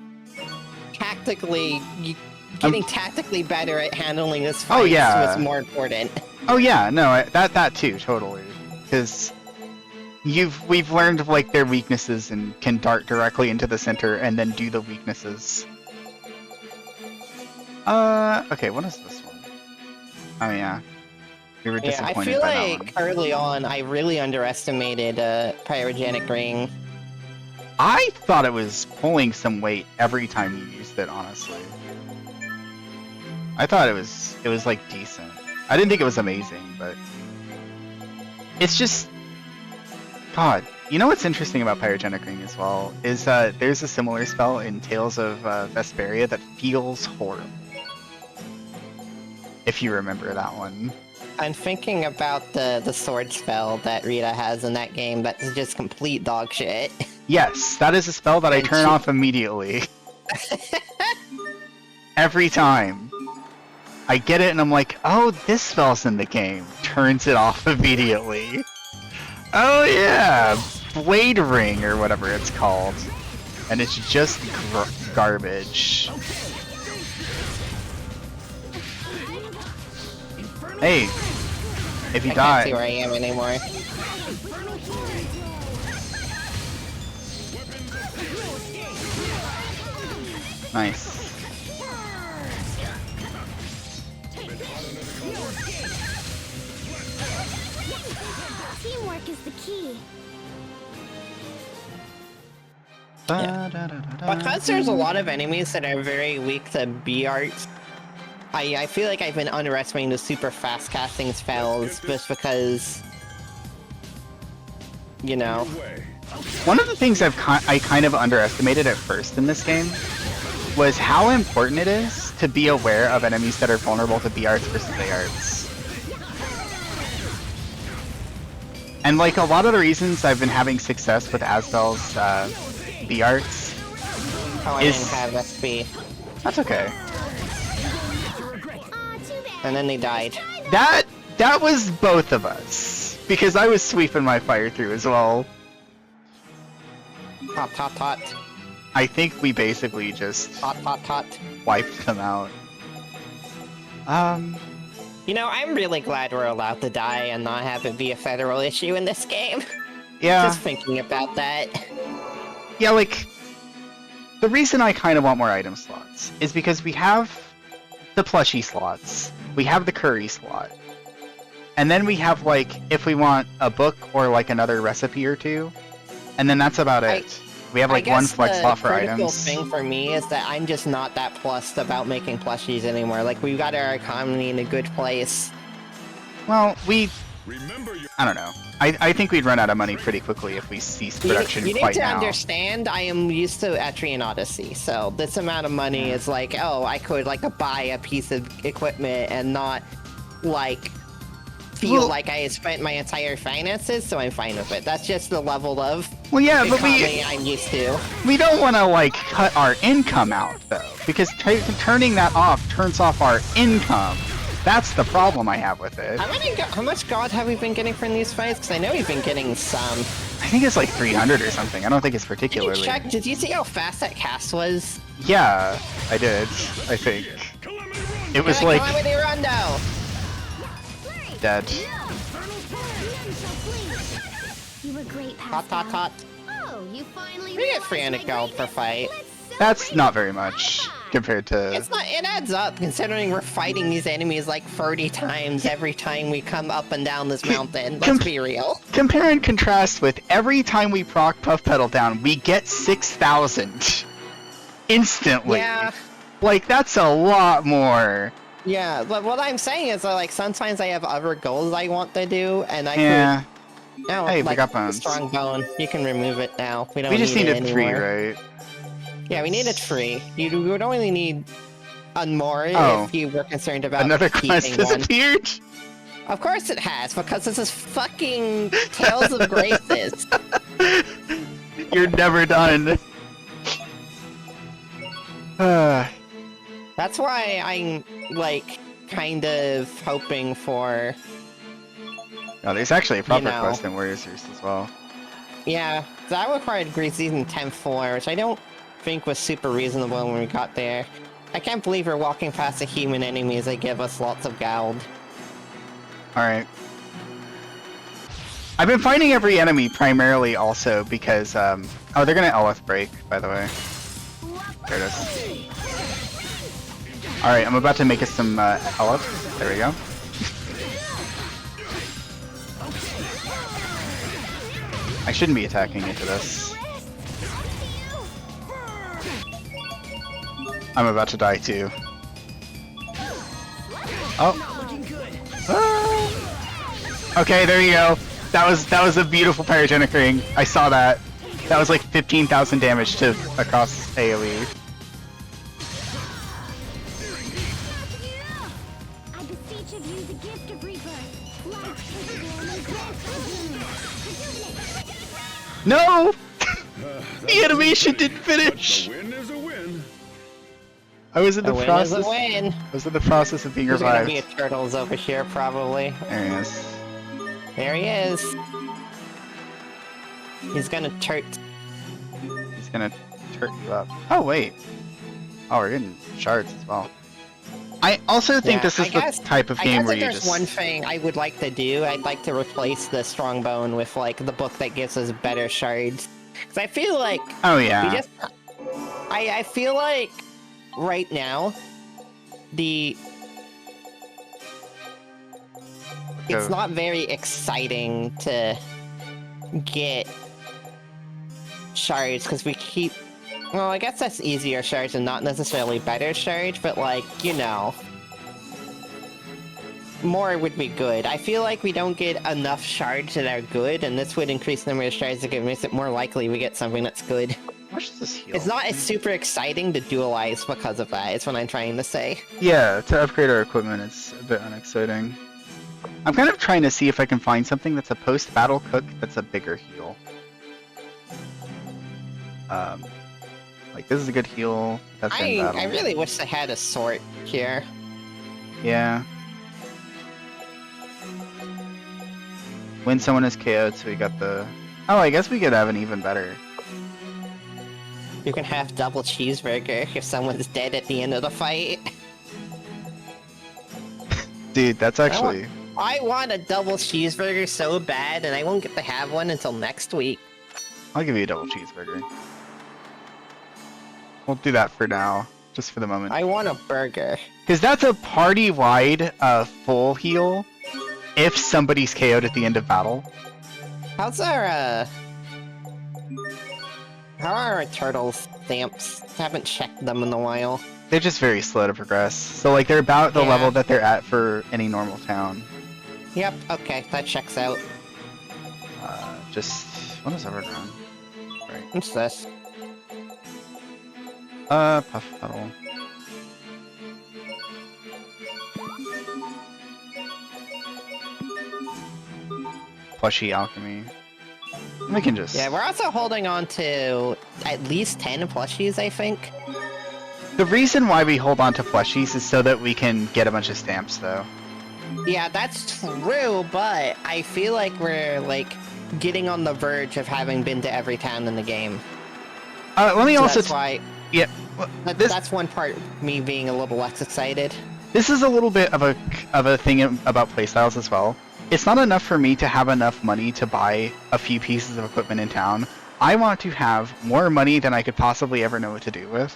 tactically, getting tactically better at handling this fight was more important. Oh yeah, no, that too, totally. Because we've learned like their weaknesses and can dart directly into the center and then do the weaknesses. Okay, what is this one? Oh yeah, we were Yeah, I disappointed feel by that like one. early on I really underestimated Pyrogenic Ring. I thought it was pulling some weight every time you used it, honestly. I thought it was like decent. I didn't think it was amazing, but it's just God. You know what's interesting about Pyrogenic Ring as well is there's a similar spell in Tales of Vesperia that feels horrible. If you remember that one. I'm thinking about the sword spell that Rita has in that game that's just complete dog shit. Yes, that is a spell that I turn off immediately. Every time. I get it and I'm like, oh, this spell's in the game. Turns it off immediately. Oh yeah, Blade Ring or whatever it's called. And it's just garbage. Hey, if you I die. can't see where I am anymore. Nice. Teamwork is the key. Because there's a lot of enemies that are very weak to B arts, I feel like I've been underestimating the super fast casting spells just because, you know. One of the things I kind of underestimated at first in this game was how important it is to be aware of enemies that are vulnerable to B arts versus A arts. And like a lot of the reasons I've been having success with Asbel's B arts Oh, I is... didn't have SP. That's okay. And then they died. That was both of us. Because I was sweeping my fire through as well. Tot tot tot. I think we basically just Tot tot tot. wiped them out. You know, I'm really glad we're allowed to die and not have it be a federal issue in this game. Yeah. Just thinking about that. Yeah, like, the reason I kind of want more item slots is because we have the plushie slots, we have the curry slot, and then we have, like, if we want a book or, like, another recipe or two, and then that's about it. We have, like, one flex slot for items. The critical thing for me is that I'm just not that plussed about making plushies anymore. Like, we've got our economy in a good place. Well, I don't know. I think we'd run out of money pretty quickly if we ceased production You need quite to now. understand, I am used to Etrian Odyssey, so this amount of money is like, oh, I could, like, buy a piece of equipment and not, like, feel Well- like I spent my entire finances, so I'm fine with it. That's just the level of Well, yeah, but economy I'm used to. we don't want to, like, cut our income out, though, because turning that off turns off our income. That's the problem I have with it. How much God have we been getting from these fights? Because I know we've been getting some. I think it's like 300 or something. I don't think it's Did you particularly. check? Did you see how fast that cast was? Yeah, I did. I think it was Like like Calamity Rondo! dead. You were great, Hot, Pascal. hot, hot. Oh, you finally We get 300 gold per fight. That's not very much compared to... It's not. It adds up considering we're fighting these enemies like 30 times every time we come up and down this mountain. Let's be real. Compare and contrast with every time we proc Puff Pedal down, we get 6,000 instantly. Yeah. Like, that's a lot more. Yeah, but what I'm saying is that, like, sometimes I have other goals I want to do, and I Yeah. could... No, Hey, we like, got bones. strong bone. You can remove it now. We don't We just need needed it 3, anymore. right? Yeah, we needed 3. You would only need one more Oh. if you were concerned about Another quest keeping has one. appeared? Of course it has, because this is fucking Tales of Graces. You're never done. That's why I'm, like, kind of hoping for... No, there's actually a proper know. quest in Warriors Roost as well. Yeah, that required Grease Season 10 floor, which I don't think was super reasonable when we got there. I can't believe we're walking past the human enemies that give us lots of gold. Alright. I've been finding every enemy primarily also because, oh, they're gonna Eleth break, by the way. There it is. Alright, I'm about to make us some, Eleth. There we go. I shouldn't be attacking into this. I'm about to die too. Oh. Ah. Okay, there you go. That was a beautiful pyrogenic ring. I saw that. That was like 15,000 damage to across AoE. I beseech of you the gift of rebirth. Life is warm and grass. No! The animation didn't finish. A win is a win. I was in A the win is process. a win. I was in the process of being There's gonna revived. be a turtles over here, probably. There he is. There he is. He's gonna turt. He's gonna turn you up. Oh wait. Oh, we're getting shards as well. I also think this is the type of game where you there's just. one thing I would like to do. I'd like to replace the strong bone with like the book that gives us better shards. Because I feel like Oh yeah. we just. I feel like right now the. It's not very exciting to get shards because we keep. Well, I guess that's easier shards and not necessarily better shards, but like, you know. More would be good. I feel like we don't get enough shards that are good, and this would increase the number of shards that makes it more likely we get something that's good. How much does this heal? It's not as super exciting to dualize because of that, is what I'm trying to say. Yeah, to upgrade our equipment, it's a bit unexciting. I'm kind of trying to see if I can find something that's a post-battle cook that's a bigger heal. Like this is a good heal. That's in battle. I really wish they had a sort here. Yeah. When someone is KO'd, so we got the... Oh, I guess we could have an even better. You can have double cheeseburger if someone's dead at the end of the fight. Dude, that's actually... I want a double cheeseburger so bad, and I won't get to have one until next week. I'll give you a double cheeseburger. We'll do that for now, just for the moment. I want a burger. Because that's a party-wide full heal if somebody's KO'd at the end of battle. How's our, How are our turtle stamps? Haven't checked them in a while. They're just very slow to progress. So, like, they're about the Yeah. level that they're at for any normal town. Yep, okay, that checks out. Just... What is Evergrown? Right. What's this? Puff Pedal. Plushy Alchemy. We can just... Yeah, we're also holding on to at least 10 plushies, I think. The reason why we hold on to plushies is so that we can get a bunch of stamps, though. Yeah, that's true, but I feel like we're, like, getting on the verge of having been to every town in the game. Let me So also... that's why... Yeah, well, this... That's one part of me being a little less excited. This is a little bit of a thing about playstyles as well. It's not enough for me to have enough money to buy a few pieces of equipment in town. I want to have more money than I could possibly ever know what to do with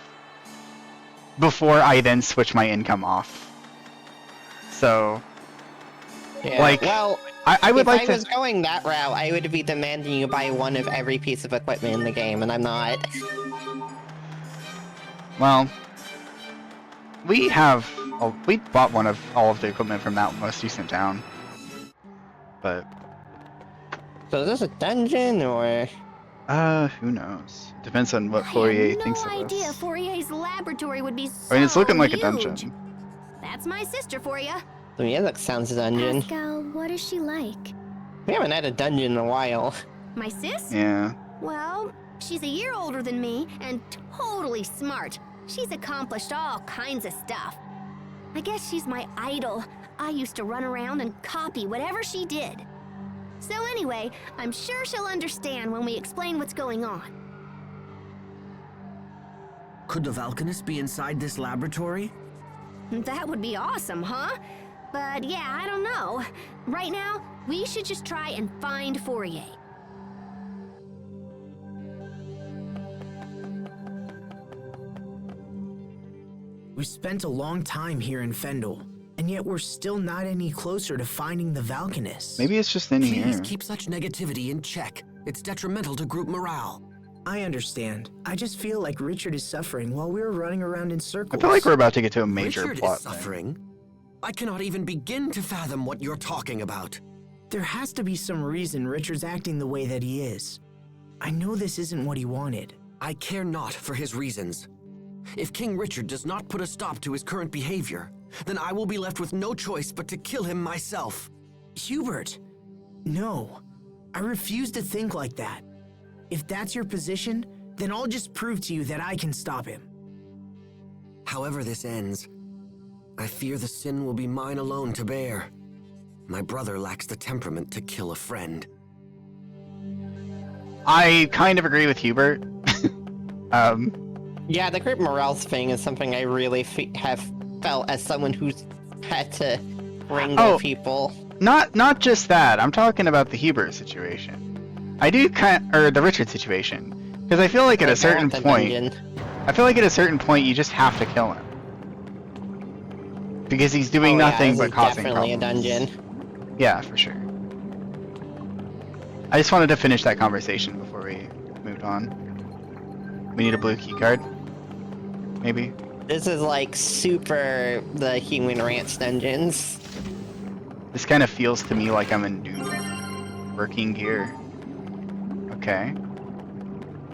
before I then switch my income off. So, Yeah, like, well, I would if like I to. was going that route, I would be demanding you buy one of every piece of equipment in the game, and I'm not. Well, we bought one of all of the equipment from that most recent town, but So is this a dungeon, or...? who knows? Depends on what I Fourier had thinks no of idea us. Fourier's laboratory would be so I mean, it's looking like a huge. dungeon. That's my sister for you. The music sounds a dungeon. Pascal, what is she like? We haven't had a dungeon in a while. My sis? Yeah. Well, she's a year older than me and totally smart. She's accomplished all kinds of stuff. I guess she's my idol. I used to run around and copy whatever she did. So anyway, I'm sure she'll understand when we explain what's going on. Could the Valkanist be inside this laboratory? That would be awesome, huh? But yeah, I don't know. Right now, we should just try and find Fourier. We've spent a long time here in Fendel, and yet we're still not any closer to finding the Valkanist. Maybe it's just in Please here. keep such negativity in check. It's detrimental to group morale. I understand. I just feel like Richard is suffering while we're running around in I circles. feel like we're about to get to a major Richard plot is thing. suffering. I cannot even begin to fathom what you're talking about. There has to be some reason Richard's acting the way that he is. I know this isn't what he wanted. I care not for his reasons. If King Richard does not put a stop to his current behavior, then I will be left with no choice but to kill him myself. Hubert! No. I refuse to think like that. If that's your position, then I'll just prove to you that I can stop him. However this ends, I fear the sin will be mine alone to bear. My brother lacks the temperament to kill a friend. I kind of agree with Hubert. Yeah, the group morale thing is something I really have felt as someone who's had to wrangle Oh. people. Not just that. I'm talking about the Hubert situation. I do or the Richard situation, because I feel like at a certain The point, dungeon. I feel like at a certain point you just have to kill him because he's doing nothing this but is causing definitely problems. a dungeon. Yeah, for sure. I just wanted to finish that conversation before we moved on. We need a blue key card, maybe. This is like super the Human Ranch dungeons. This kind of feels to me like I'm in Doom. Working gear. Okay.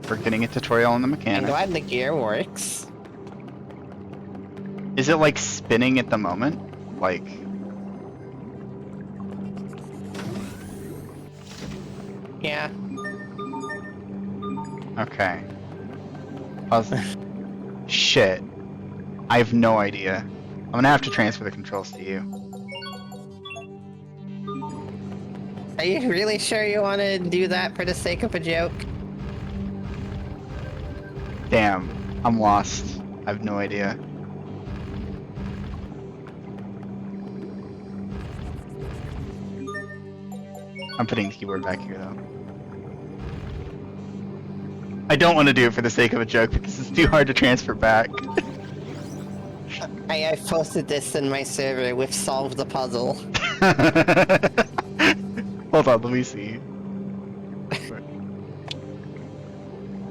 We're getting a tutorial on the I'm mechanics. glad the gear works. Is it like spinning at the moment? Like... Yeah. Okay. Shit. I have no idea. I'm gonna have to transfer the controls to you. Are you really sure you want to do that for the sake of a joke? Damn. I'm lost. I have no idea. I'm putting the keyboard back here though. I don't want to do it for the sake of a joke because it's too hard to transfer back. I posted this in my server with Solve the Puzzle. Hold on, let me see.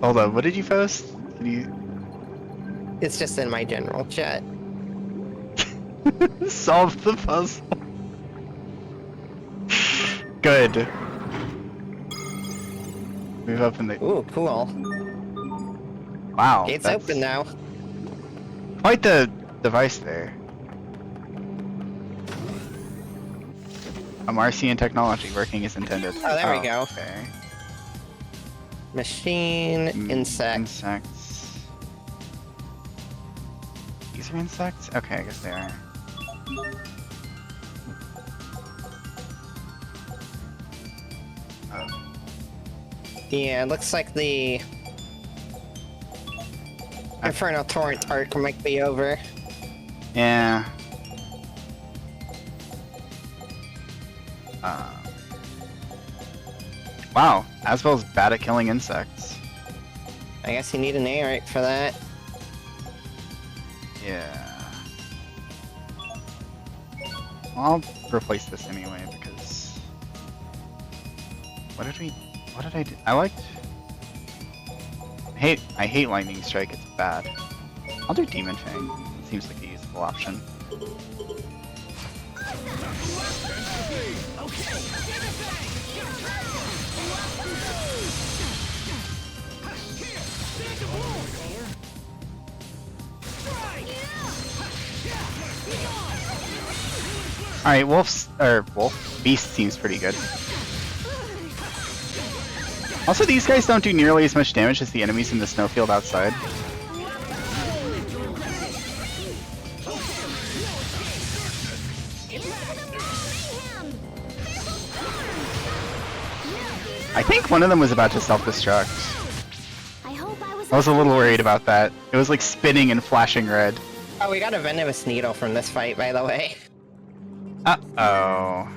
Hold on, what did you post? Can you It's just in my general chat. solve the puzzle? Good. Move up in the... Ooh, cool. Wow. Gate's that's open now. Quite the device there. Marcian technology working as intended. Oh, there we go. Okay. Machine, insect. Insects. These are insects? Okay, I guess they are. Oh. Yeah, it looks like the Inferno Torrent arc might be over. Yeah. Wow, Asbel's bad at killing insects. I guess you need an Eric for that. Yeah. I'll replace this anyway because what did I do? I hate Lightning Strike, it's bad. I'll do Demon Fang. It seems like a useful option. Alright, Beast seems pretty good. Also, these guys don't do nearly as much damage as the enemies in the snowfield outside. I think one of them was about to self-destruct. I was a little worried about that. It was like spinning and flashing red. Oh, we got a venomous needle from this fight, by the way. Uh-oh.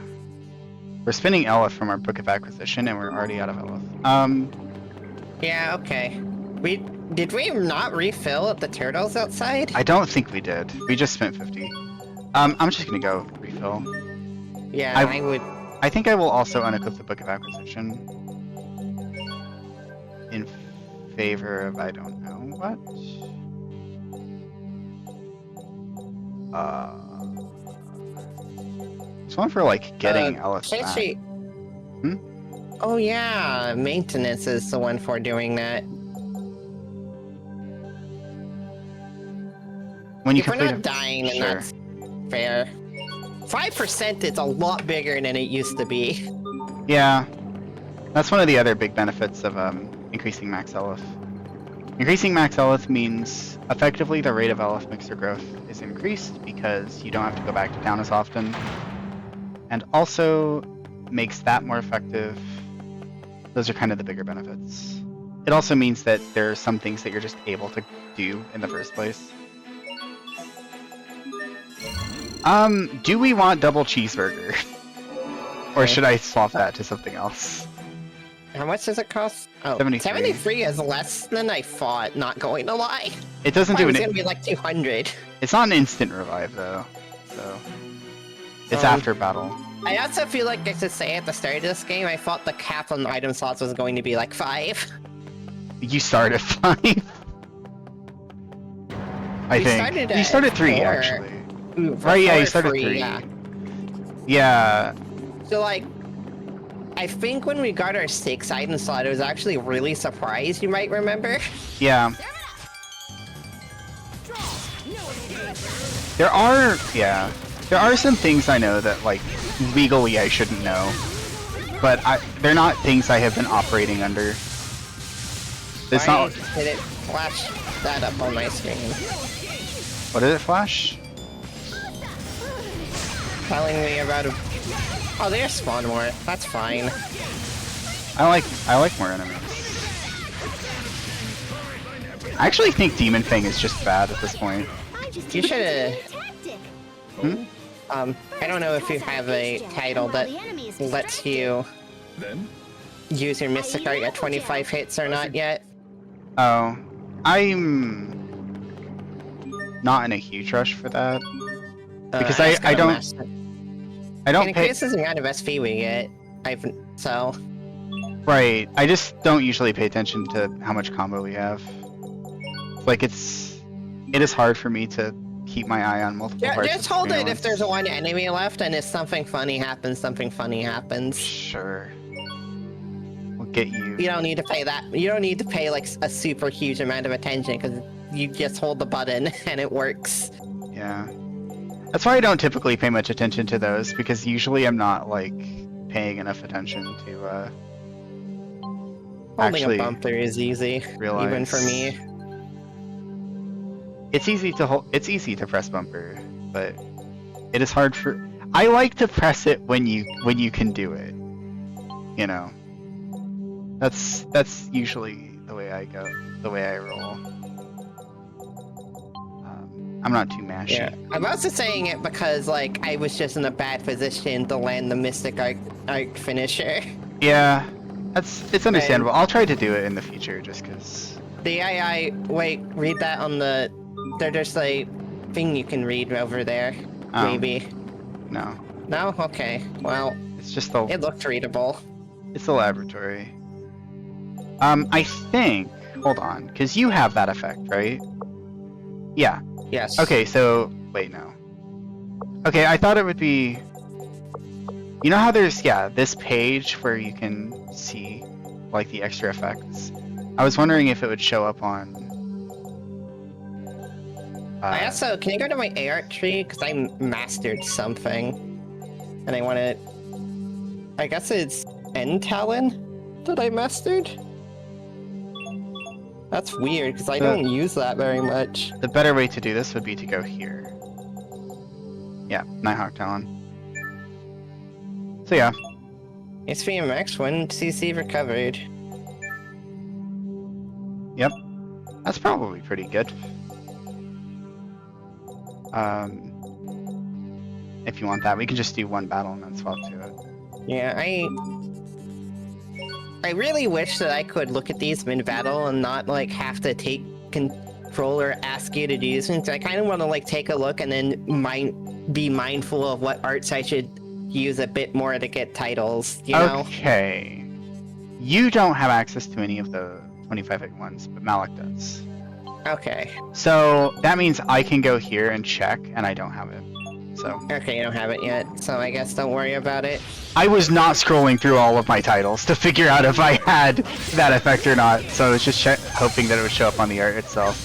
We're spinning Elif from our Book of Acquisition, and we're already out of Elif. Yeah, okay. Did we not refill at the turtles outside? I don't think we did. We just spent 50. I'm just gonna go refill. Yeah, I would... I think I will also unequip the Book of Acquisition. In favor of I don't know what. It's one for like getting Elif back. Oh yeah, maintenance is the one for doing that. When you if we're complete not dying, then sure. that's fair. 5% is a lot bigger than it used to be. Yeah, that's one of the other big benefits of increasing max Elif. Increasing max Elif means effectively the rate of Elif mixer growth is increased because you don't have to go back to town as often, and also makes that more effective. Those are kind of the bigger benefits. It also means that there are some things that you're just able to do in the first place. Do we want double cheeseburger? Or should I swap that to something else? How much does it cost? Oh, 73. 73 is less than I thought, not going to lie. It doesn't do It's it. gonna be like 200. It's not an instant revive though, so it's after battle. I also feel like I should say at the start of this game, I thought the cap on item slots was going to be like 5. You start at 5. I think you start at 3 4. actually. Ooh, Right? Yeah, you 4, start at 3. 3, yeah. Yeah. So like, I think when we got our 6 item slot, I was actually really surprised, you might remember. Yeah. There are some things I know that like legally I shouldn't know, but they're not things I have been operating under. It's Why not. did it flash that up on my screen? What did it flash? Telling me about a... Oh, there's spawn more. That's fine. I like more enemies. I actually think Demon Fang is just bad at this point. You should've... I don't know if you have a title that lets you Then? use your Mystic Art at 25 hits or not yet. Oh, I'm not in a huge rush for that because I don't In pay. case this is the kind of SV we get, so... Right, I just don't usually pay attention to how much combo we have. Like it is hard for me to keep my eye on multiple Yeah, parts. just hold it if there's one enemy left, and if something funny happens, something funny happens. Sure. We'll get you. You don't need to pay that. You don't need to pay like a super huge amount of attention because you just hold the button and it works. Yeah. That's why I don't typically pay much attention to those because usually I'm not like paying enough attention to Holding actually a bumper is easy, realize. even for me. It's easy to hold. It's easy to press bumper, but it is hard for. I like to press it when you can do it. You know. That's usually the way I go, the way I roll. I'm not too mashy. Yeah, I'm also saying it because like I was just in a bad position to land the Mystic Art arc finisher. Yeah, it's understandable. I'll try to do it in the future, just because. The AI, wait, read that on the. There's a thing you can read over there. Oh. Maybe. No, No? Okay. Well, it's just the. it looked readable. It's the laboratory. I think. Hold on, because you have that effect, right? Yeah. Yes. Okay, so wait, no. Okay, I thought it would be. You know how there's this page where you can see like the extra effects. I was wondering if it would show up on. I also, can you go to my AR tree? Because I mastered something. And I want to. I guess it's End Talon that I mastered? That's weird, because I don't use that very much. The better way to do this would be to go here. Yeah, Nighthawk Talon. So yeah. HVMX 1 CC recovered. Yep. That's probably pretty good. If you want that, we can just do one battle and then swap to it. Yeah, I really wish that I could look at these mid-battle and not, like, have to take control or ask you to do things. I kind of want to, like, take a look and then be mindful of what arts I should use a bit more to get titles, you know? Okay. You don't have access to any of the 25 ones, but Malik does. Okay. So that means I can go here and check, and I don't have it. So. Okay, you don't have it yet, so I guess don't worry about it. I was not scrolling through all of my titles to figure out if I had that effect or not, so I was just hoping that it would show up on the art itself.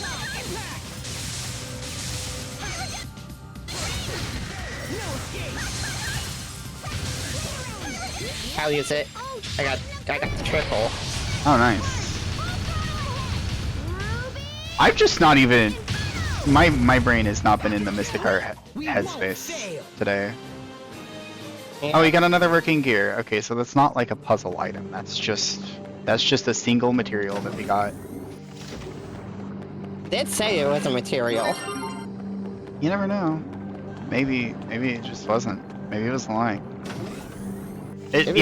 I'll use it. I got the triple. Oh, nice. I've just not even... My brain has not been in the Mystic Art headspace today. Yeah. Oh, we got another working gear. Okay, so that's not like a puzzle item. That's just a single material that we got. Did say it was a material. You never know. Maybe it just wasn't. Maybe it was lying. It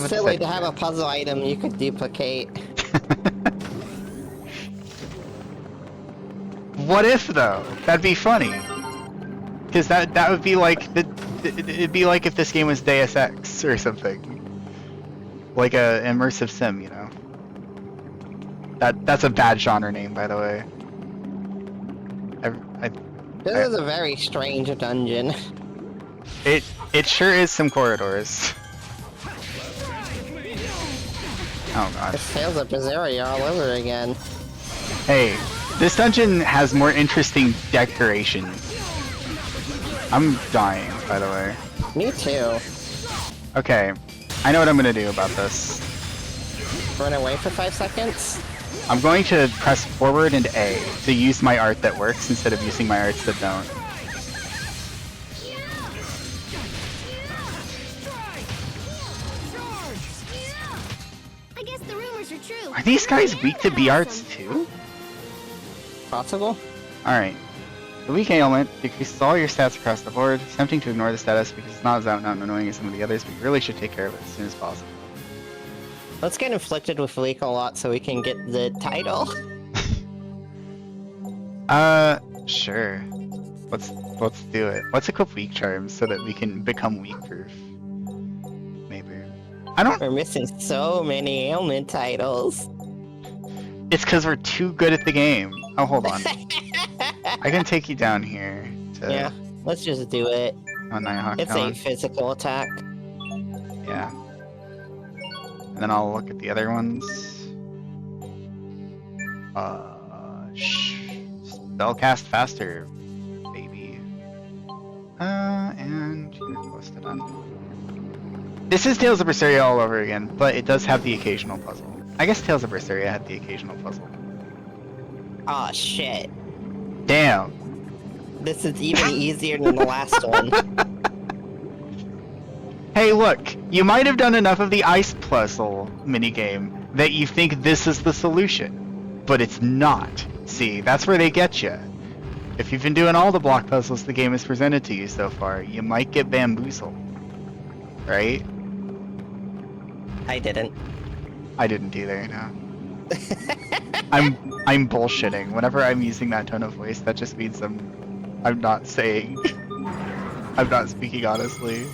was silly to have a puzzle item you could duplicate. What if though? That'd be funny. Because that would be like it'd be like if this game was Deus Ex or something. Like a immersive sim, you know. That's a bad genre name, by the way. This is a very strange dungeon. It sure is some corridors. Oh gosh. It's Tales of Berseria all over again. Hey, this dungeon has more interesting decorations. I'm dying, by the way. Me too. Okay, I know what I'm gonna do about this. Run away for 5 seconds? I'm going to press forward and A to use my art that works instead of using my arts that don't. I guess the rumors are true. Are these guys weak to B arts too? Possible? Alright. The weak ailment decreases all your stats across the board. It's tempting to ignore the status because it's not as out and out and annoying as some of the others, but you really should take care of it as soon as possible. Let's get inflicted with leak a lot so we can get the title. Sure. Let's do it. Let's equip weak charms so that we can become weak proof. Maybe. I don't. We're missing so many ailment titles. It's because we're too good at the game. Oh, hold on. I can take you down here. Yeah, let's just do it. Oh, Nighthawk It's Talon. a physical attack. Yeah. And then I'll look at the other ones. Spellcast faster, baby. And you're close to done. This is Tales of Berseria all over again, but it does have the occasional puzzle. I guess Tales of Berseria had the occasional puzzle. Aw, shit. Damn. This is even easier than the last one. Hey, look, you might have done enough of the ice puzzle minigame that you think this is the solution, but it's not. See, that's where they get you. If you've been doing all the block puzzles the game has presented to you so far, you might get bamboozled. Right? I didn't. I didn't either, no. I'm bullshitting. Whenever I'm using that tone of voice, that just means I'm not saying I'm not speaking honestly.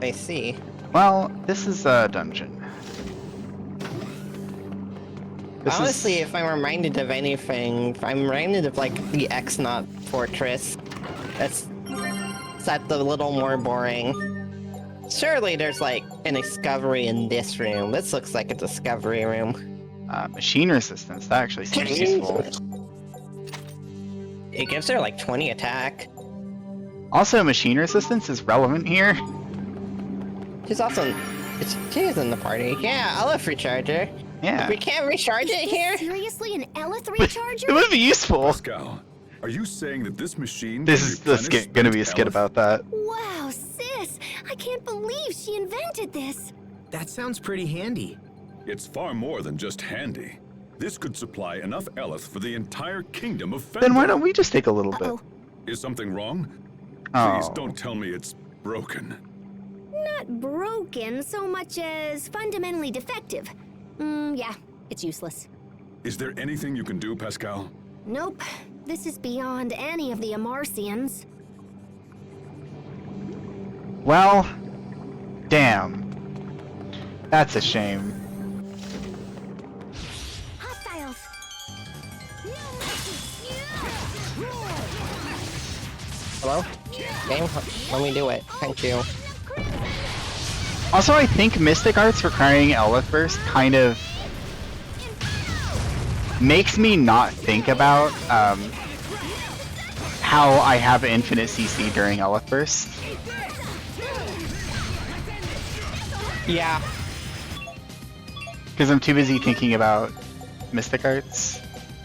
I see. Well, this is a dungeon. This Honestly, is... if I'm reminded of anything, if I'm reminded of like the X-Naut Fortress, that's a little more boring. Surely there's like a discovery in this room. This looks like a discovery room. machine resistance, that actually seems useful. It gives her like 20 attack. Also, machine resistance is relevant here. She's also... She's in the party. Yeah, I'll recharge her. Yeah. We can't recharge it here? Seriously, an Elith It recharger? would be useful. Pascal, are you saying that this machine This can is the replenish skit, gonna be a spent skit Elith? about that. Wow, sis! I can't believe she invented this! That sounds pretty handy. It's far more than just handy. This could supply enough Elith for the entire kingdom of Fendel. Then why don't we just take a little bit? Uh-oh. Is something wrong? Oh. Please don't tell me it's broken. Not broken so much as fundamentally defective. Yeah, it's useless. Is there anything you can do, Pascal? Nope. This is beyond any of the Amarcians. Well, damn. That's a shame. Hostiles! Hello? Game? Let me do it. Thank you. Also, I think Mystic Arts requiring Elith Burst kind of makes me not think about how I have infinite CC during Elith Burst. Yeah. Because I'm too busy thinking about Mystic Arts.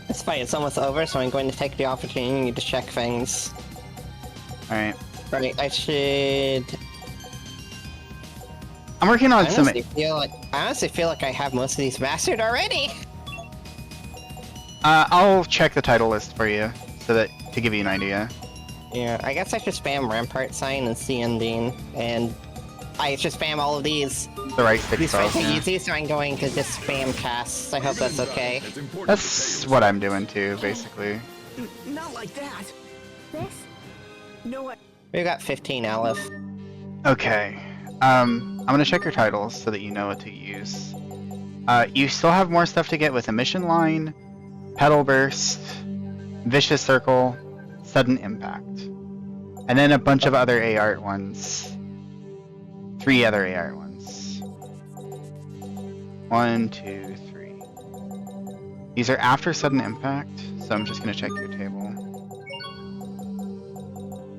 This fight is almost over, so I'm going to take the opportunity to check things. Alright. Right, I should... I'm working on I some... honestly feel like I have most of these mastered already! I'll check the title list for you, so that to give you an idea. Yeah, I guess I should spam Rampart Sign and Sea Ending, and I should spam all of these. The right stick These spells, fights are yeah. easy, so I'm going to just spam casts. I hope that's okay. It's important. That's what I'm doing too, basically. Not like that. This? No, We've got 15 Aleph. Okay. I'm gonna check your titles so that you know what to use. You still have more stuff to get with Emission Line, Petal Burst, Vicious Circle, Sudden Impact. And then a bunch of other A-Art ones. 3 other A-Art ones. 1, 2, 3. These are after Sudden Impact, so I'm just gonna check your table.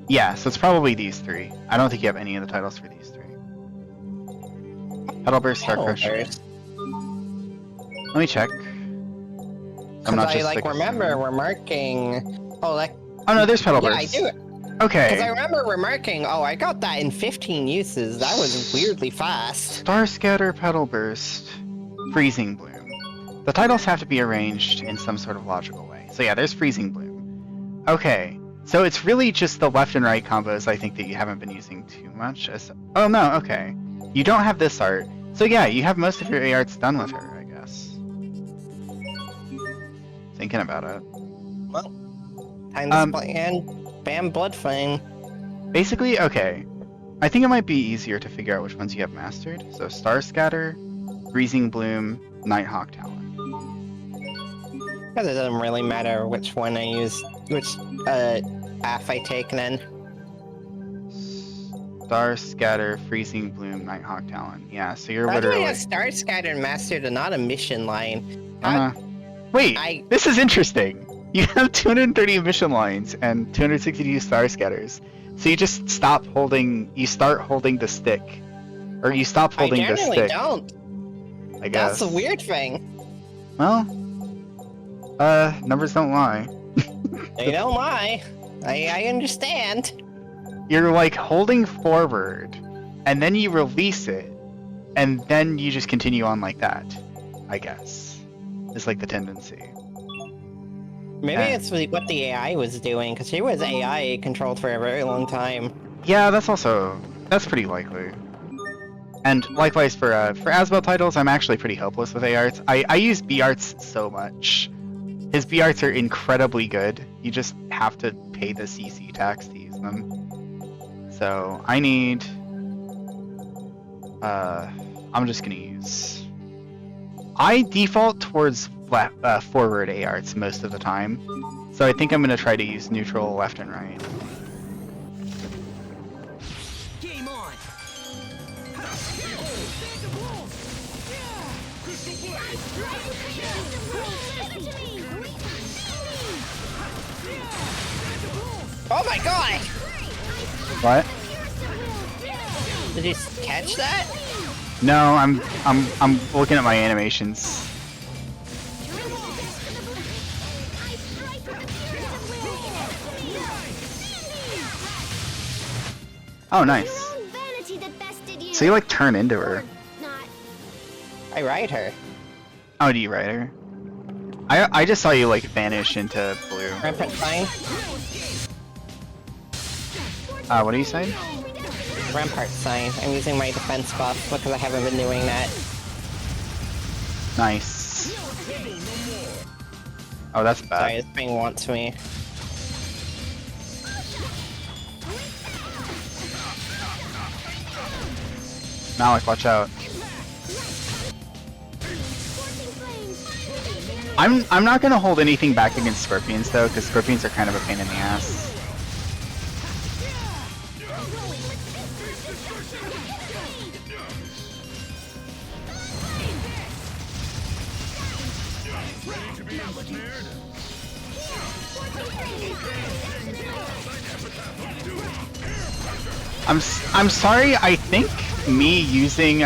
Yeah, so it's probably these 3. I don't think you have any of the titles for these 3. Petal Burst, Star Crusher. Burst. Let me check. I'm not I just like remember remarking. Oh, like Oh no, there's Petal yeah, Burst. I do it. Okay. Because I remember remarking. Oh, I got that in 15 uses. That was weirdly fast. Star Scatter, Petal Burst, Freezing Bloom. The titles have to be arranged in some sort of logical way. So yeah, there's Freezing Bloom. Okay, so it's really just the left and right combos I think that you haven't been using too much. Oh no, okay. You don't have this art. So yeah, you have most of your A-Arts done with her, I guess. Thinking about it. Well, time to play and bam, Blood Flame. Basically, okay. I think it might be easier to figure out which ones you have mastered. So Star Scatter, Freezing Bloom, Nighthawk Talon. Because it doesn't really matter which one I use, which path I take then. Star Scatter, Freezing Bloom, Nighthawk Talon. Yeah, so you're How do I literally... have Star Scattered Mastered and not a mission line? Wait, this is interesting. You have 230 mission lines and 262 Star Scatters. So you just stop holding... You start holding the stick. Or you stop holding I the generally stick. don't. I guess. That's a weird thing. Well... numbers don't lie. They don't lie. I understand. You're like holding forward, and then you release it, and then you just continue on like that, I guess. It's like the tendency. Maybe it's what the AI was doing, because she was AI controlled for a very long time. Yeah, that's also That's pretty likely. And likewise for Asbel titles, I'm actually pretty hopeless with A arts. I use B arts so much. His B arts are incredibly good. You just have to pay the CC tax to use them. So I need. I'm just gonna use. I default towards forward A arts most of the time, so I think I'm gonna try to use neutral left and right. Game on! Oh my god! What? Did you catch that? No, I'm looking at my animations. Oh, nice. So you like turn into her. I ride her. Oh, do you ride her? I just saw you like vanish into blue. Rampant sign. What are you saying? Rampart sign. I'm using my defense buff because I haven't been doing that. Nice. Oh, that's bad. Sorry, this thing wants me. Malik, watch out. I'm not gonna hold anything back against scorpions though, because scorpions are kind of a pain in the ass. I'm sorry. I think me using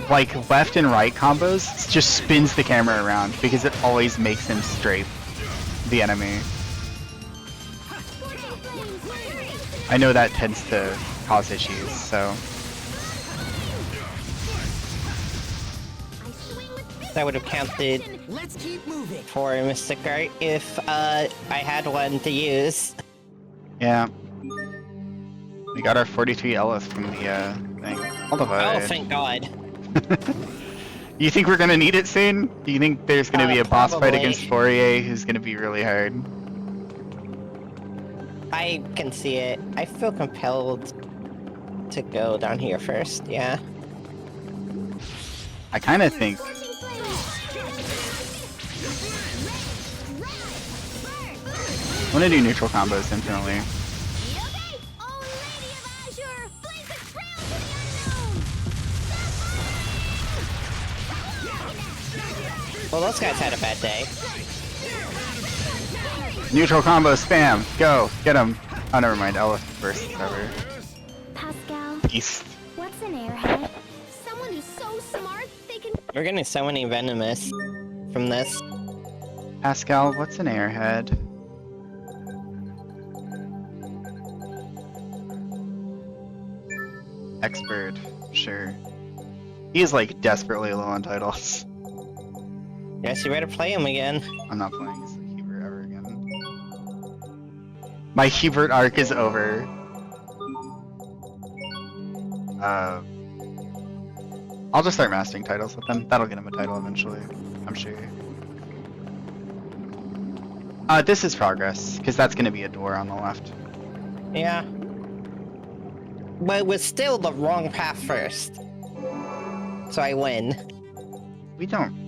like left and right combos just spins the camera around because it always makes him strafe the enemy. I know that tends to cause issues, so. That would have counted for Mystic Art if I had one to use. Yeah. We got our 43 Elith from the thing. Hold on. Oh, thank God. You think we're gonna need it soon? Do you think there's gonna be a boss fight Probably. against Fourier who's gonna be really hard? I can see it. I feel compelled to go down here first, yeah. I kind of think. I want to do neutral combos infinitely. Well, those guys had a bad day. Neutral combo spam. Go. Get him. Oh, never mind. Elith first. Whatever. Pascal, East. what's an airhead? Someone who's so smart, they can We're getting so many venomous from this. Pascal, what's an airhead? Expert. Sure. He is like desperately low on titles. Guess you better play him again. I'm not playing as Hubert ever again. My Hubert arc is over. I'll just start mastering titles with him. That'll get him a title eventually, I'm sure. This is progress, because that's gonna be a door on the left. Yeah. But it was still the wrong path first. So I win. We don't.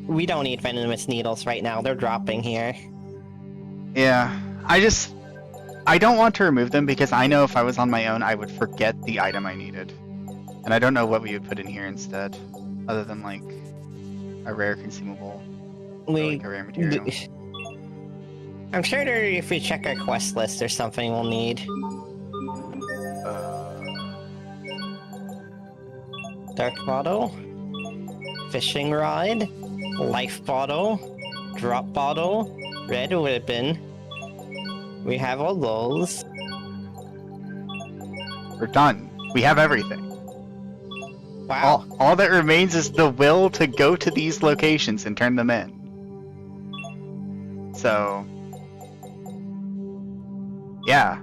We don't need venomous needles right now. They're dropping here. Yeah. I don't want to remove them because I know if I was on my own, I would forget the item I needed. And I don't know what we would put in here instead, other than like a rare consumable or like a rare material. I'm sure there, if we check our quest list, there's something we'll need. Dark bottle, fishing rod, life bottle, drop bottle, red ribbon. We have all those. We're done. We have everything. Wow. All that remains is the will to go to these locations and turn them in. So, yeah.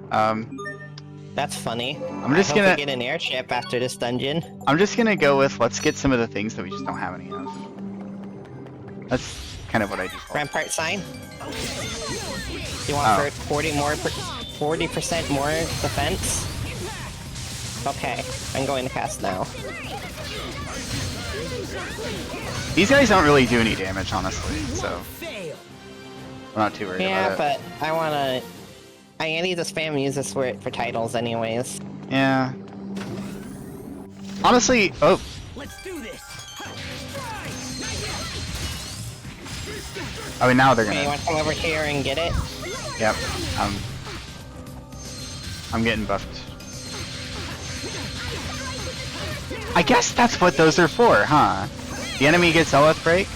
That's funny. I'm just I hope gonna- we get an airship after this dungeon. I'm just gonna go with let's get some of the things that we just don't have any of. That's kind of what I do. Rampart sign. You want Oh. 40% more defense? Okay, I'm going to cast now. These guys don't really do any damage, honestly, so I'm not too worried Yeah, about it. but I need to spam use this for titles anyways. Yeah. Honestly, oh, Let's do this. I mean now they're Okay, you gonna. want to come over here and get it? Yep. I'm getting buffed. I guess that's what those are for, huh? The enemy gets Eleth Break,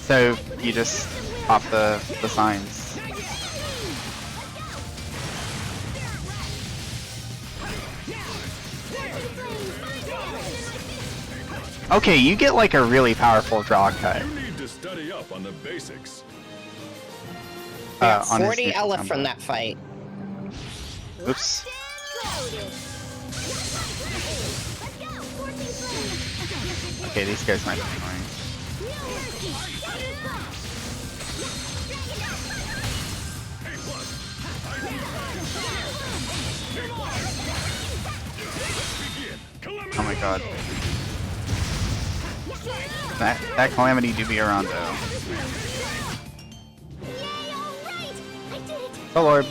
so you just pop the signs. Okay, you get like a really powerful draw cut. You need to study up on the basics. On his 40 next Elef combo. from that fight. Oops. Okay, these guys might be annoying. Oh my god. That Calamity do be around though. Oh lord.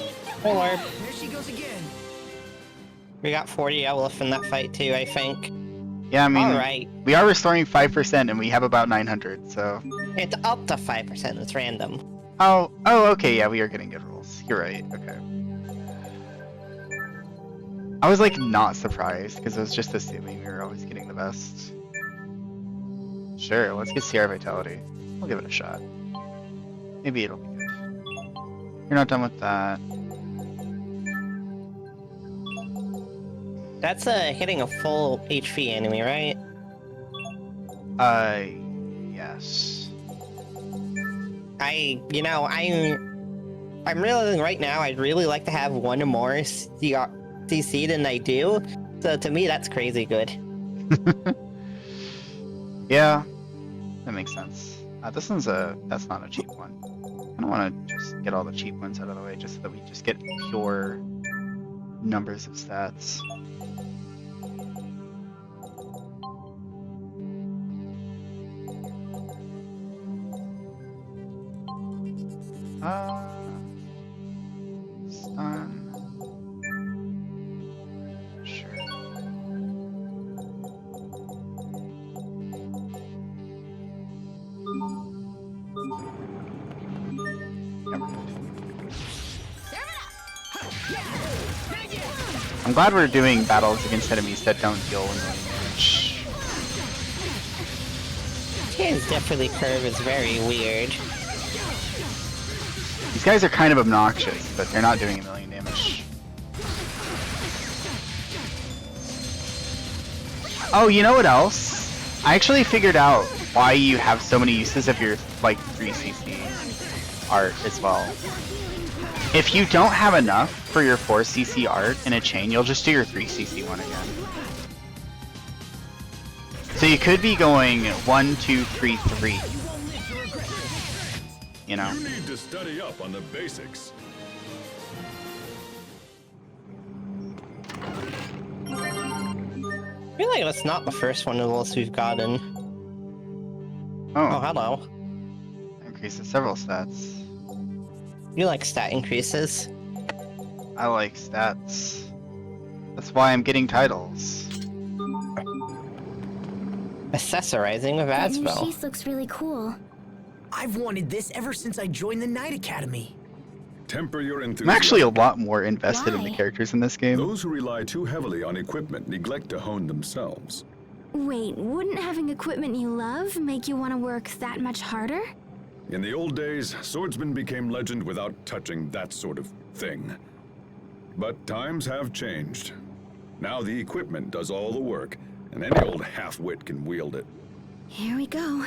Oh lord. There she goes again. We got 40 Elef in that fight too, I think. Yeah, I mean, Alright. we are restoring 5% and we have about 900, so... It's up to 5%, it's random. Oh, okay, yeah, we are getting good rolls. You're right, okay. I was like not surprised, because I was just assuming we were always getting the best. Sure, let's get CR Vitality. We'll give it a shot. Maybe it'll be good. You're not done with that. That's hitting a full HP enemy, right? Yes. I'm realizing right now I'd really like to have one more CC than I do. So to me, that's crazy good. Yeah, that makes sense. This one's that's not a cheap one. I don't want to just get all the cheap ones out of the way just so that we just get pure numbers of stats. Stun. Sure. Never mind. I'm glad we're doing battles against enemies that don't deal with damage. His definitely curve is very weird. These guys are kind of obnoxious, but they're not doing a million damage. Oh, you know what else? I actually figured out why you have so many uses of your, like, 3cc art as well. If you don't have enough for your 4cc art in a chain, you'll just do your 3cc one again. So you could be going 1, 2, 3, 3. You know? You need to study up on the basics. I feel like that's not the first one of those we've gotten. Oh, Oh, hello. increases several stats. You like stat increases? I like stats. That's why I'm getting titles. Accessorizing with That new Asbel. sheath looks really cool. I've wanted this ever since I joined the Knight Academy. Temper your I'm enthusiasm. actually a lot more invested in the Why? characters in this game. Those who rely too heavily on equipment neglect to hone themselves. Wait, wouldn't having equipment you love make you want to work that much harder? In the old days, swordsmen became legend without touching that sort of thing. But times have changed. Now the equipment does all the work, and any old half-wit can wield it. Here we go.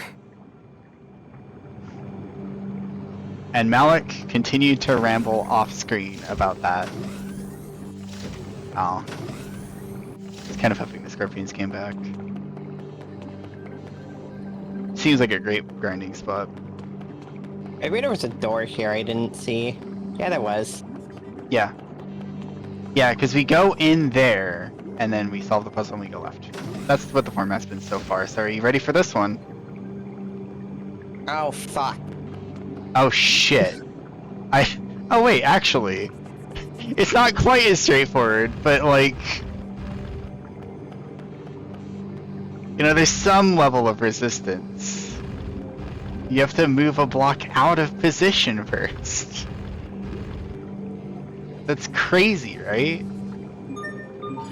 And Malik continued to ramble off screen about that. Oh. It's kind of hoping the scorpions came back. Seems like a great grinding spot. Maybe there was a door here I didn't see. Yeah, there was. Yeah. Yeah, because we go in there, and then we solve the puzzle and we go left. That's what the format's been so far. So are you ready for this one? Oh, fuck. Oh shit. Oh wait, actually. It's not quite as straightforward, but like... You know, there's some level of resistance. You have to move a block out of position first. That's crazy, right?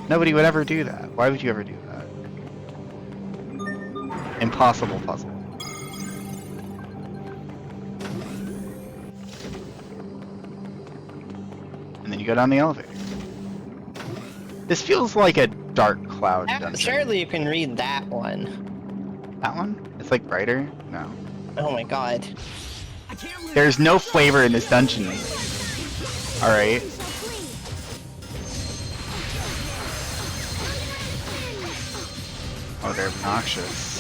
Nobody would ever do that. Why would you ever do that? Impossible puzzle. And then you go down the elevator. This feels like a dark cloud dungeon. Surely you can read that one. That one? It's like brighter? No. Oh my god. There's no flavor in this dungeon. Alright. Oh, they're obnoxious.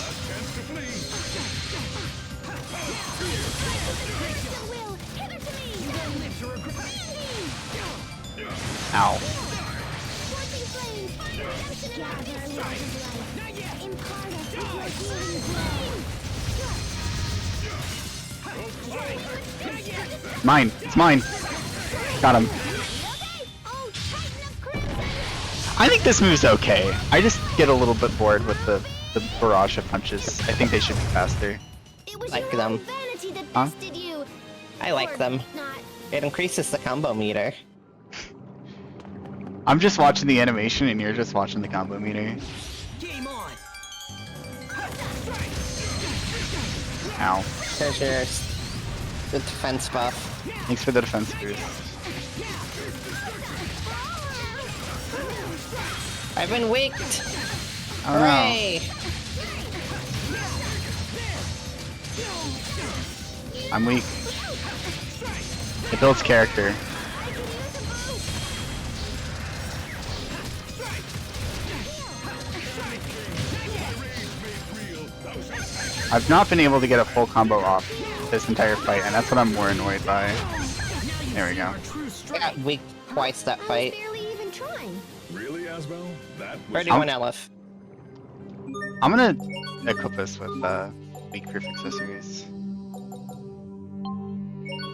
Ow. Mine. It's mine. Got him. I think this move's okay. I just get a little bit bored with the barrage of punches. I think they should be faster. Like them. Huh? I like them. It increases the combo meter. I'm just watching the animation and you're just watching the combo meter. Ow. There's your the defense buff. Thanks for the defense boost. I've been wicked! Oh no. Hooray! I'm weak. It builds character. I've not been able to get a full combo off this entire fight, and that's what I'm more annoyed by. There we go. I got weak twice that fight. Barely even trying. Really, Asbel? That was 31 LF. I'm gonna equip this with weak proof accessories.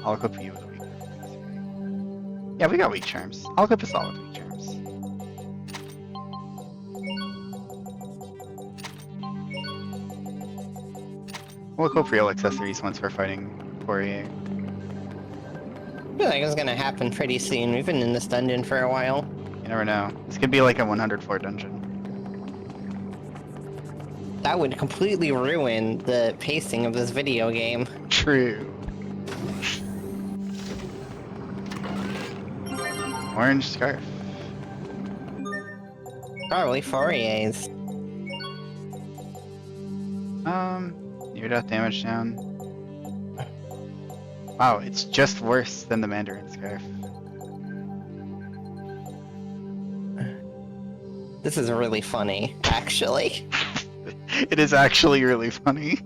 I'll equip you with a weak proof accessory. Yeah, we got weak charms. I'll equip us all with weak charms. We'll equip real accessories once we're fighting Poirier. I feel like it's gonna happen pretty soon. We've been in this dungeon for a while. You never know. This could be like a 100 floor dungeon. That would completely ruin the pacing of this video game. True. Orange scarf. Probably Fourier's. Near death damage down. Wow, it's just worse than the Mandarin scarf. This is really funny, actually. It is actually really funny.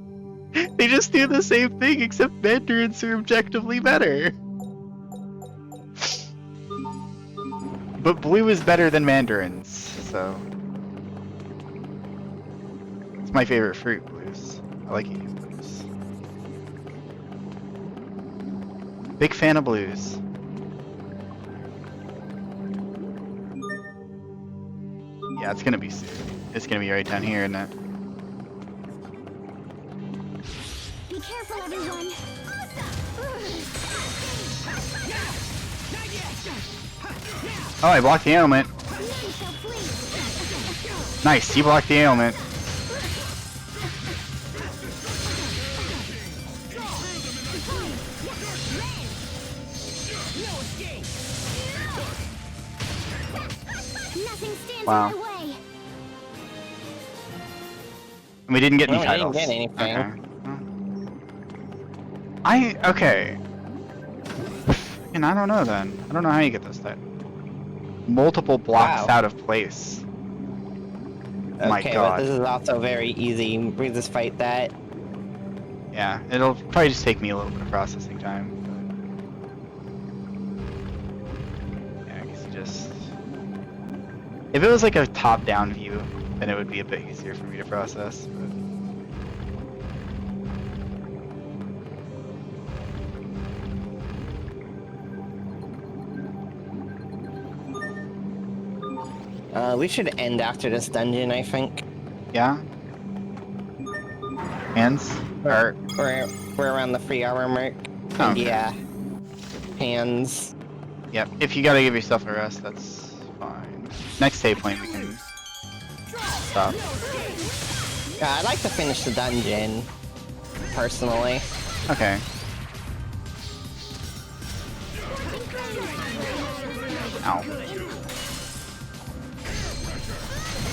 They just do the same thing, except Mandarins are objectively better. But blue is better than Mandarins, so... It's my favorite fruit, blues. I like eating blues. Big fan of blues. Yeah, it's gonna be soon. It's gonna be right down here, isn't it? Be careful, everyone. Oh, I blocked the ailment. Nice, you blocked the ailment. Nothing stands Wow. in my way. And we didn't get any No, we didn't titles. get anything. Okay. Okay. And I don't know then. I don't know how you get those titles. multiple blocks Wow. out of place. My Okay, God. but this is also very easy. We just fight that. Yeah, it'll probably just take me a little bit of processing time. But... yeah, I guess you just... if it was like a top-down view, then it would be a bit easier for me to process. But... We should end after this dungeon, I think. yeah? Hands? Or... We're around the 3-hour mark. Oh, And okay. yeah. Hands. Yep, if you gotta give yourself a rest, that's fine. Next save point we can stop. I'd like to finish the dungeon, personally. Okay. Ow.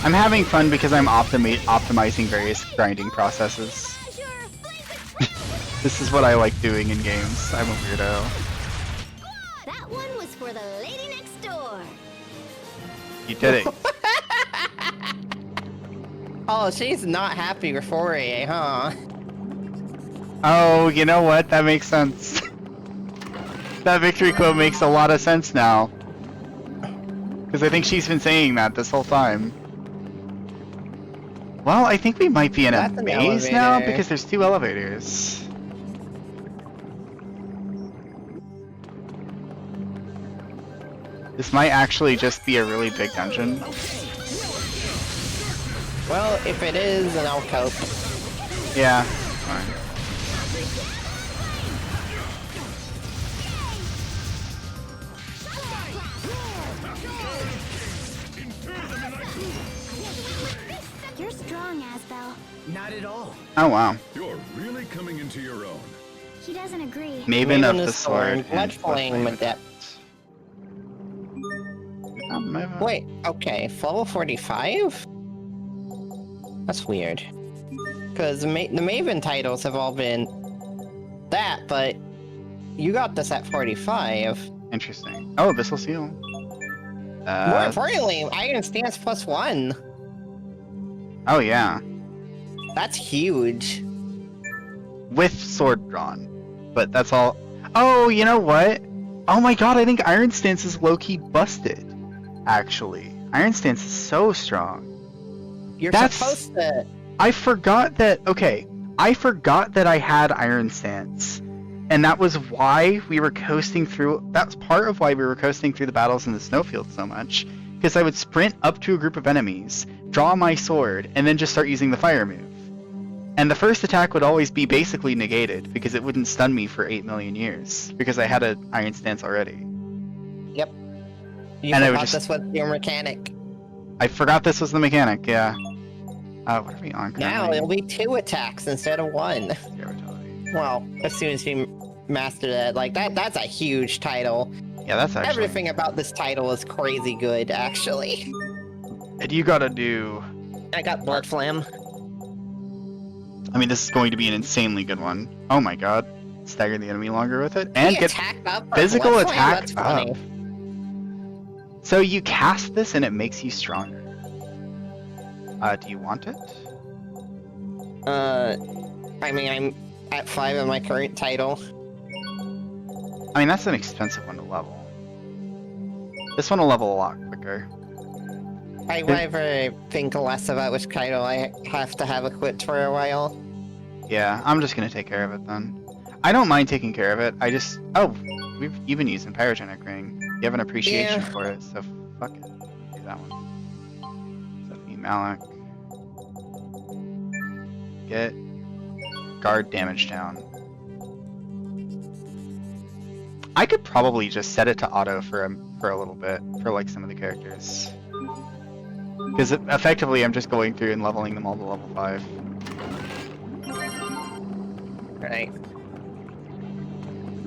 I'm having fun because I'm optimizing various grinding processes. This is what I like doing in games. I'm a weirdo. That one was for the lady next door. You did it. Oh, she's not happy with 4A, huh? Oh, you know what? That makes sense. That victory quote makes a lot of sense now. Because I think she's been saying that this whole time. Well, I think we might be in a That's an maze now elevator. because there's 2 elevators. This might actually just be a really big dungeon. Well, if it is, then I'll cope. Yeah, fine. You're strong, Asbel. Not at all. Oh wow. You're really coming into your own. He doesn't agree. Maven of Maven the is Sword. Sword, Blood Flame Adept. Wait, okay, level 45? That's weird. Because the Maven titles have all been that, but you got this at 45. Interesting. Oh, Abyssal Seal. More importantly, Iron Stance +1. Oh yeah. That's huge. With sword drawn. But that's all. Oh, you know what? Oh my god, I think Iron Stance is low-key busted. Actually. Iron Stance is so strong. You're That's- supposed to... I forgot that. Okay. I forgot that I had Iron Stance. And that was why we were coasting through. That's part of why we were coasting through the battles in the snowfield so much. Because I would sprint up to a group of enemies, draw my sword, and then just start using the fire move. And the first attack would always be basically negated because it wouldn't stun me for 8 million years because I had an Iron Stance already. Yep. You And I would forgot just- this was your mechanic. I forgot this was the mechanic. Yeah. What are we on? Now currently? it'll be 2 attacks instead of 1. Zero vitality. Well, as soon as you master that, like that's a huge title. Yeah, that's actually. Everything about this title is crazy good, actually. And you gotta do. I got Blood Flame. I mean, this is going to be an insanely good one. Oh my god. Stagger the enemy longer with it. And He get attacked up for physical Blood Flame, attack that's funny. up. So you cast this and it makes you stronger. Do you want it? I mean, I'm at 5 of my current title. I mean, that's an expensive one to level. This one will level a lot quicker. I rather think less about which title I have to have equipped for a while. Yeah, I'm just gonna take care of it then. I don't mind taking care of it. I just... Oh, you've been using Pyrogenic Ring. You have an appreciation Yeah. for it, so fuck it. Do that one. Set me Malak. Get guard damage down. I could probably just set it to auto for a little bit, for like some of the characters. Because effectively I'm just going through and leveling them all to level 5. Right.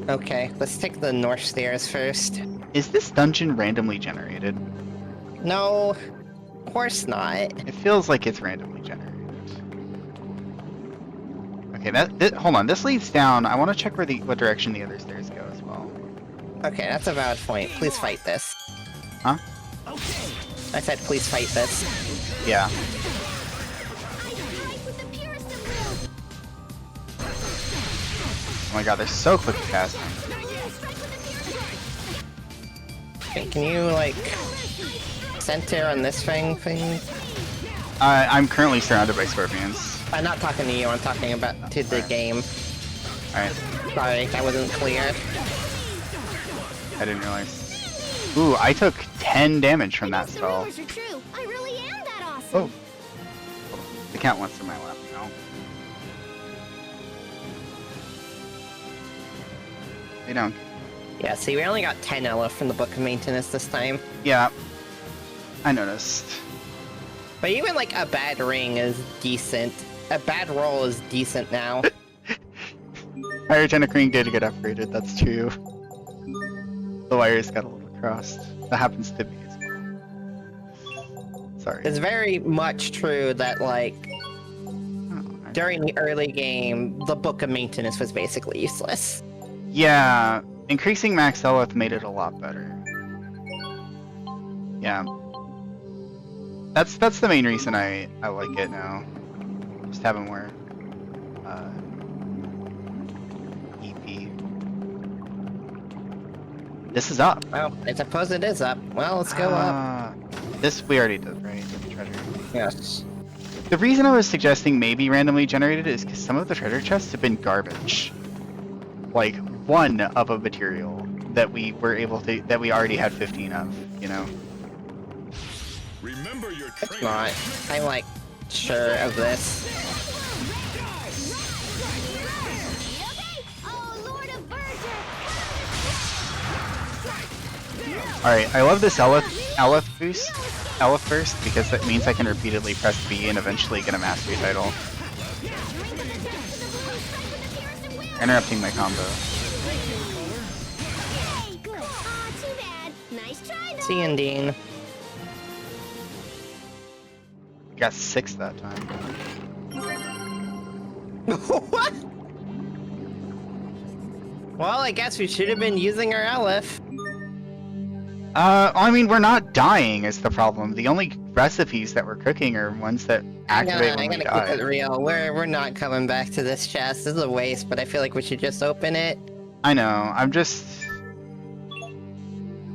Okay, let's take the north stairs first. Is this dungeon randomly generated? No, of course not. It feels like it's randomly generated. Okay, hold on. This leads down. I want to check what direction the other stairs go as well. Okay, that's a valid point. Please fight this. Huh? I said please fight this. Yeah. Oh my god, they're so quick at casting. Okay, can you, like, center on this thing? I'm currently surrounded by scorpions. I'm not talking to you, I'm talking about to the game. Alright, Sorry, that wasn't clear. I didn't realize. Ooh, I took 10 damage from that spell. Rumors are true. I really am that awesome. Oh. Hold on. The cat wants to my lap now. They don't. Yeah, see, we only got 10 LF from the Book of Maintenance this time. Yeah. I noticed. But even, like, a bad ring is decent. A bad roll is decent now. Pyrogenic ring did get upgraded, that's true. The wires got a little crossed. That happens to me as well. Sorry. It's very much true that, like, Oh, during the early game, the Book of Maintenance was basically useless. yeah, increasing max health made it a lot better. Yeah. That's the main reason I like it now. Just having more EP. This is up. Well, I suppose it is up. Well, let's go up. This we already did, right? Treasure. Yes. The reason I was suggesting maybe randomly generated is because some of the treasure chests have been garbage. Like one of a material that we were able to, that we already had 15 of, you know? Remember your It's training. not. I'm, like, sure of this. Oh, Lord of Alright, I love this Elif boost, Elif burst, because that means I can repeatedly press B and eventually get a mastery title. Interrupting my combo. Hey, good. Aw, too bad. Nice try, though. See you, Dean. Got 6 that time. What? Well, I guess we should have been using our Aleph. I mean, we're not dying is the problem. The only recipes that we're cooking are ones that activate I when we gotta keep it die. real. We're not coming back to this chest. This is a waste, but I feel like we should just open it. I know, I'm just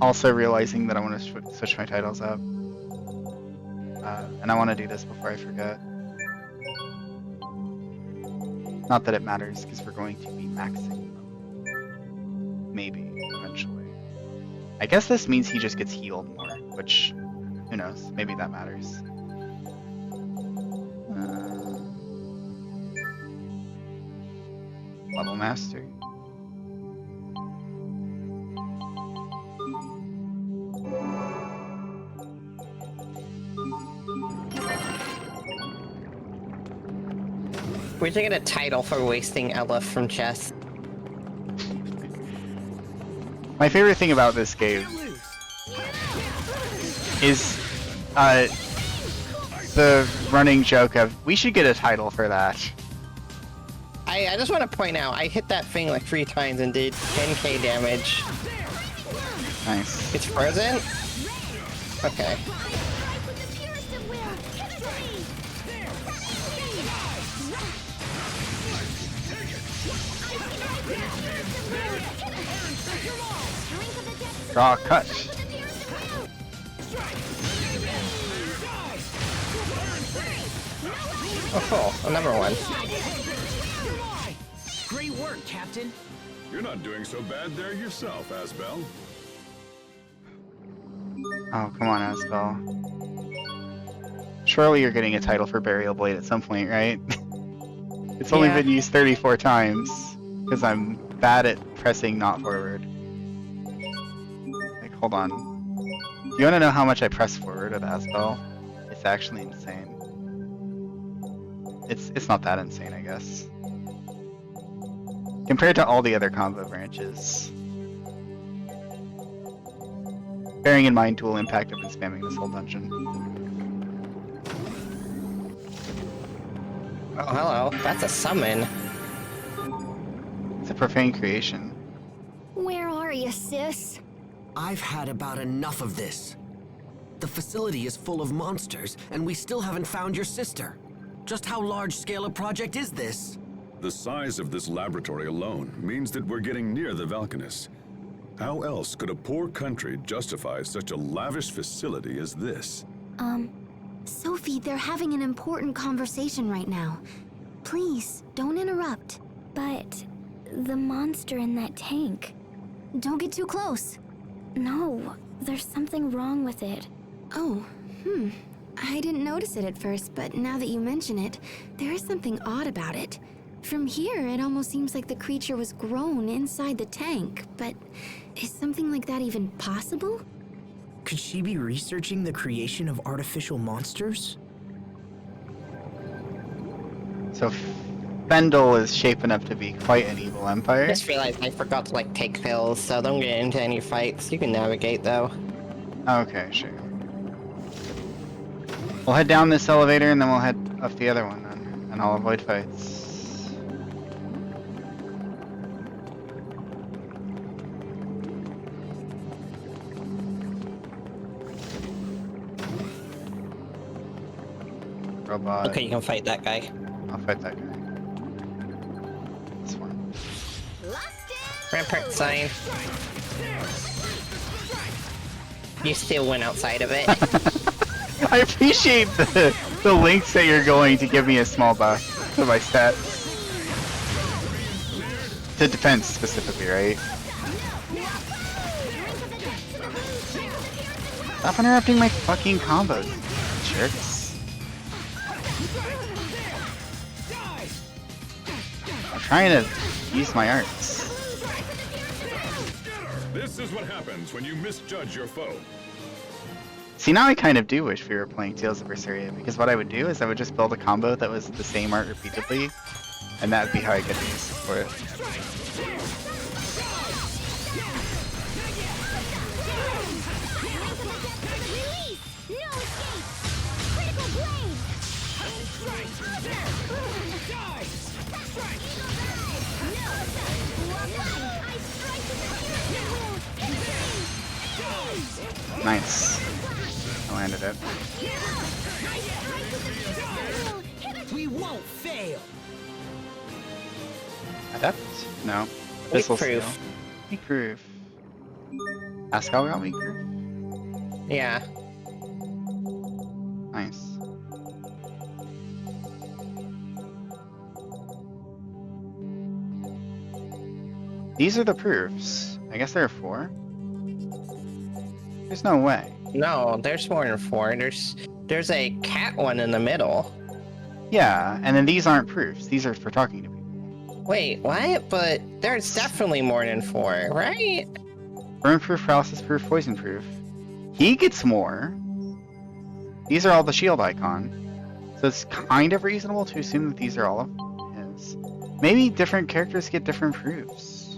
also realizing that I want to switch my titles up. And I want to do this before I forget. Not that it matters, because we're going to be maxing them. Maybe, eventually. I guess this means he just gets healed more, which, who knows, maybe that matters. Level Master. We should get a title for wasting Aleph from chess. My favorite thing about this game is the running joke of, we should get a title for that. I just want to point out, I hit that thing like 3 times and did 10k damage. Nice. It's frozen? Okay. Draw a cut. Oh, cool. Another one. Great work, Captain. You're not doing so bad there yourself, Asbel. Oh, come on, Asbel. Surely you're getting a title for Burial Blade at some point, right? It's only Yeah. been used 34 times, because I'm bad at pressing not forward. Like, hold on. Do you want to know how much I press forward with Asbel? It's actually insane. It's not that insane, I guess. Compared to all the other combo branches. Bearing in mind dual impact, I've been spamming this whole dungeon. Oh, hello. That's a summon. It's a profane creation. Where are you, sis? I've had about enough of this. The facility is full of monsters, and we still haven't found your sister. Just how large-scale a project is this? The size of this laboratory alone means that we're getting near the Valkanus. How else could a poor country justify such a lavish facility as this? Sophie, they're having an important conversation right now. Please, don't interrupt. But the monster in that tank. Don't get too close. No, there's something wrong with it. Oh, I didn't notice it at first, but now that you mention it, there is something odd about it. From here, it almost seems like the creature was grown inside the tank, but is something like that even possible? Could she be researching the creation of artificial monsters? So Fendel is shaping up to be quite an evil I empire. just realized I forgot to, like, take pills, so don't get into any fights. You can navigate, though. Okay, sure. We'll head down this elevator and then we'll head up the other one then, and I'll avoid fights. Robot. Okay, you can fight that guy. I'll fight that guy. This one. Rampart sign. You still went outside of it. I appreciate the links that you're going to give me a small buff to my stats. To defense specifically, right? Stop interrupting my fucking combos, jerks. I'm trying to use my arts. This is what happens when you misjudge your foe. See, now I kind of do wish we were playing Tales of Berseria, because what I would do is I would just build a combo that was the same art repeatedly, and that would be how I get the use for it. Nice. I landed it. We won't fail! Adept? No. Weak Abyssal proof. Seal. Weak proof. Pascal got weak proof? Yeah. Nice. These are the proofs. I guess there are 4. There's no way. No, there's more than 4. There's a cat one in the middle. Yeah, and then these aren't proofs. These are for talking to people. Wait, what? But there's definitely more than 4, right? Burn proof, paralysis proof, poison proof. He gets more. These are all the shield icon. So it's kind of reasonable to assume that these are all of his. Maybe different characters get different proofs.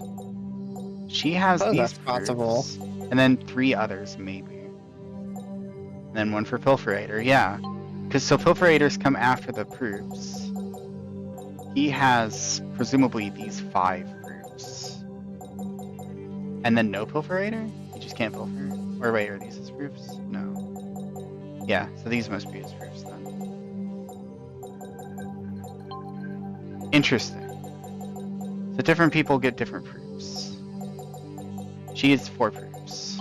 She has Oh, these that's possible. proofs, and then 3 others, maybe. And then 1 for Pilferator, yeah. Because so Pilferators come after the proofs. He has, presumably, these 5 proofs. And then no Pilferator? He just can't Pilfer? Or wait, are these his proofs? No. Yeah, so these must be his proofs then. Interesting. So different people get different proofs. She has 4 proofs.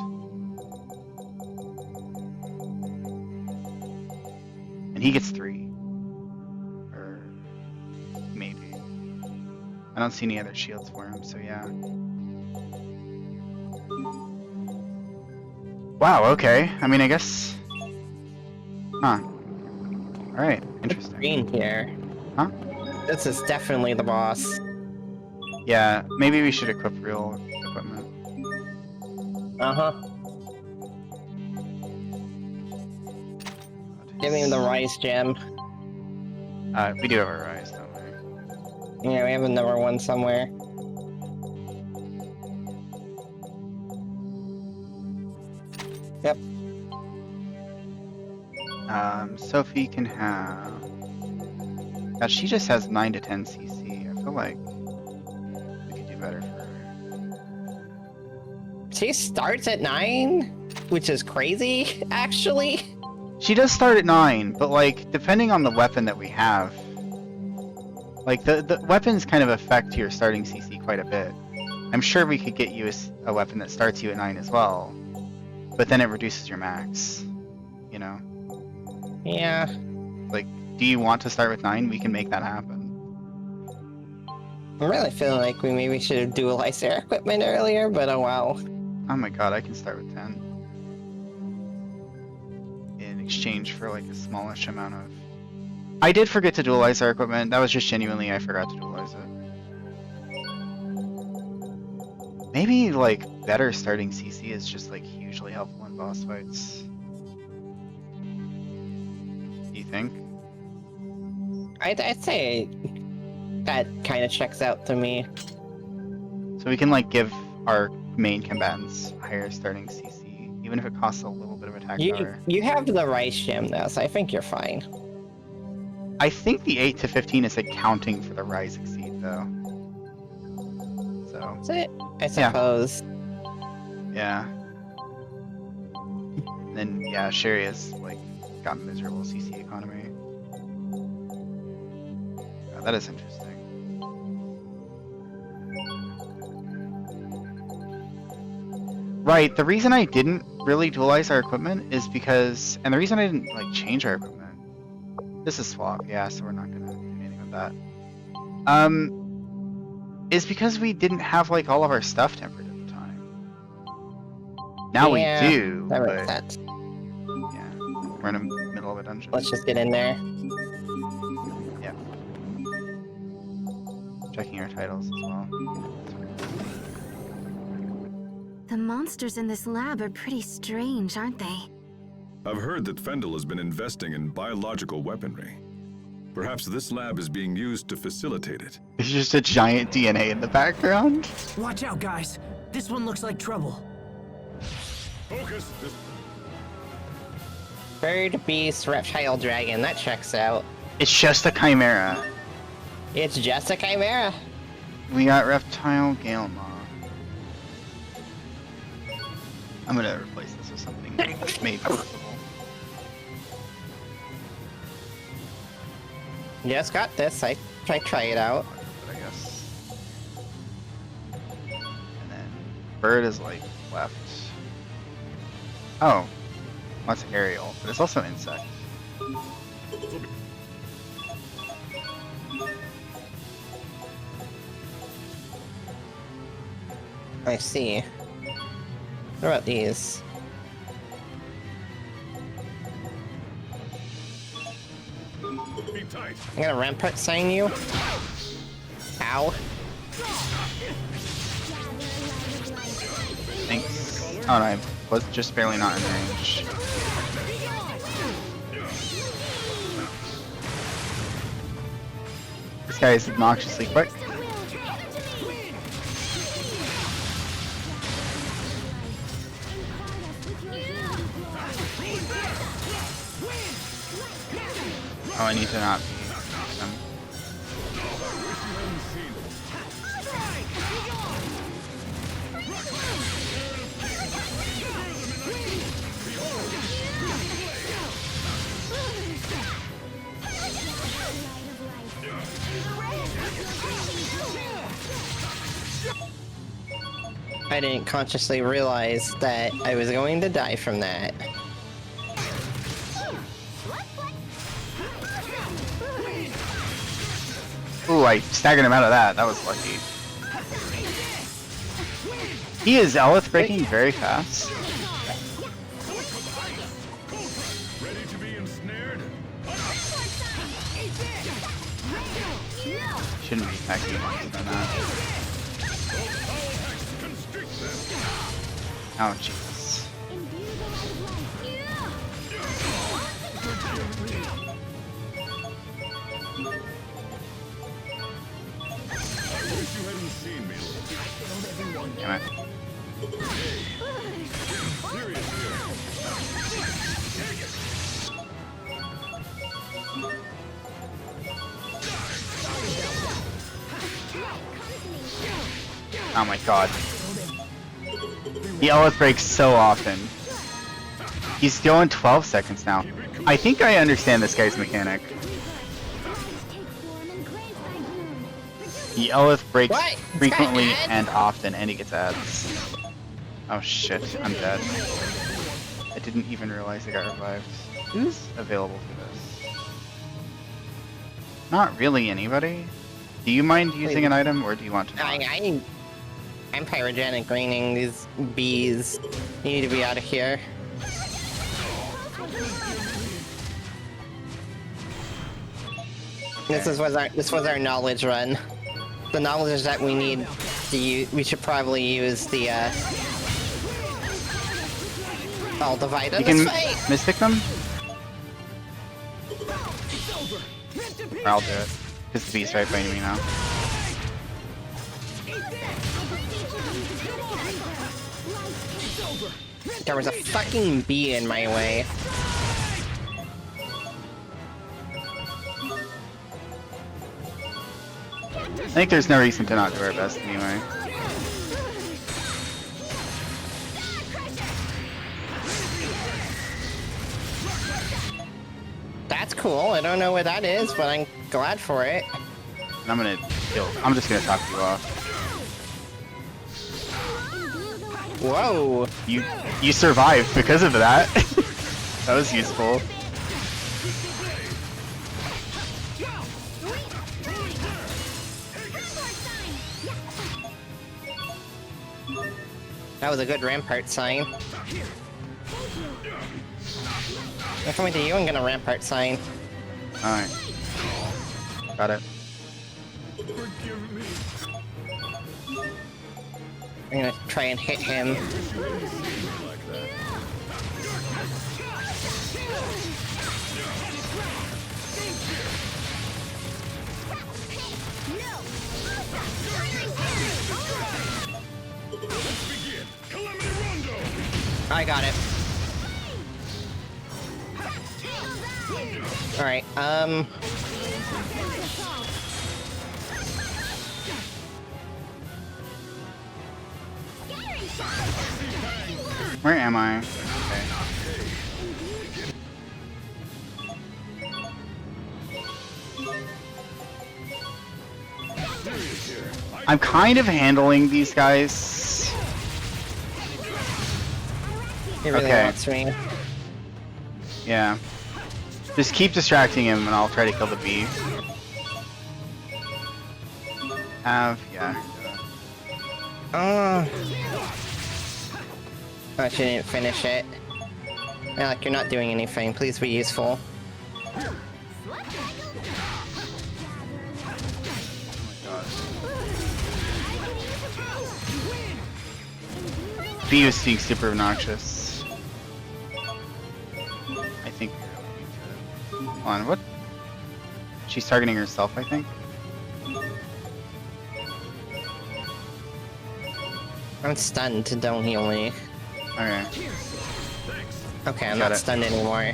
And he gets 3. Or maybe. I don't see any other shields for him, so yeah. Wow, okay. I mean, I guess... Huh. Alright, interesting. Green here. Huh? This is definitely the boss. Yeah, maybe we should equip real equipment. Uh-huh. Give me the Rise Gem. We do have a rise, don't we? Yeah, we have another one somewhere. Yep. Sophie can have... God, she just has 9 to 10 CC. I feel like we could do better for her. She starts at 9? which is crazy, actually. She does start at 9, but like depending on the weapon that we have, like the weapons kind of affect your starting CC quite a bit. I'm sure we could get you a weapon that starts you at 9 as well, but then it reduces your max. You know? Yeah. Like, do you want to start with 9? We can make that happen. I'm really feeling like we maybe should have dualized our equipment earlier, but oh well. Oh my god, I can start with 10. In exchange for like a smallish amount of... I did forget to dualize our equipment. That was just genuinely I forgot to dualize it. Maybe like better starting CC is just like hugely helpful in boss fights. Do you think? I'd say that kind of checks out to me. So we can like give our main combatants higher starting CC, even if it costs a little bit of attack power. You have the rice gem though, so I think you're fine. I think the 8 to 15 is accounting for the rise exceed though. So That's it, I suppose. yeah. And then yeah, Sherry has like got miserable CC economy. Yeah, that is interesting. Right, the reason I didn't really dualize our equipment is because, and the reason I didn't like change our equipment, this is swap, yeah, so we're not gonna do anything with that. Is because we didn't have like all of our stuff tempered at the time. Now Yeah, we do, That makes but sense. yeah, we're in the middle of a dungeon. Let's just get in there. Yeah. Checking our titles as well. The monsters in this lab are pretty strange, aren't they? I've heard that Fendel has been investing in biological weaponry. Perhaps this lab is being used to facilitate it. There's just a giant DNA in the background. Watch out, guys. This one looks like trouble. Focus! Bird, beast, reptile, dragon. That checks out. It's just a chimera. It's just a chimera. We got reptile Gale Maw. I'm gonna replace this with something made possible. Just got this. I try it out. But I guess. And then bird is like left. Oh, that's aerial, but it's also insect. I see. What about these? Be tight! I'm gonna rampart sign you. Ow. Thanks. Oh no, I was just barely not in range. This guy is obnoxiously quick. Oh, I need to not be them. I didn't consciously realize that I was going to die from that. Ooh, I staggered him out of that. That was lucky. He is Elith breaking very fast. Ready to be ensnared? Shouldn't be attacking him than that. Oh, Jesus. Wish you hadn't seen me. Damn it. Serious here. Oh my god. The Elith breaks so often. He's going 12 seconds now. I think I understand this guy's mechanic. The Elith breaks What? frequently Is that ad? and often, and he gets ads. Oh shit, I'm dead. I didn't even realize I got revived. Who's available for this? Not really anybody. Do you mind using an item, or do you want to not? I'm pyrogenic greening these bees. You need to be out of here. This was our knowledge run. The knowledge that we need to use. We should probably use the all divide You in can this fight. Mystic them? Or I'll do it. Because the bee's right behind me now. There was a fucking bee in my way. I think there's no reason to not do our best anyway. That's cool. I don't know what that is, but I'm glad for it. And I'm gonna kill. I'm just gonna top you off. Whoa. You survived because of that. That was useful. That was a good rampart sign. I'm coming to you and gonna rampart sign. Alright. Got it. I'm gonna try and hit him. I got it. Alright, Where am I? Okay. I'm kind of handling these guys. he really Okay. wants me. Yeah. Just keep distracting him and I'll try to kill the bee. Yeah. Oh, I shouldn't finish it. Alec, you're not doing anything. Please be useful. Bee was being super obnoxious. I think we really need to... Hold on, what? She's targeting herself, I think? I'm stunned, don't heal me. Okay. Okay, I'm Got not it. stunned anymore.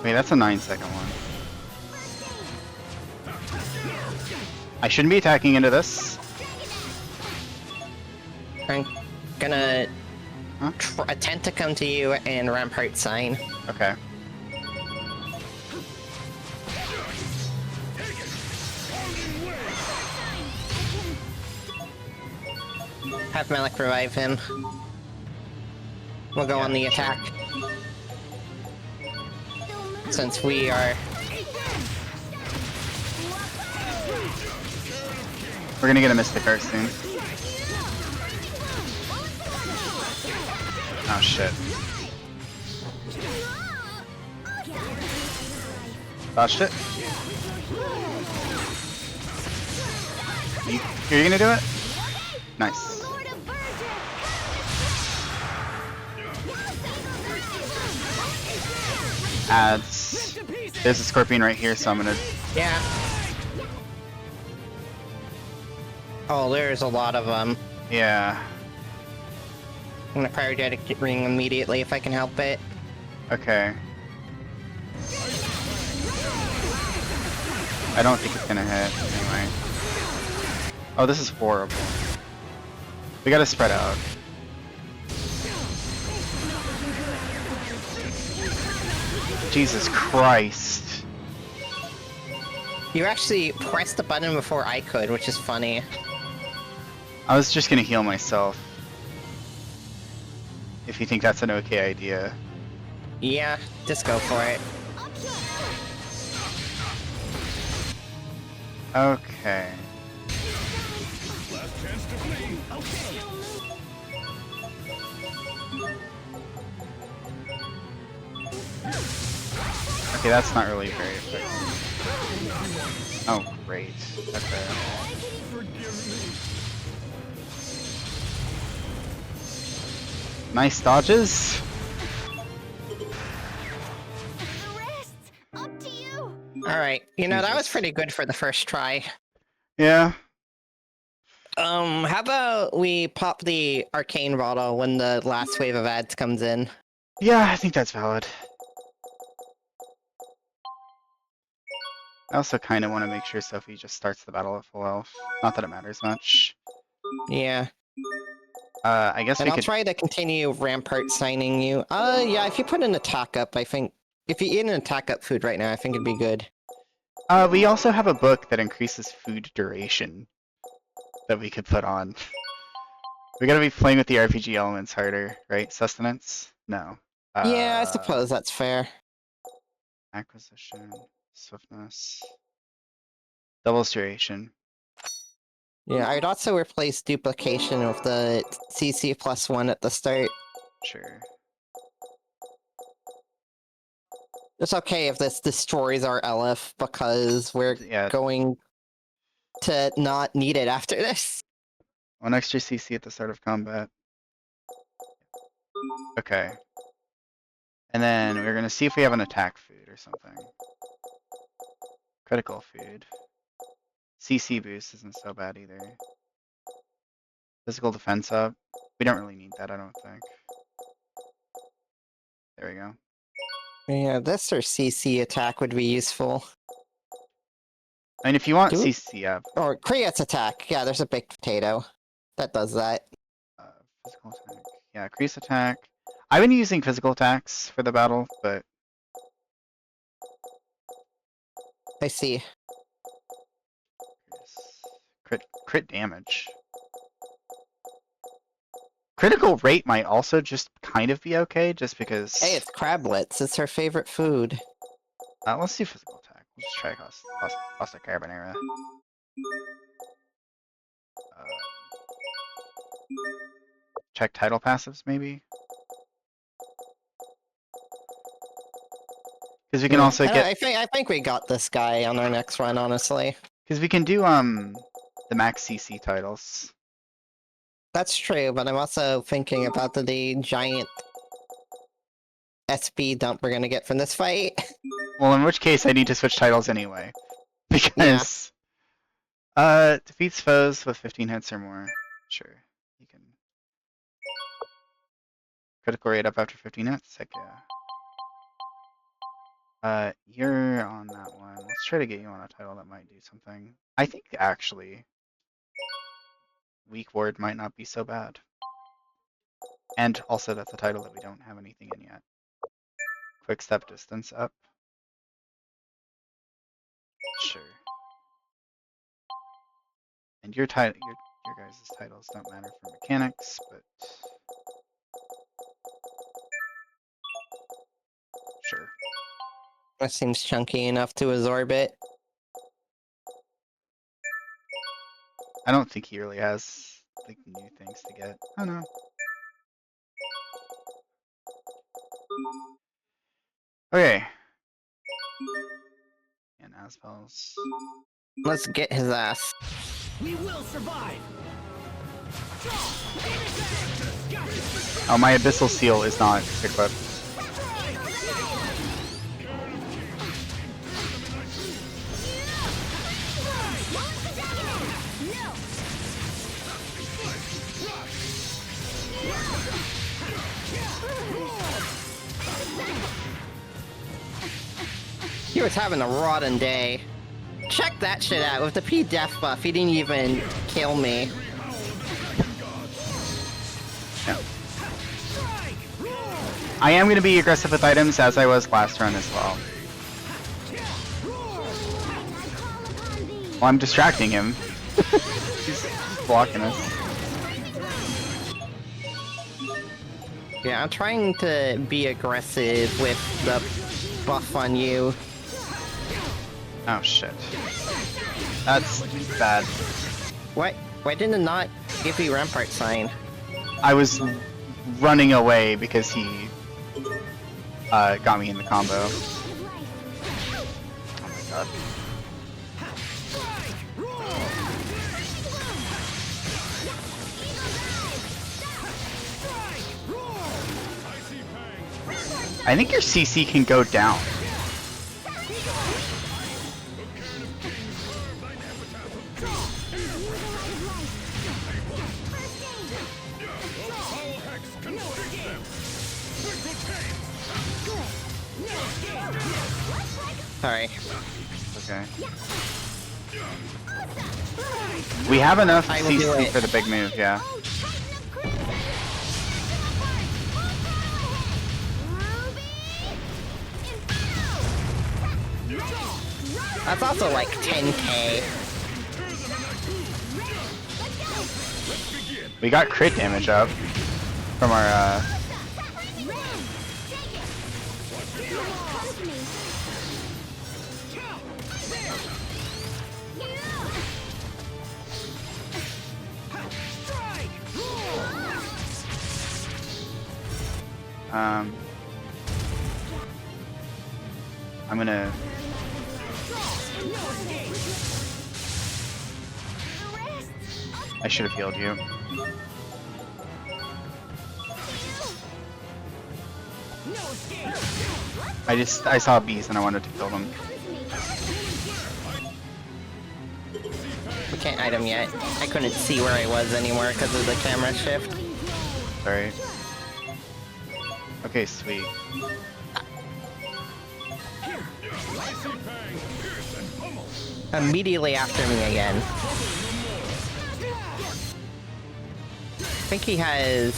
Wait, that's a 9-second one. I shouldn't be attacking into this. I'm gonna Huh? attempt to come to you and rampart sign. Okay. Have Malik revive him. We'll go on the attack. Since we are... We're gonna get a Mystic Art soon. Oh shit. Dodged it. You're gonna do it? Nice. Adds. There's a scorpion right here, so I'm gonna... Yeah. Oh, there's a lot of them. Yeah. I'm gonna pyrogenic ring immediately if I can help it. Okay. I don't think it's gonna hit, anyway. Oh, this is horrible. We gotta spread out. Jesus Christ. You actually pressed the button before I could, which is funny. I was just gonna heal myself. If you think that's an okay idea. Yeah, just go for it. Okay. Last chance to flee. Okay, that's not really very effective. Oh, great. Okay. Nice dodges. Alright, you know, that was Jesus. pretty good for the first try. Yeah. How about we pop the arcane bottle when the last wave of ads comes in? Yeah, I think that's valid. I also kind of want to make sure Sophie just starts the battle at full health. Not that it matters much. Yeah. I guess And we I'll could... try to continue Rampart signing you. Yeah, if you put an attack up, I think... If you eat an attack up food right now, I think it'd be good. we also have a book that increases food duration that we could put on. We gotta be playing with the RPG elements harder, right? Sustenance? No. Yeah, I suppose that's fair. Acquisition, swiftness, doubles duration. Yeah, I'd also replace duplication with the CC +1 at the start. Sure. It's okay if this destroys our LF, because we're Yeah, going to not need it after this. 1 extra CC at the start of combat. Okay. And then we're gonna see if we have an attack food or something. Critical food. CC boost isn't so bad either. Physical defense up. We don't really need that, I don't think. There we go. Yeah, this or CC attack would be useful. I mean, if you want Do we- CC up, Or Kriya's attack. Yeah, there's a baked potato that does that. physical attack. Yeah, increase attack. I've been using physical attacks for the battle, but I see. crit damage. Critical rate might also just kind of be okay, just because... Hey, it's crablets. It's her favorite food. let's do physical attack. Let's try Costa Carbonara. Check title passives, maybe? Because we can also get... I think we got this guy on our next run, honestly. Because we can do, the max CC titles. That's true, but I'm also thinking about the giant SP dump we're gonna get from this fight. Well, in which case I need to switch titles anyway. Because... defeats foes with 15 hits or more. Sure. You can... Critical rate up after 15 hits? Heck yeah. You're on that one. Let's try to get you on a title that might do something. I think, actually... Weak Ward might not be so bad. And also that's a title that we don't have anything in yet. Quick step distance up. Sure. And your guys' titles don't matter for mechanics, but sure. That seems chunky enough to absorb it. I don't think he really has like new things to get. Oh no. Okay. And Asvel's. Let's get his ass. We will survive. Oh, my Abyssal Seal is not equipped. He was having a rotten day. Check that shit out. With the P-Def buff, he didn't even kill me. Yeah. I am going to be aggressive with items as I was last run as well. Well, I'm distracting him. He's blocking us. Yeah, I'm trying to be aggressive with the buff on you. Oh shit. That's bad. What? Why did it not give you Rampart sign? I was running away because he got me in the combo. Oh my god. I think your CC can go down. Sorry. Okay. We have enough I will do CC it. for the big move, yeah. That's also like 10k. We got crit damage up from our I'm gonna I should have healed you. I saw bees and I wanted to kill them. We can't item yet. I couldn't see where I was anymore because of the camera shift. Sorry. Okay, sweet. Immediately after me again. I think he has...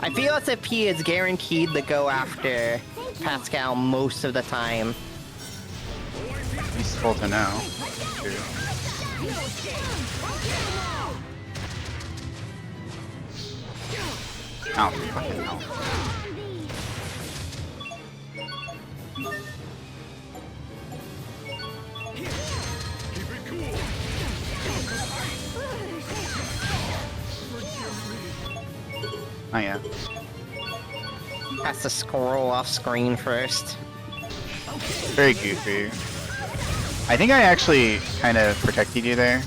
I feel as if he is guaranteed to go after Pascal most of the time. Useful to know. True. Oh, fucking hell. Oh yeah. Has to scroll off screen first. Very goofy. I think I actually kind of protected you there.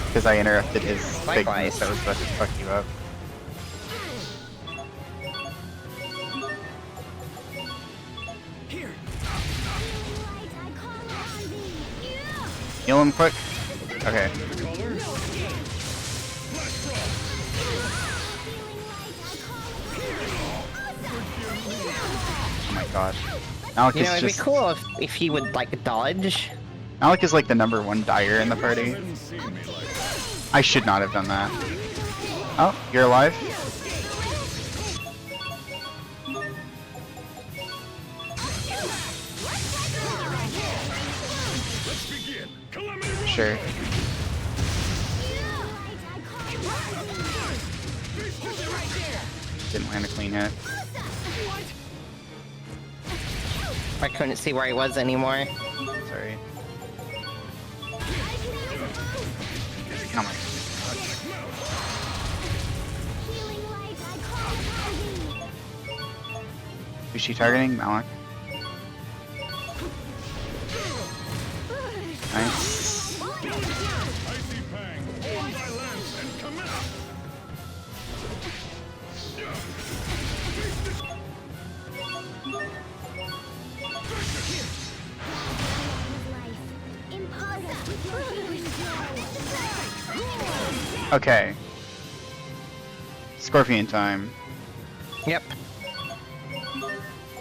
Because I interrupted his big move Likewise. that was about to fuck you up. Heal him quick. Okay. Oh my god. Malik You know, is it'd just... be cool if he would, like, dodge. Malik is like the #1 dyer in the party. I should not have done that. Oh, you're alive? Sure. Didn't land a clean hit. I couldn't see where he was anymore. Sorry. Oh my god. Who's she targeting? Malik. Nice. Okay. Scorpion time. Yep.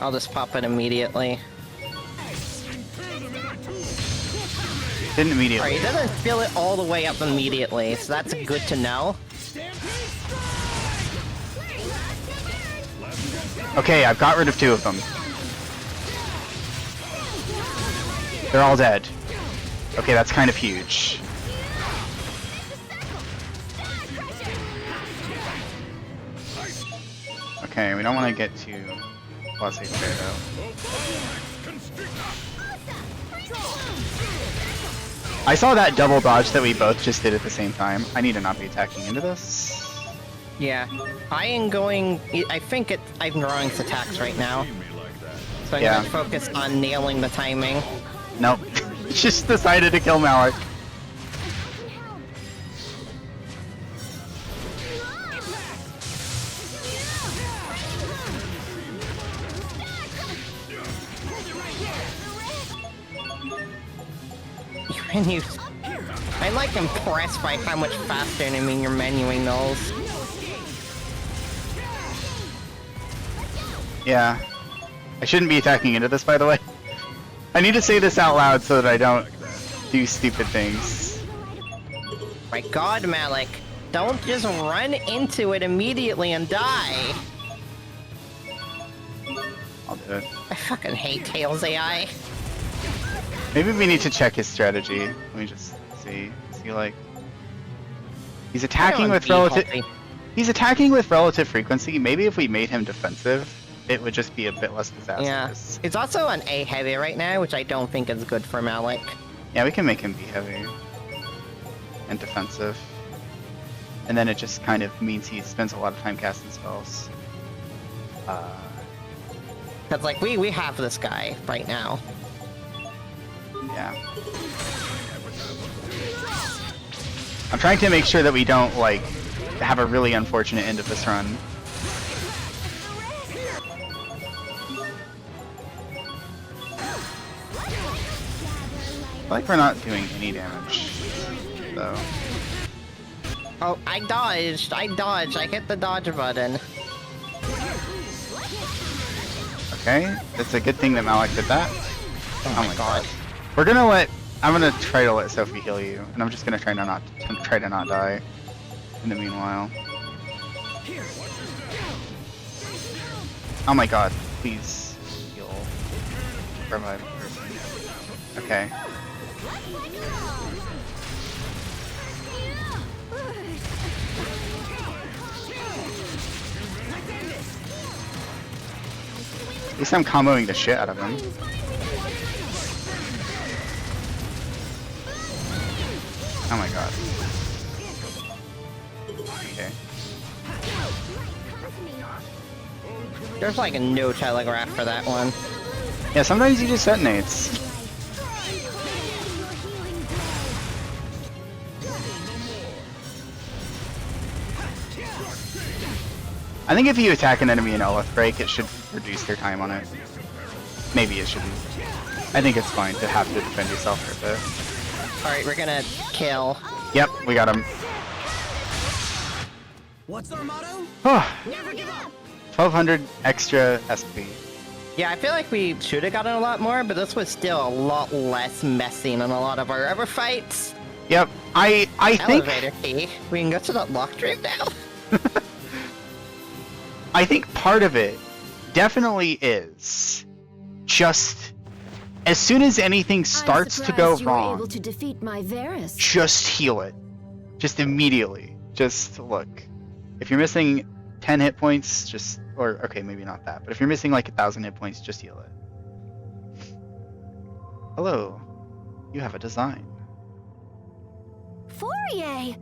I'll just pop it immediately. Didn't immediately. Alright, he doesn't fill it all the way up immediately, so that's good to know. Okay, I've got rid of 2 of them. They're all dead. Okay, that's kind of huge. Okay, we don't want to get too laissez-faire though. I saw that double dodge that we both just did at the same time. I need to not be attacking into this. Yeah, I am going. I think I'm drawing attacks right now, so I'm Yeah. gonna focus on nailing the timing. Nope. Just decided to kill Malik. I'm like impressed by how much faster you're menuing those. Yeah. I shouldn't be attacking into this, by the way. I need to say this out loud so that I don't do stupid things. My god, Malik, don't just run into it immediately and die. I'll do it. I fucking hate Tails AI. Maybe we need to check his strategy. Let me just see. Is he like... He's attacking with relative... He's attacking with relative frequency. Maybe if we made him defensive, it would just be a bit less disastrous. Yeah. It's also an A heavy right now, which I don't think is good for Malik. Yeah, we can make him be heavy. And defensive. And then it just kind of means he spends a lot of time casting spells. Cause like, we have this guy right now. Yeah. I'm trying to make sure that we don't, like, have a really unfortunate end of this run. I feel like we're not doing any damage, though. Oh, I dodged, I hit the dodge button. Okay, it's a good thing that Malik did that. Oh my god. We're gonna I'm gonna try to let Sophie heal you, and I'm just gonna try to not die in the meanwhile. Oh my god, please heal. Revive person. Okay. At least I'm comboing the shit out of him. Oh my god. Okay. There's like a no telegraph for that one. Yeah, sometimes he just detonates. I think if you attack an enemy in Eleth Break, it should reduce their time on it. Maybe it shouldn't. I think it's fine to have to defend yourself for a bit. Alright, we're gonna kill. Yep, we got him. What's our motto? Never give up! 1200 extra SP. Yeah, I feel like we should have gotten a lot more, but this was still a lot less messy than a lot of our other fights. Yep, I think... Elevator key. We can go to the lock room now. I think part of it definitely is just as soon as anything starts to go wrong, able to defeat my Varus. just heal it. Just immediately. Just look. If you're missing 10 hit points, just or okay, maybe not that, but if you're missing like 1,000 hit points, just heal it. Hello. You have a design. Fourier!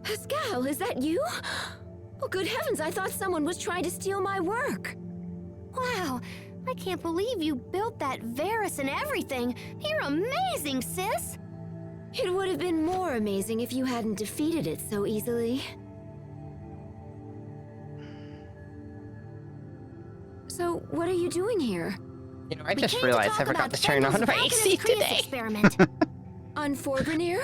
Pascal, is that you? Oh, good heavens, I thought someone was trying to steal my work. Wow, I can't believe you built that Varus and everything. You're amazing, sis! It would have been more amazing if you hadn't defeated it so easily. So, what are you doing here? You know, I We just came realized I talk forgot about to turn on Fendel's my Vulcanus AC Prius today. Experiment. On Forgrenir?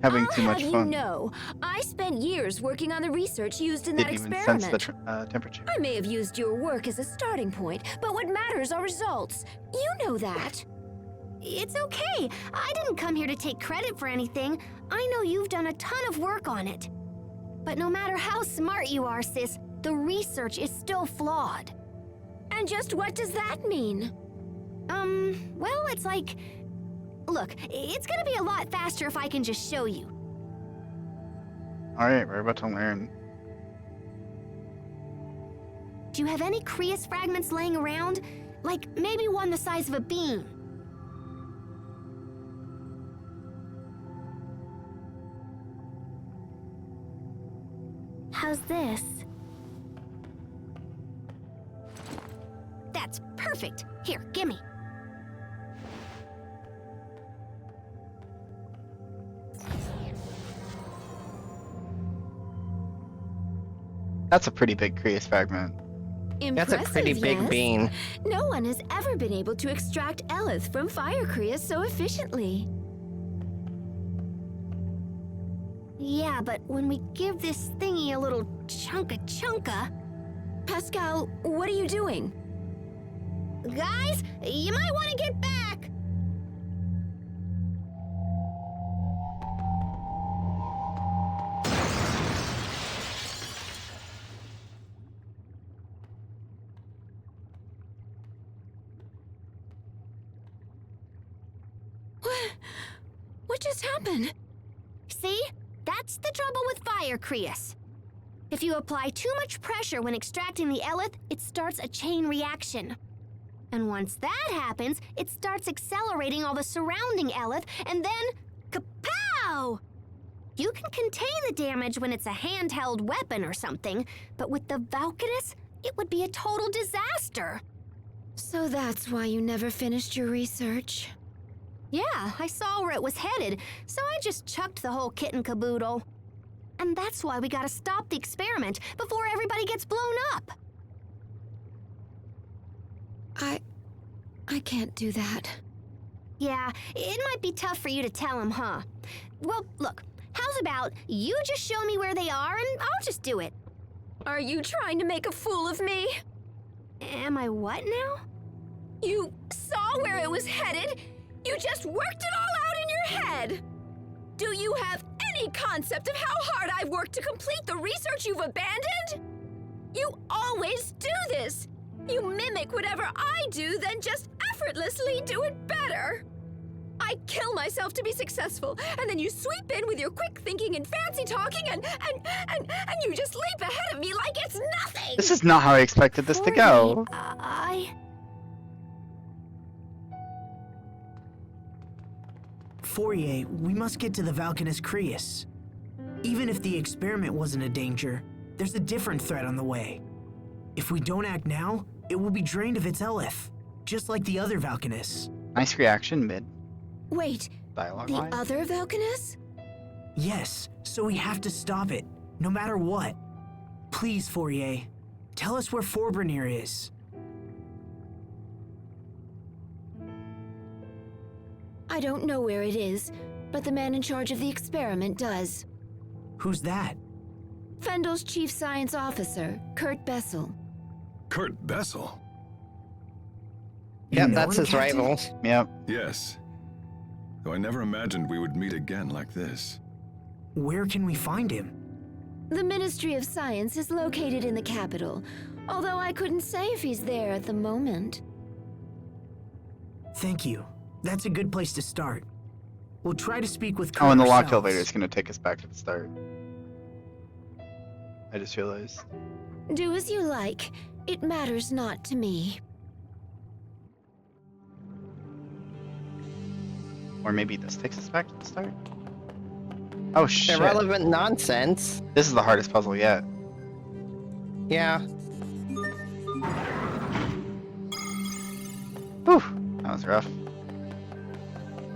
Having I'll too much have fun. you know, I spent years working on the research used in that Didn't even experiment. sense the temperature. I may have used your work as a starting point, but what matters are results. You know that. It's okay. I didn't come here to take credit for anything. I know you've done a ton of work on it. But no matter how smart you are, sis, The research is still flawed. And just what does that mean? Well, it's like... Look, it's gonna be a lot faster if I can just show you. Alright, we're about to learn. Do you have any Creus fragments laying around? Like, maybe one the size of a bean? How's this? That's perfect. Here, gimme. That's a pretty big Creus fragment. That's a pretty Impressive, big yes? bean. No one has ever been able to extract Eleth from fire Creus so efficiently. Yeah, but when we give this thingy a little chunka... Pascal, what are you doing? Guys, you might want to get back! What just happened? See? That's the trouble with fire Creus. If you apply too much pressure when extracting the Eleth, it starts a chain reaction. And once that happens, it starts accelerating all the surrounding Eleth, and then... kapow! You can contain the damage when it's a handheld weapon or something, but with the Valkynus, it would be a total disaster. So that's why you never finished your research. Yeah, I saw where it was headed, so I just chucked the whole kit and caboodle. And that's why we gotta stop the experiment before everybody gets blown up. I can't do that. Yeah, it might be tough for you to tell him, huh? Well, look, how's about you just show me where they are and I'll just do it. Are you trying to make a fool of me? Am I what now? You saw where it was headed? You just worked it all out in your head! Do you have any concept of how hard I've worked to complete the research you've abandoned? You always do this! You mimic whatever I do, then just effortlessly do it better! I kill myself to be successful, and then you sweep in with your quick thinking and fancy talking, and you just leap ahead of me like it's nothing! This is not how I expected this to go. Fourier, we must get to the Valkynus Creus. Even if the experiment wasn't a danger, there's a different threat on the way. If we don't act now, it will be drained of its Eleth, just like the other Valkynus. Nice reaction mid Wait, dialogue the line. other Valkynus? Yes, so we have to stop it, no matter what. Please, Fourier, tell us where Forbrenir is. I don't know where it is, but the man in charge of the experiment does. Who's that? Fendel's chief science officer, Kurt Bessel. Kurt Bessel? You Yep, know that's him, his Captain? rival. Yep. Yes. Though I never imagined we would meet again like this. Where can we find him? The Ministry of Science is located in the capital, although I couldn't say if he's there at the moment. Thank you. That's a good place to start. We'll try to speak with Kurt Oh, and the locked ourselves. elevator is going to take us back to the start. I just realized. Do as you like. It matters not to me. Or maybe this takes us back to the start? Oh shit. Irrelevant nonsense. This is the hardest puzzle yet. Yeah. Whew. That was rough.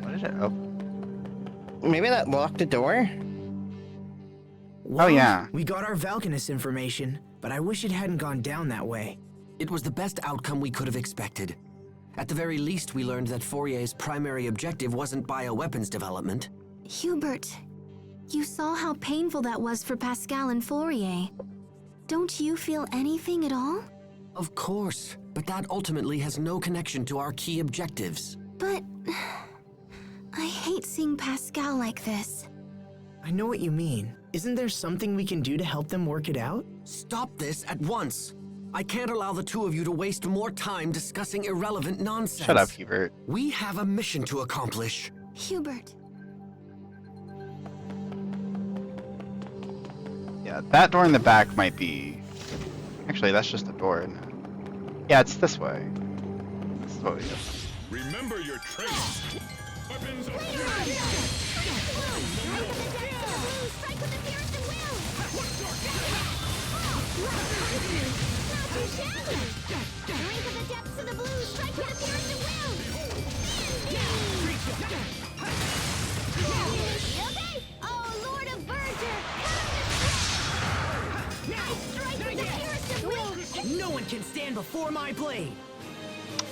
What did it open? Maybe that locked the door? Well, yeah. We got our Valkynus information, but I wish it hadn't gone down that way. It was the best outcome we could have expected. At the very least, we learned that Fourier's primary objective wasn't bioweapons development. Hubert, you saw how painful that was for Pascal and Fourier. Don't you feel anything at all? Of course, but that ultimately has no connection to our key objectives. But I hate seeing Pascal like this. I know what you mean. Isn't there something we can do to help them work it out? Stop this at once. I can't allow the two of you to waste more time discussing irrelevant nonsense. Shut up, Hubert. We have a mission to accomplish. Hubert. Yeah, that door in the back might be... Actually, that's just a door, isn't it? Yeah, it's this way. This is what we do. Remember your traits. Weapons of No one can stand before my blade!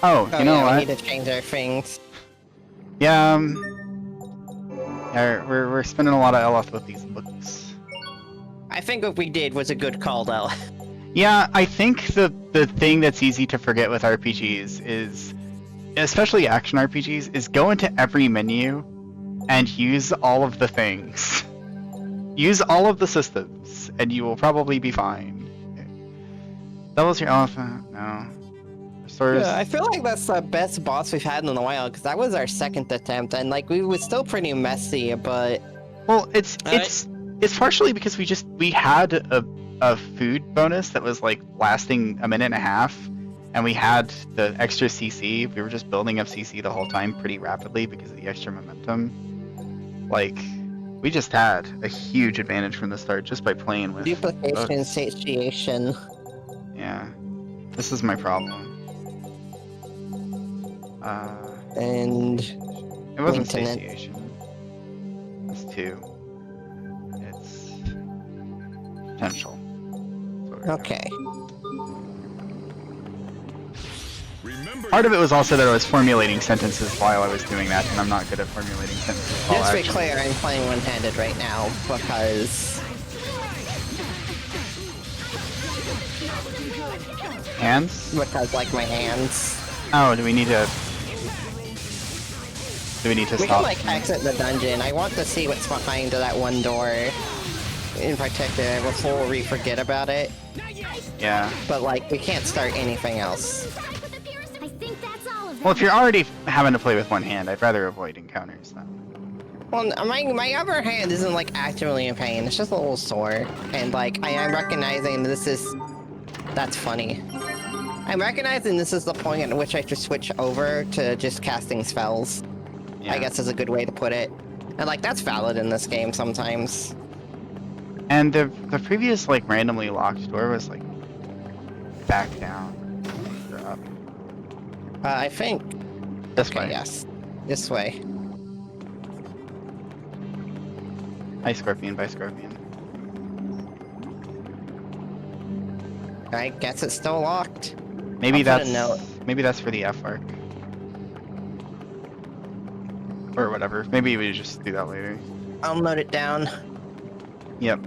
Oh, you know yeah, what? we need to change our things. Yeah, yeah, we're spending a lot of LF with these books. I think what we did was a good call, though. Yeah, I think the thing that's easy to forget with RPGs is, especially action RPGs, is go into every menu and use all of the things. Use all of the systems, and you will probably be fine. Doubles your elephant? No. Restores... Yeah, I feel like that's the best boss we've had in a while, because that was our second attempt, and like we were still pretty messy, but... Well, it's partially because we had a food bonus that was like lasting a minute and a half, and we had the extra CC. We were just building up CC the whole time pretty rapidly because of the extra momentum. Like, we just had a huge advantage from the start just by playing with Duplication, satiation. Yeah, this is my problem. And... It wasn't maintenance. satiation. It's 2. It's potential. That's what we're Okay. Remember Part of it was also that I was formulating sentences while I was doing that, and I'm not good at formulating sentences while Just to be actually... clear, I'm playing one-handed right now, because... Hands? Because, like, my hands... Oh, do we need to We stop? can, like, exit the dungeon. I want to see what's behind that one door in particular before we forget about it. Yeah. But, like, we can't start anything else. I think that's all of them. Well, if you're already having to play with one hand, I'd rather avoid encounters then. Well, my other hand isn't, like, actually in pain. It's just a little sore. And, like, I am recognizing this is... That's funny. I'm recognizing this is the point at which I should switch over to just casting spells. Yeah. I guess is a good way to put it. And, like, that's valid in this game sometimes. And the previous, like, randomly locked door was, like, back down. Or up. I think... This Okay, way. yes. This way. Hi, Scorpion. Bye, Scorpion. I guess it's still locked. Maybe I'll put that's a note. maybe that's for the F arc. Or whatever. Maybe we just do that later. I'll note it down. Yep.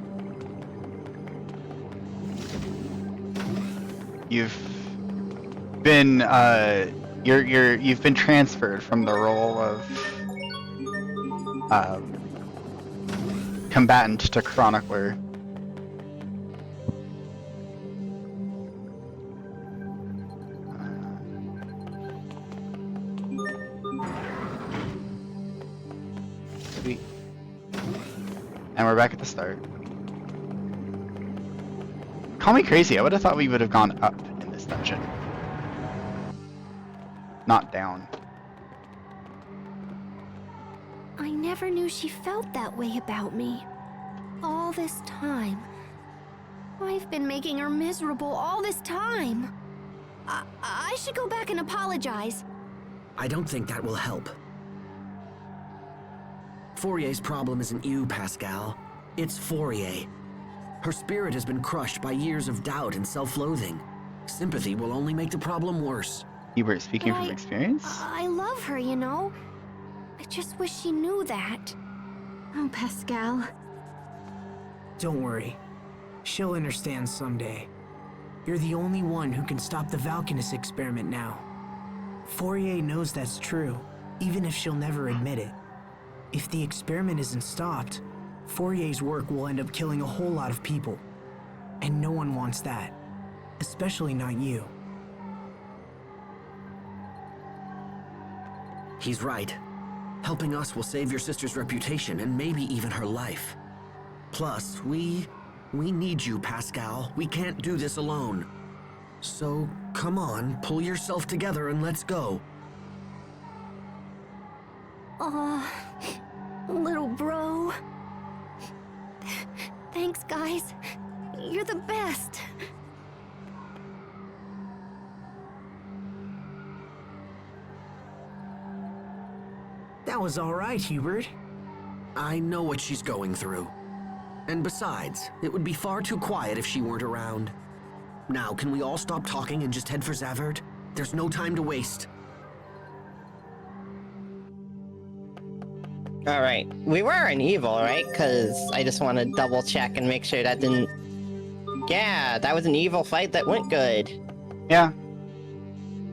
You've been you've been transferred from the role of combatant to chronicler. Sweet. And we're back at the start. Call me crazy, I would have thought we would have gone up in this dungeon. Not down. I never knew she felt that way about me. All this time. I've been making her miserable all this time. I should go back and apologize. I don't think that will help. Fourier's problem isn't you, Pascal. It's Fourier. Her spirit has been crushed by years of doubt and self-loathing. Sympathy will only make the problem worse. Hubert speaking But from experience? I love her, you know. I just wish she knew that. Oh, Pascal. Don't worry. She'll understand someday. You're the only one who can stop the Valkanus experiment now. Fourier knows that's true, even if she'll never admit it. If the experiment isn't stopped, Fourier's work will end up killing a whole lot of people. And no one wants that. Especially not you. He's right. Helping us will save your sister's reputation and maybe even her life. Plus, we need you, Pascal. We can't do this alone. So, come on, pull yourself together and let's go. Aw, little bro. Thanks, guys. You're the best. That was alright, Hubert. I know what she's going through. And besides, it would be far too quiet if she weren't around. Now, can we all stop talking and just head for Zavert? There's no time to waste. Alright, we were in evil, right? Because I just want to double check and make sure that didn't... Yeah, that was an evil fight that went good. Yeah.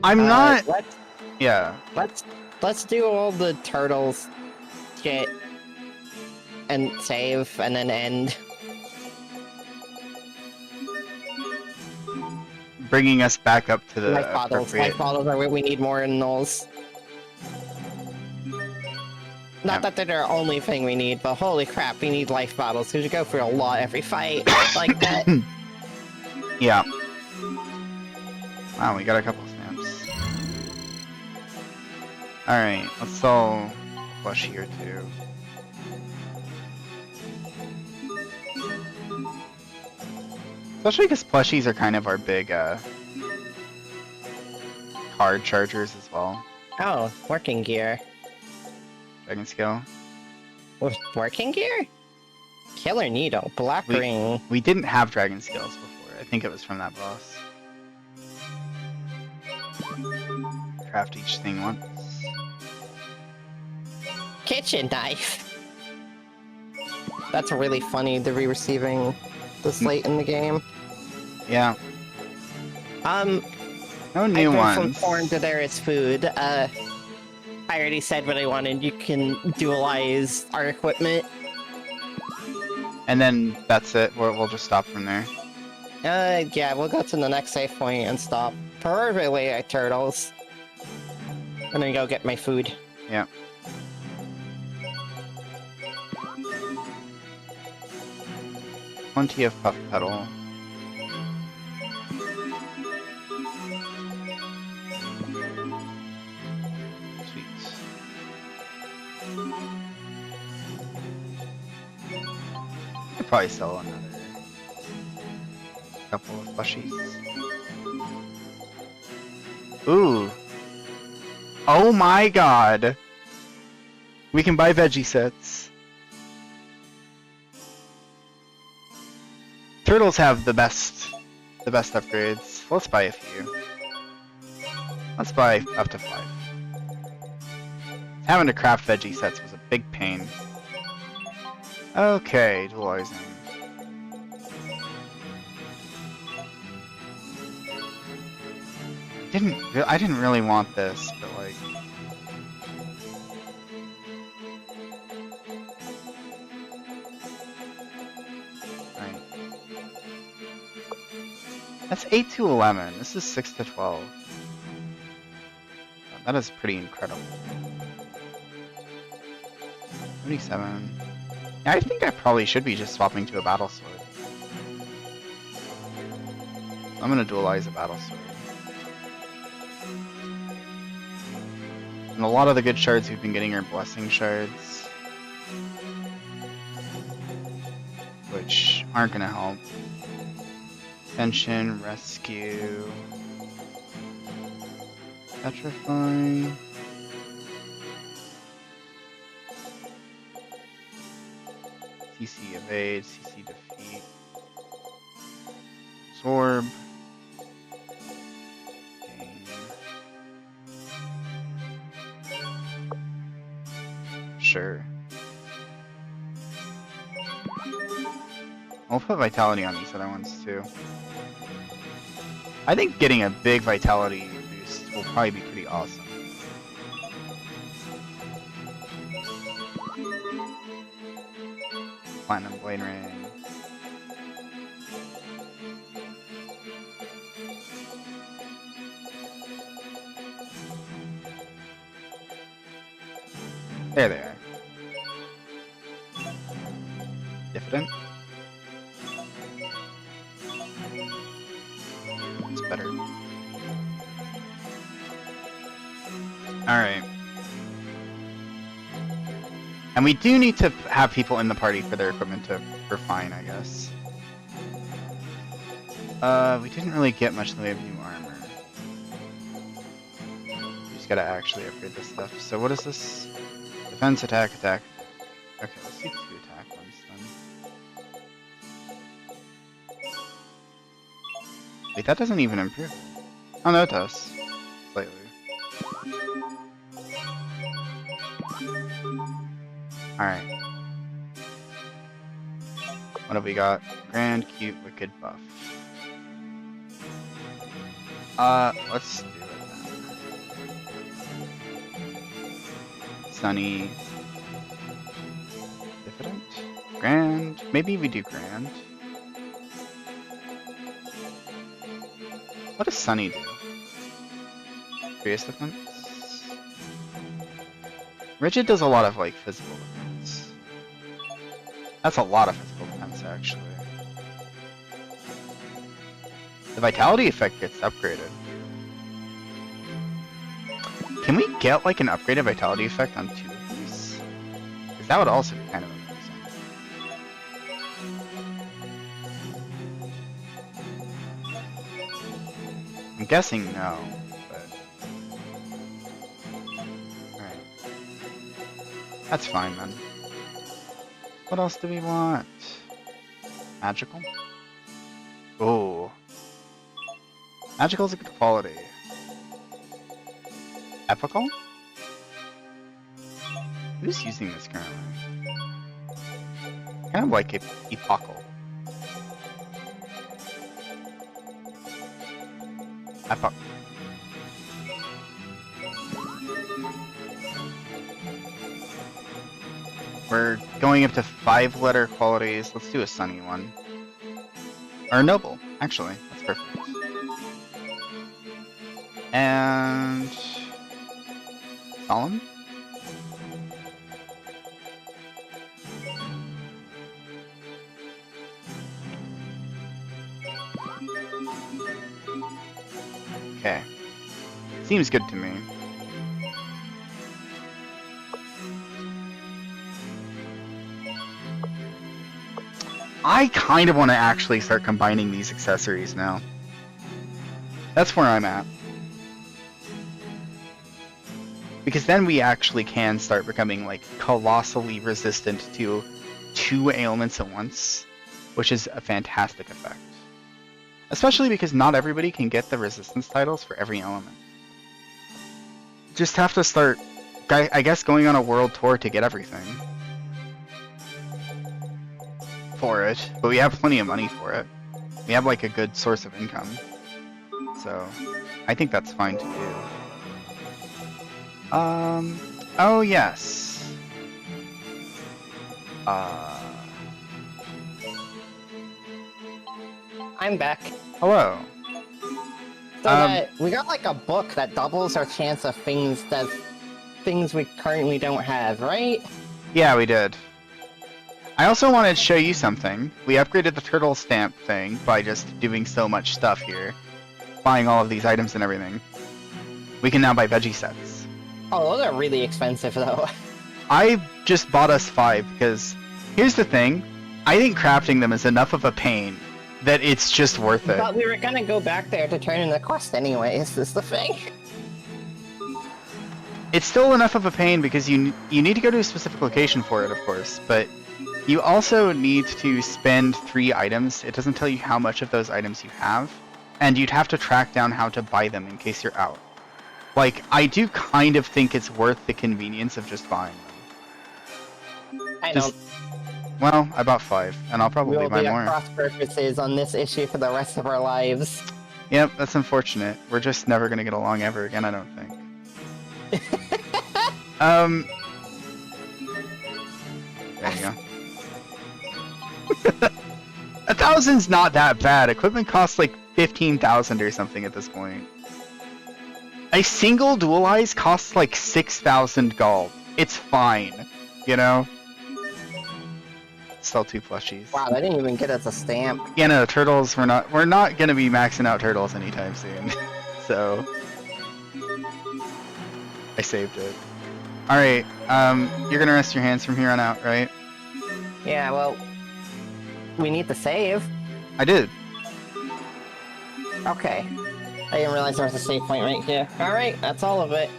I'm not... Let's Yeah. let's do all the turtles shit and save and then end. Bringing us back up to the Life bottles. appropriate... Life bottles are what we need more in those. Not that they're the only thing we need, but holy crap, we need life bottles, because we go through a lot every fight like that. Yeah. Wow, we got a couple stamps. Alright, let's sell plushie or two. Especially because plushies are kind of our big, card chargers as well. Oh, working gear. Dragon skill. With working gear? Killer Needle, Black Ring. We didn't have dragon skills before. I think it was from that boss. Craft each thing once. Kitchen Knife. That's really funny to be receiving this late in the game. Yeah. No new I've been ones. informed that there is food. I already said what I wanted. You can dualize our equipment. And then that's it. We'll just stop from there. Yeah, we'll go to the next safe point and stop. Preferably at Turtles. And then go get my food. Yeah. Plenty of puff pedal. Sweet. Could probably sell another couple of plushies. Ooh. Oh my god. We can buy veggie sets. Turtles have the best upgrades. Let's buy a few. Let's buy up to 5. Having to craft veggie sets was a big pain. Okay, dualizing. I didn't really want this, but like. Right. That's 8 to 11. This is 6 to 12. That is pretty incredible. 27. Yeah, I think I probably should be just swapping to a battle sword. I'm gonna dualize a battle sword. And a lot of the good shards we've been getting are blessing shards, which aren't gonna help. Tension, rescue, petrifying. CC evade, CC defeat, absorb. Sure. I'll put vitality on these other ones too. I think getting a big vitality boost will probably be pretty awesome. Platinum Blade Ring. There they are. Diffident. It's better. Alright. And we do need to have people in the party for their equipment to refine, I guess. We didn't really get much in the way of new armor. We just gotta actually upgrade this stuff. So what is this? Defense, attack, attack. Okay, let's do 2 attack ones then. Wait, that doesn't even improve. Oh no, it does. Slightly. Alright. What have we got? Grand, cute, wicked buff. Let's do it then. Sunny. Diffident. Grand. Maybe we do grand. What does Sunny do? Furious defense? Rigid does a lot of, like, physical defense. That's a lot of physical defense, actually. The vitality effect gets upgraded. Can we get, like, an upgraded vitality effect on 2 of these? Because that would also be kind of amazing. I'm guessing no, but... Alright. That's fine, then. What else do we want? Magical? Oh. Magical is a good quality. Epical? Who's using this currently? Kind of like epochal. Epoch. We're going up to 5-letter qualities. Let's do a sunny one. Or noble, actually. That's perfect. And... solemn? Okay. Seems good to me. I kind of want to actually start combining these accessories now. That's where I'm at. Because then we actually can start becoming, like, colossally resistant to 2 ailments at once, which is a fantastic effect. Especially because not everybody can get the resistance titles for every element. Just have to start, I guess, going on a world tour to get everything. For it, but we have plenty of money for it. We have, like, a good source of income. So, I think that's fine to do. Oh yes. I'm back. Hello. So we got like a book that doubles our chance of things we currently don't have, right? Yeah, we did. I also wanted to show you something. We upgraded the turtle stamp thing by just doing so much stuff here. Buying all of these items and everything. We can now buy veggie sets. Oh, those are really expensive though. I just bought us 5 because here's the thing. I think crafting them is enough of a pain that it's just worth it. But we were gonna go back there to turn in the quest anyways, is the thing. It's still enough of a pain because you need to go to a specific location for it, of course, but you also need to spend 3 items. It doesn't tell you how much of those items you have, and you'd have to track down how to buy them in case you're out. Like, I do kind of think it's worth the convenience of just buying them. I don't. Well, I bought 5, and I'll probably We'll buy be more. at cross purposes on this issue for the rest of our lives. Yep, that's unfortunate. We're just never gonna get along ever again, I don't think. There you go. 1,000's not that bad. Equipment costs like 15,000 or something at this point. A single dual eyes costs like 6,000 gold. It's fine, you know? Sell 2 plushies. Wow, they didn't even get us a stamp. Yeah, no, turtles, we're not gonna be maxing out turtles anytime soon. So I saved it. Alright, you're gonna rest your hands from here on out, right? Yeah, well, we need to save. I did. Okay. I didn't realize there was a save point right here. Alright, that's all of it.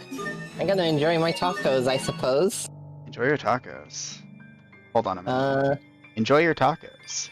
I'm gonna enjoy my tacos, I suppose. Enjoy your tacos. Hold on a minute. Enjoy your tacos.